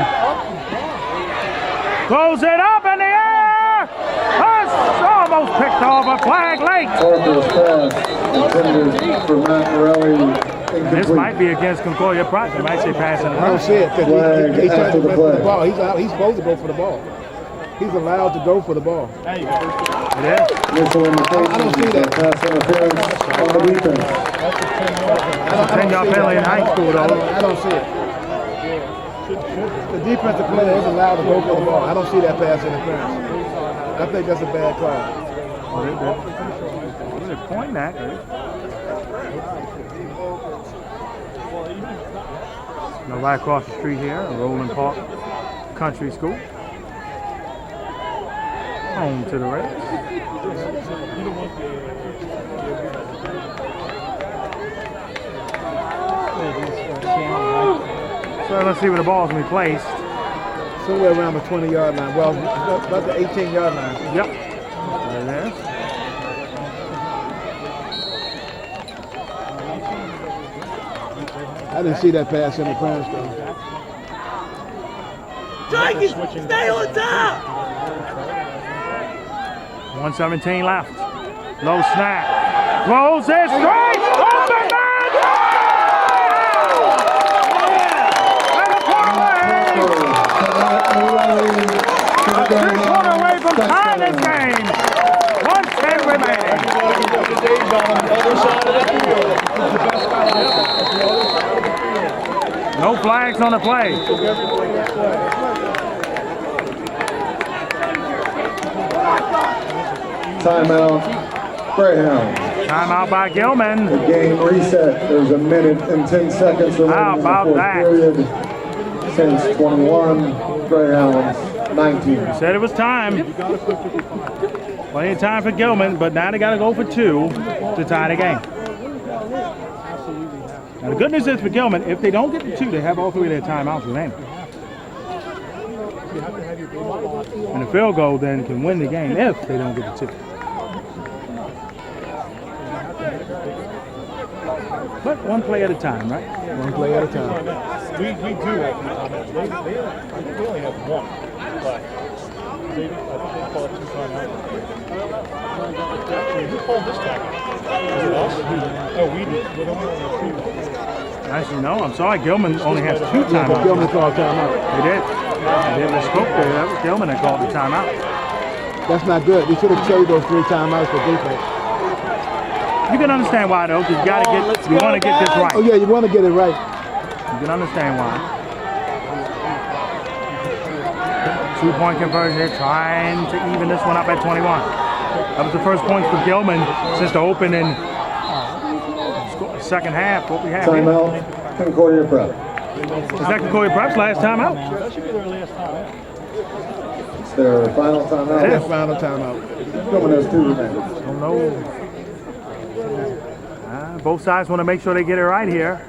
Throws it up in the air. That's almost picked off. A flag late. Parker's pass intended for Matt Morelli, incomplete. This might be against Concordia Prep. They might say pass in the I don't see it because Flag he's trying after to the run for the play. ball. He's supposed to go for the ball. He's allowed to go for the ball. It is. Initial indication I don't see that. pass interference on the defense. I 10-yard penalty in high school, though. I don't see it. The defensive player is allowed to go for the ball. I don't see that pass interference. I think that's a bad call. They're pointing at it. Now right across the street here, Roland Park Country School. Home to the Reds. So let's see where the ball's going to be placed. Somewhere around the 20-yard line. Well, about the 18-yard line. Yep. There it is. didn't see that pass interference though. Stay on top! 1:17 left. Low snap. Throws it straight. Open man! And a parlay! A 3-quarter away from tying this game. 1:10 remaining. No flags on the play. Timeout, Greyhounds. Timeout by Gilman. The game reset. There's a minute and 10 seconds remaining How about in the that? fourth period. Saints 21, Greyhounds 19. Said it was time. Plenty of time for Gilman, but now they got to go for 2 to tie the game. Now the good news is for Gilman, if they don't get the 2, they have all 3 of their timeouts remaining. And the field goal then can win the game if they don't get the 2. But one play at a time, right? One play at a time. We do have they only have one, but I think they call it 2 timeouts. Who called this time? Was it us? Oh, we did. We're the only one that Actually, no, I'm sorry. Gilman only has 2 Yeah, but timeouts. Gilman called timeout. They did. They did misspoke there. That was Gilman that called the timeout. That's not good. We should have saved those 3 timeouts for defense. You can understand why though, because you want to get this right. Oh yeah, you want to get it right. You can understand why. 2-point conversion here, trying to even this one up at 21. That was the first point for Gilman since the opening second half. What we have here. Timeout, Concordia Prep. Is that Concordia Prep's last time out? That should be their last time out. It's their final timeout. It is. That final timeout. Gilman has 2 remaining. Don't know. Both sides want to make sure they get it right here.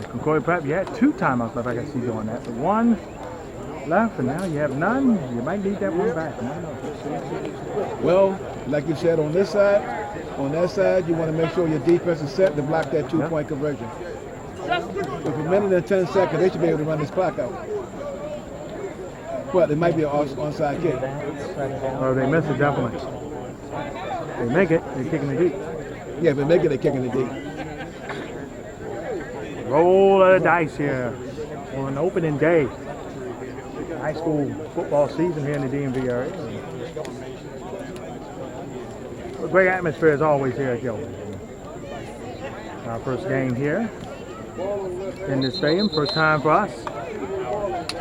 Concordia Prep, you had 2 timeouts left. I can see doing that. But 1 left, and now you have none. You might need that one back. I don't know. Well, like you said, on this side, on that side, you want to make sure your defense is set to block that 2-point conversion. With a minute and 10 seconds, they should be able to run this clock out. But it might be an onside kick. Or they miss it, definitely. They make it, they're kicking it deep. Yeah, if they make it, they're kicking it deep. Roll of the dice here on opening day. High school football season here in the DMV area. A great atmosphere as always here at Gilman. Our first game here in this stadium. First time for us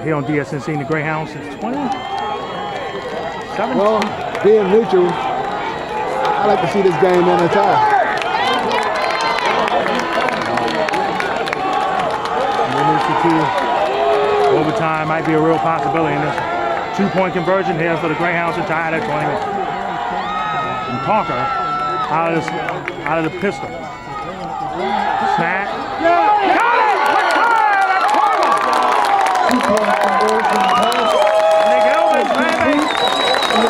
here on DSN seeing the Greyhounds since 2017. Well, being neutral, I like to see this game in a tie. Overtime might be a real possibility in this 2-point conversion here for the Greyhounds to tie it at 20. And Parker out of the pistol. Snap. Got it!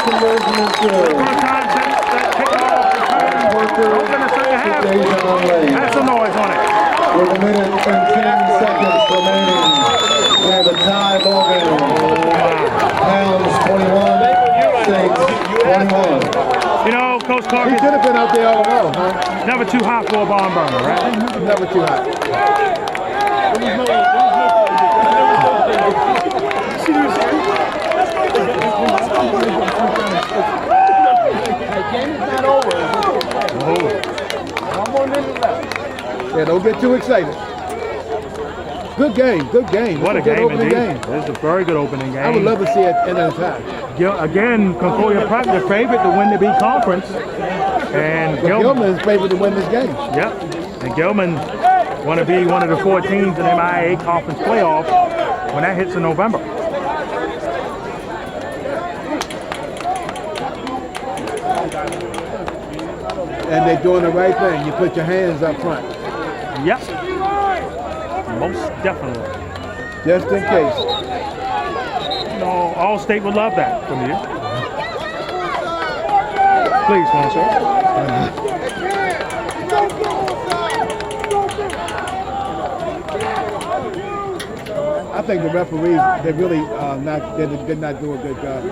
Conversion is good. First time since that kickoff return. Open the second half. Have some noise on it. With a minute and 10 seconds remaining, we have a tie ball game. Hounds 21, Saints 21. You know, Coach Clark He is should have been out there all along, huh? never too hot for a barn burner, right? Never too hot. Yeah, don't get too excited. Good game, good game. What a Good game opening indeed. This is a very good opening game. I would love to see it in a tie. Again, Concordia Prep, the favorite to win the B Conference. And But Gilman is favored to win this game. Yep. And Gilman want to be one of the 4 teams in the MIAA Conference playoff when that hits in November. And they're doing the right thing. You put your hands up front. Yep. Most definitely. Just in case. You know, All-State would love that from you. Please, sponsor. I think the referees, they really did not do a good job.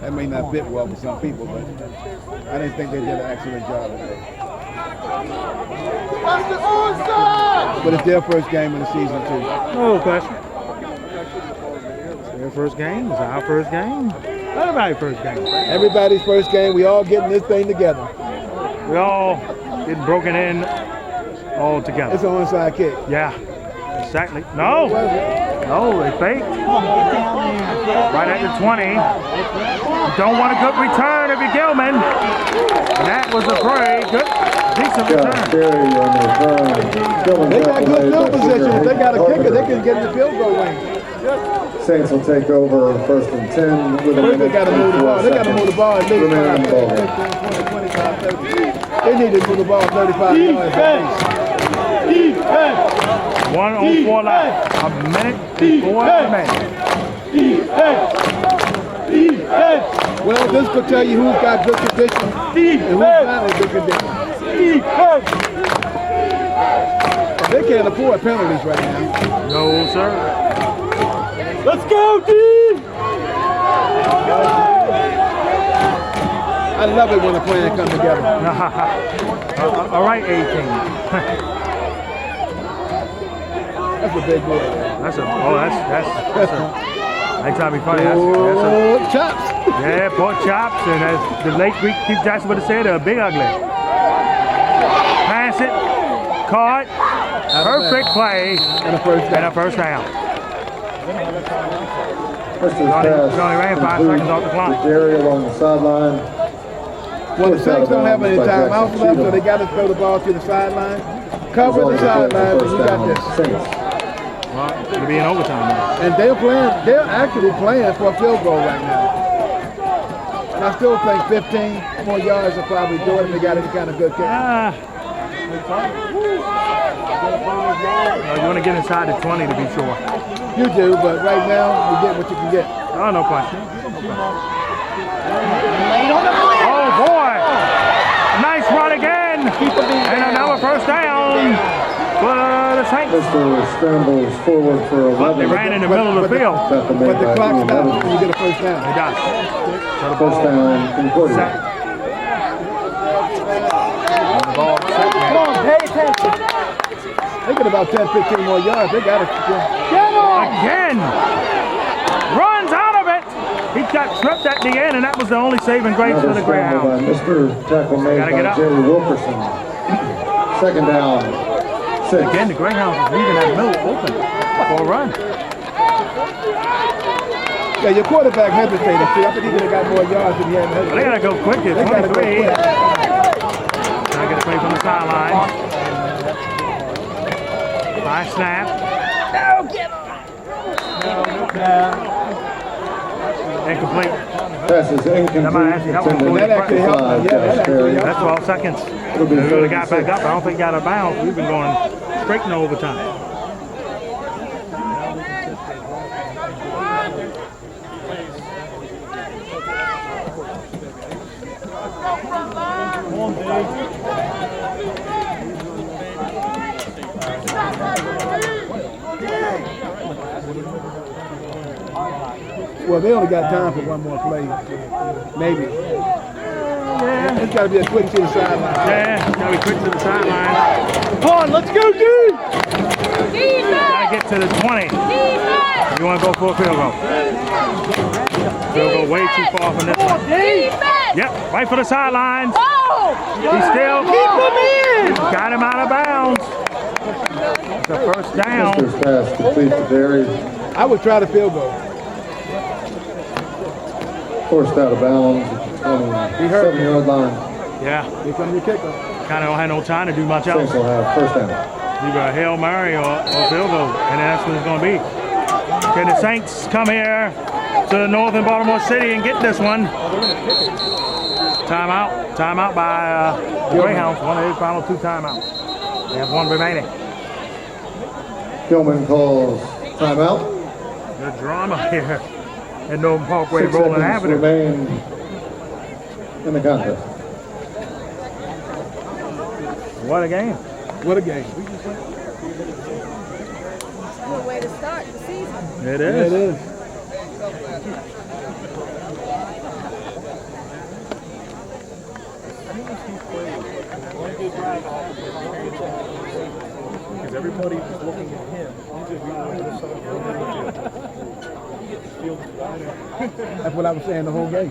That may not fit well for some people, but I didn't think they did an excellent job today. But it's their first game of the season too. No question. Their first game. It's our first game. Everybody's first game. Everybody's first game. We all getting this thing together. We all getting broken in all together. It's an onside kick. Yeah, exactly. No, no, they fake. Right at the 20. You don't want a good return if you're Gilman. And that was a very good, decent return. They got good field position. If they got a kicker, they can get in the field goal range. Saints will take over 1st and 10 with a minute. They got to move the ball. They got to move the ball at least 5, 10, 15, 20, 25, 30. They need to move the ball 35 yards at least. 1:04 left. A minute before remaining. Well, this could tell you who's got good condition and who's not in good condition. They can't afford penalties right now. No, sir. Let's go, D! I love it when the plan comes together. All right, 18. That's a big boy. That's a, anytime be funny. That's a, chops. yeah, pork chops, and as the late Greek Chief Jackson would have said, a big ugly. Pass it, caught, perfect play, And a first down. and a first down. First He only ran 5 seconds off the clock. Gary along the sideline. Well, the Saints don't have any timeouts left, so they got to throw the ball to the sideline. Cover the sideline, but you got this. Well, it'll be in overtime now. And they're actually playing for a field goal right now. And I still think 15 more yards will probably do it if they got any kind of good kick. You want to get inside the 20 to be sure. You do, but right now, you get what you can get. Oh, no question. Oh, boy. Nice run again. And another first down for the Saints. Mr. scrambles forward for 11. They ran in the middle of the field. But the clock stops when you get a first down. It does. So the First down, Concordia. ball set. Come on, pay attention. They get about 10, 15 more yards. They got it. Again. Runs out of it. He got tripped at the end, and that was the only saving grace for the Greyhounds. Mr. Tackle made Gotta by get up. Jerry Wilkerson. Second down, 6. Again, the Greyhounds is leaving that middle open for a run. Yeah, your quarterback hesitated. See, I think he could have got more yards if he hadn't hesitated. They gotta go quick here. They gotta go 23. quick. Trying to get a play from the sideline. High snap. Incomplete. Pass is That might actually help him. incomplete. That actually helped him. Yeah, that actually helped. That's 12 seconds. It'll be They really 30 got back up. I don't think he got out of bounds. We've been going straight into overtime. Well, they only got time for one more play. Maybe. Yeah. It's got to be a quick to the sideline. Yeah, gotta be quick to the sideline. Come on, let's go, dude. Gotta get to the 20. You wanna go for a field goal? Field goal way too far from this one. Yep, right for the sidelines. He's still Keep him in. got him out of bounds. The first down. Mr. pass complete to Jerry. I would try the field goal. Forced out of bounds at the 27-yard line. Yeah, Here comes your kicker. kind of don't have no time to do much else. Saints will have first down. Either a Hail Mary or field goal, and that's what it's going to be. Can the Saints come here to northern Baltimore City and get this one? Timeout by the Greyhounds. One of their final 2 timeouts. They have 1 remaining. Gilman calls timeout. The drama here at Northern Parkway 6 Rolling seconds Avenue. remain in the contest. What a game. What a game. start the season. It Yeah, is. it is. Because everybody was looking at him. That's what I was saying the whole game.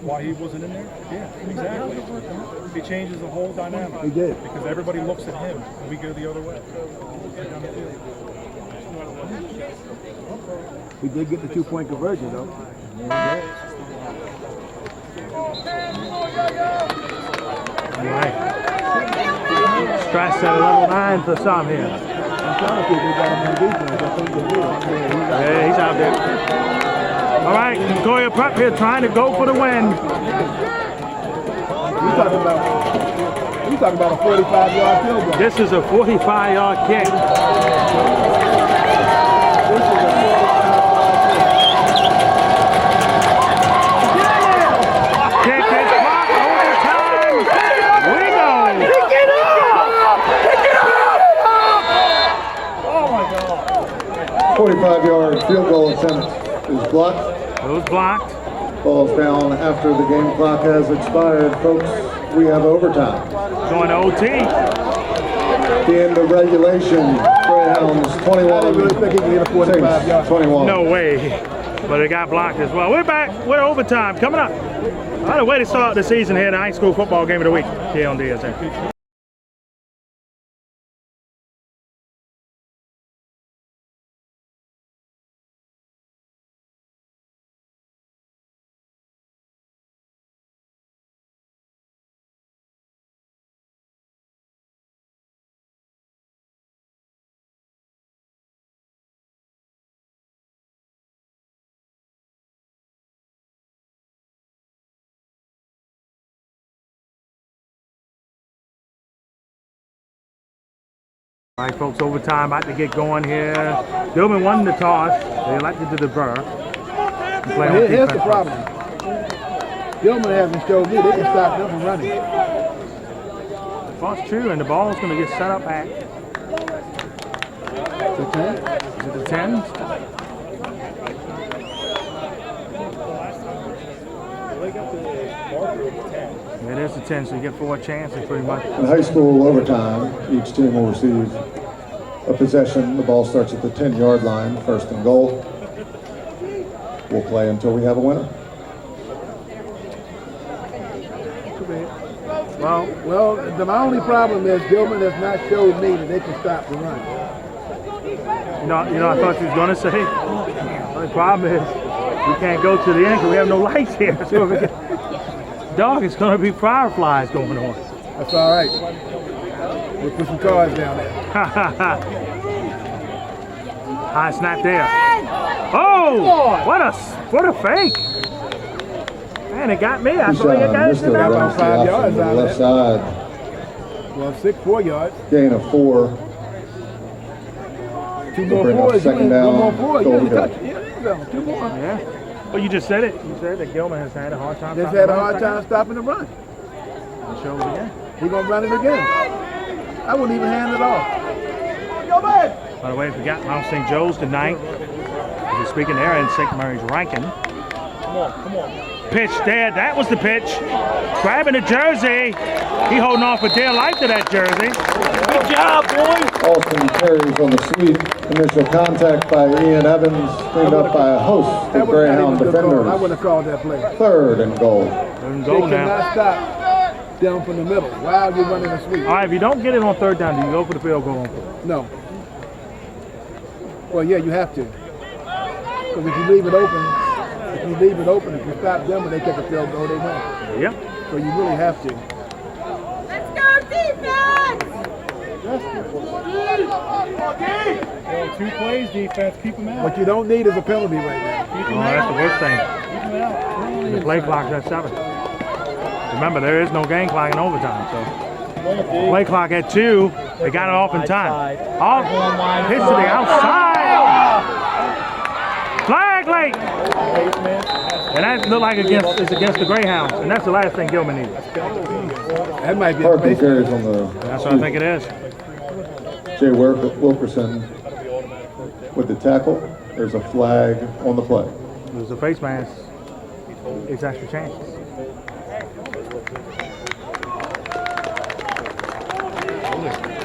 Why he wasn't in there? Yeah, exactly. He changes the whole dynamic. He did. Because everybody looks at him and we go the other way. We did get the 2-point conversion, though. All right. Stress at level 9 for some here. I'm trying to see if they got him on defense. I think they do. Yeah, he's out there. All right, Concordia Prep here trying to go for the win. You talking about a 45-yard field goal. This is a 45-yard kick. Kick is blocked, overtime. We go. Pick it up! Pick it up! Oh my God! 45-yard field goal attempt is blocked. It was blocked. Ball's down after the game clock has expired. Folks, we have overtime. Going to OT. The end of regulation. Greyhounds I 21. didn't really think he could get a 45 yard. 21. No way. But it got blocked as well. We're back. We're overtime. Coming up. What a way to start the season here, the high school football game of the week here on DSN. All right, folks, overtime about to get going here. Gilman won the toss. They elected to defer. Here's the problem. Gilman hasn't showed me they can stop them from running. That's true, and the ball's going to get set up at The 10? is it the 10? It is the 10, so you get 4 chances pretty much. In high school overtime, each team will receive a possession. The ball starts at the 10-yard line, first and goal. We'll play until we have a winner. Well, my only problem is Gilman has not showed me that they can stop the run. You know, I thought you was going to say. The only problem is we can't go to the end because we have no lights here. So if it dog, it's going to be fireflies going on. That's all right. We'll put some cars down there. High snap there. Oh, what a fake. Man, it got me. I thought you guys did that. About 5 yards out of left that. side. Well, 4 yards. Gain of 4. 2 more Bring up fours. second down. 1 more four. Goal You to go. touch it. Yeah, there you go. 2 more. Yeah. Well, you just said it. You said that Gilman has had a hard time. Just had a hard time stopping the run. It shows again. He's going to run it again. I wouldn't even hand it off. By the way, if you got Mount St. Joe's tonight, you're speaking there in St. Mary's Rankin. Come on. Pitch there. That was the pitch. Grabbing the jersey. He holding on for dear life to that jersey. Good job, boys. Alston carries on the sweep. Initial contact by Ian Evans, cleaned up by a host of Greyhound I defenders. wouldn't have called that play. Third and goal. Doesn't They go cannot now. stop down from the middle. Why are you running a sweep? All right, if you don't get it on third down, do you go for the field goal on fourth? No. Well, yeah, you have to. Because if you leave it open, if you stop them and they take a field goal, they win. Yep. So you really have to. Let's go, defense! Well, 2 plays, defense, keep them out. What you don't need is a penalty right now. Keep Oh, them that's out. the worst thing. Keep them out. The play clock's at 7. Remember, there is no game clock in overtime, so. Play clock at 2. They got it off in time. Off. Hits to the outside. Flag late. And that looked like it's against the Greyhounds. And that's the last thing Gilman needs. That might be a Parker place. carries on the That's what I think it is. Jay Wilkerson with the tackle. There's a flag on the play. There's a face mask. It's extra chances.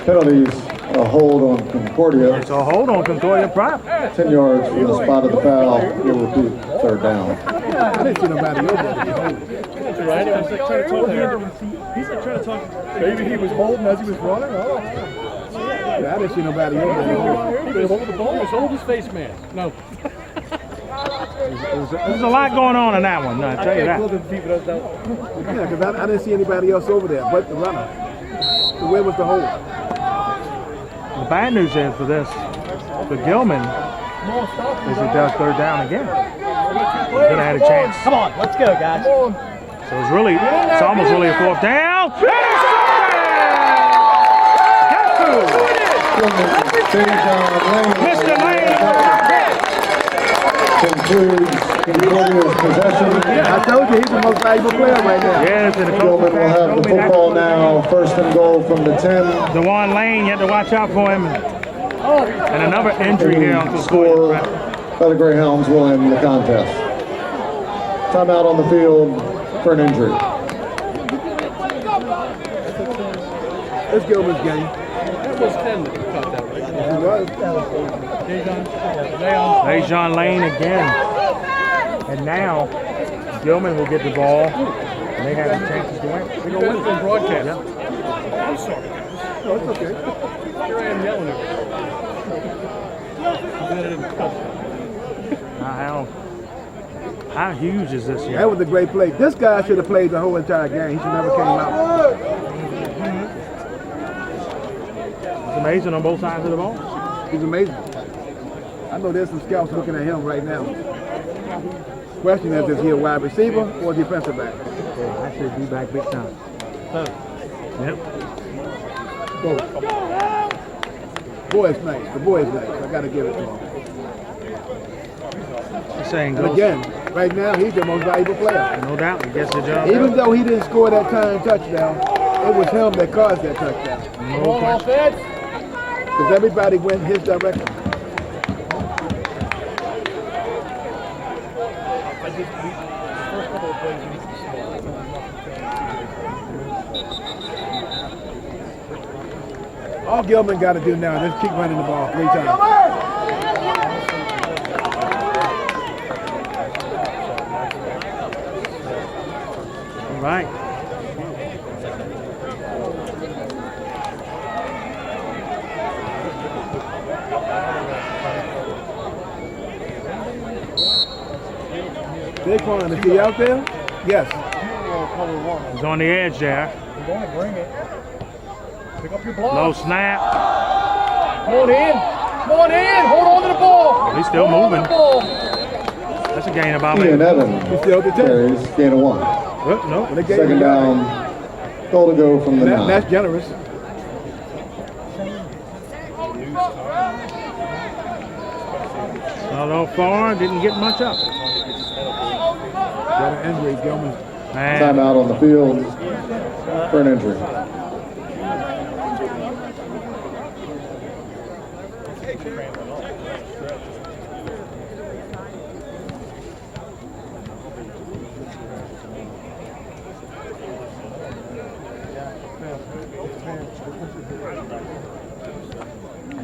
Penalties, a hold on Concordia. It's a hold on Concordia prop. 10 yards from the spot of the foul. It will be third down. I didn't see nobody over there. Right? I was like trying to talk to him. He's like trying to talk. Maybe he was holding as he was running. Oh. Yeah, I didn't see nobody over there. Hold the ball. Hold his face mask. No. There's a lot going on in that one. I tell you that. Yeah, because I didn't see anybody else over there but the runner. So where was the hold? The bad news is for this, for Gilman, is it does third down again. Could have had a chance. Come on, let's go, guys. So it's almost really a fourth down. Mr. Lane. Concludes Concordia's possession. I told you he's the most valuable player right now. Yes, and the Gilman will have the football now. First and goal from the 10. DeJuan Lane, you have to watch out for him. And another injury here on The score Concordia. by the Greyhounds will end the contest. Timeout on the field for an injury. It's Gilman's game. That was 10 that you caught that, right? He was. DeJuan Lane again. And now Gilman will get the ball. And they have a chance to win. We're going to win from broadcast. Yeah. I'm sorry, guys. No, it's okay. Here I am yelling at you. How huge is this here? That was a great play. This guy should have played the whole entire game. He should never came out. It's amazing on both sides of the ball. He's amazing. I know there's some scouts looking at him right now. Question is he a wide receiver or defensive back? I should be back big time. Yep. Boy's nice. The boy's nice. I got to give it to him. Saying And again, right now, he's the most valuable player. No doubt, he gets the job. Even though he didn't score that tying touchdown, it was him that caused that touchdown. No question. Because everybody went his direction. All Gilman got to do now is just keep running the ball 3 times. All right. Daquan, is he out there? Yes. He's on the edge there. You're going to bring it. Pick up your block. Low snap. Come on in. Come on in. Hold on to the ball. He's still Hold moving. on to the ball. That's a gain about Ian maybe. Evans He's still the 10. carries, gain of 1. No. When they gave Second him down, goal to go from the 9. that's generous. Although far, didn't get much up. Got an injury, Gilman. Man, Timeout on the field for an injury.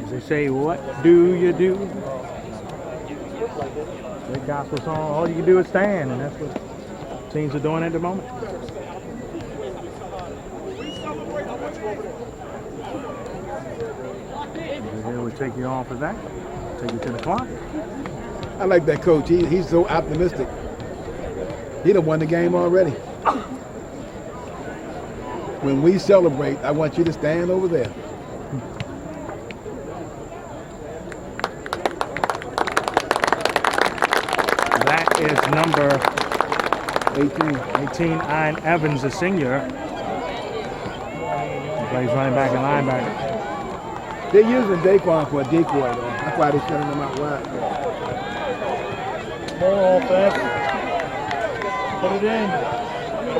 as they say, what do you do? Great gospel song, all you can do is stand, and that's what teams are doing at the moment. Here we take you off of that, take you to the clock. I like that coach. He's so optimistic. He done won the game already. When we celebrate, I want you to stand over there. That is number 18. 18, Ian Evans, a senior. He plays running back and linebacker. They're using Daquan for a decoy, though. That's why they're sending him out wide. Come on, offense. Put it in.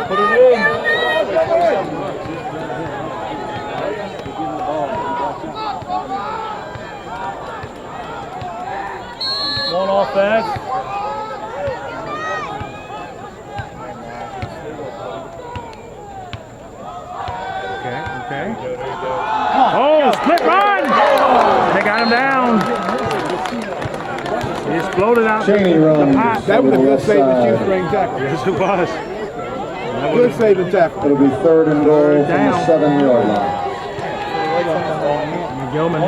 Put it in. on offense. Okay. Oh, split run! They got him down. He exploded out Cheney the runs. pot. That was a good save and Side. shoestring tackle. Yes, it was. Good save and tackle. It'll be third and goal from the Down. 7-yard line. Gilman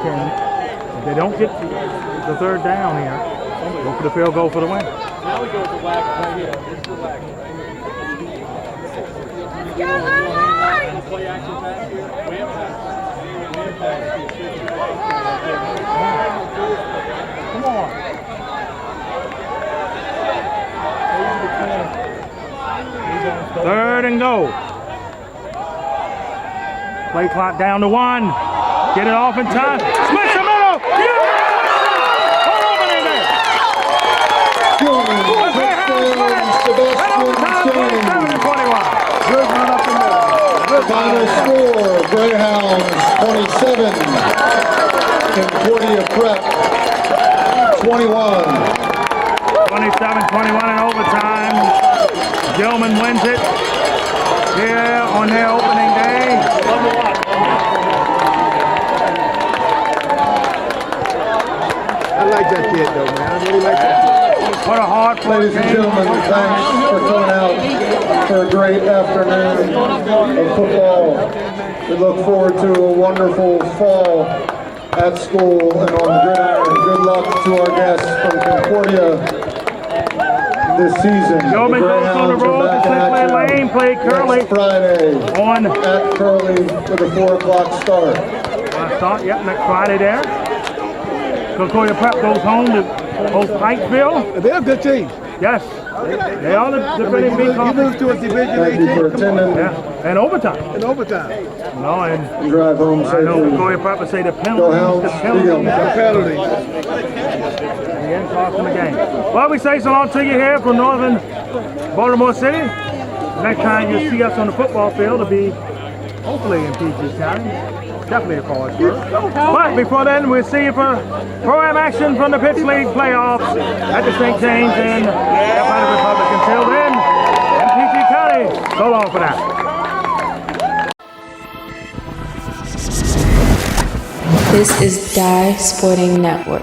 can, if they don't get the third down here, go for the field goal for the win. Now we go with the whack right here. This is the whack. Play action pass here. Wham pass. Wham pass. Come on. Third and goal. Play clock down to 1. Get it off in time. Smash the middle. Hold on in there. Gilman, Sebastian Cheney. 21. Good run up the middle. Final score, Greyhounds 27, Concordia Prep 21. 27-21 in overtime. Gilman wins it here on their opening day. I like that kid though, man. I really like that kid. What a hard play. Ladies and gentlemen, thanks for coming out for a great afternoon of football. We look forward to a wonderful fall at school and on the gridiron. Good luck to our guests from Concordia this season. Gilman The goes on the Greyhounds are road to back in Sinclair action Lane, play Curly next Friday on at Curly with a 4 o'clock start. start. Yep, next Friday there. Concordia Prep goes home to host Pikeville. They're a good team. Yes, they are the defending big You lose conference. to a Division Thank you for 18 come on. attending. Yeah, and overtime. In overtime. No, and Drive home I know safely. Concordia Prep would say the Go penalties, Hounds. the Go penalties. Gilman. The penalties. Again, costing the game. Well, we say so long to you here from northern Baltimore City. Next time you see us on the football field, it'll be hopefully in PG County. Definitely a college first. But before then, we'll see you for pro-am action from the Pitts League playoffs at the St. James and Atlanta Republic. Until then, in PG County, so long for now. This is Die Sporting Network.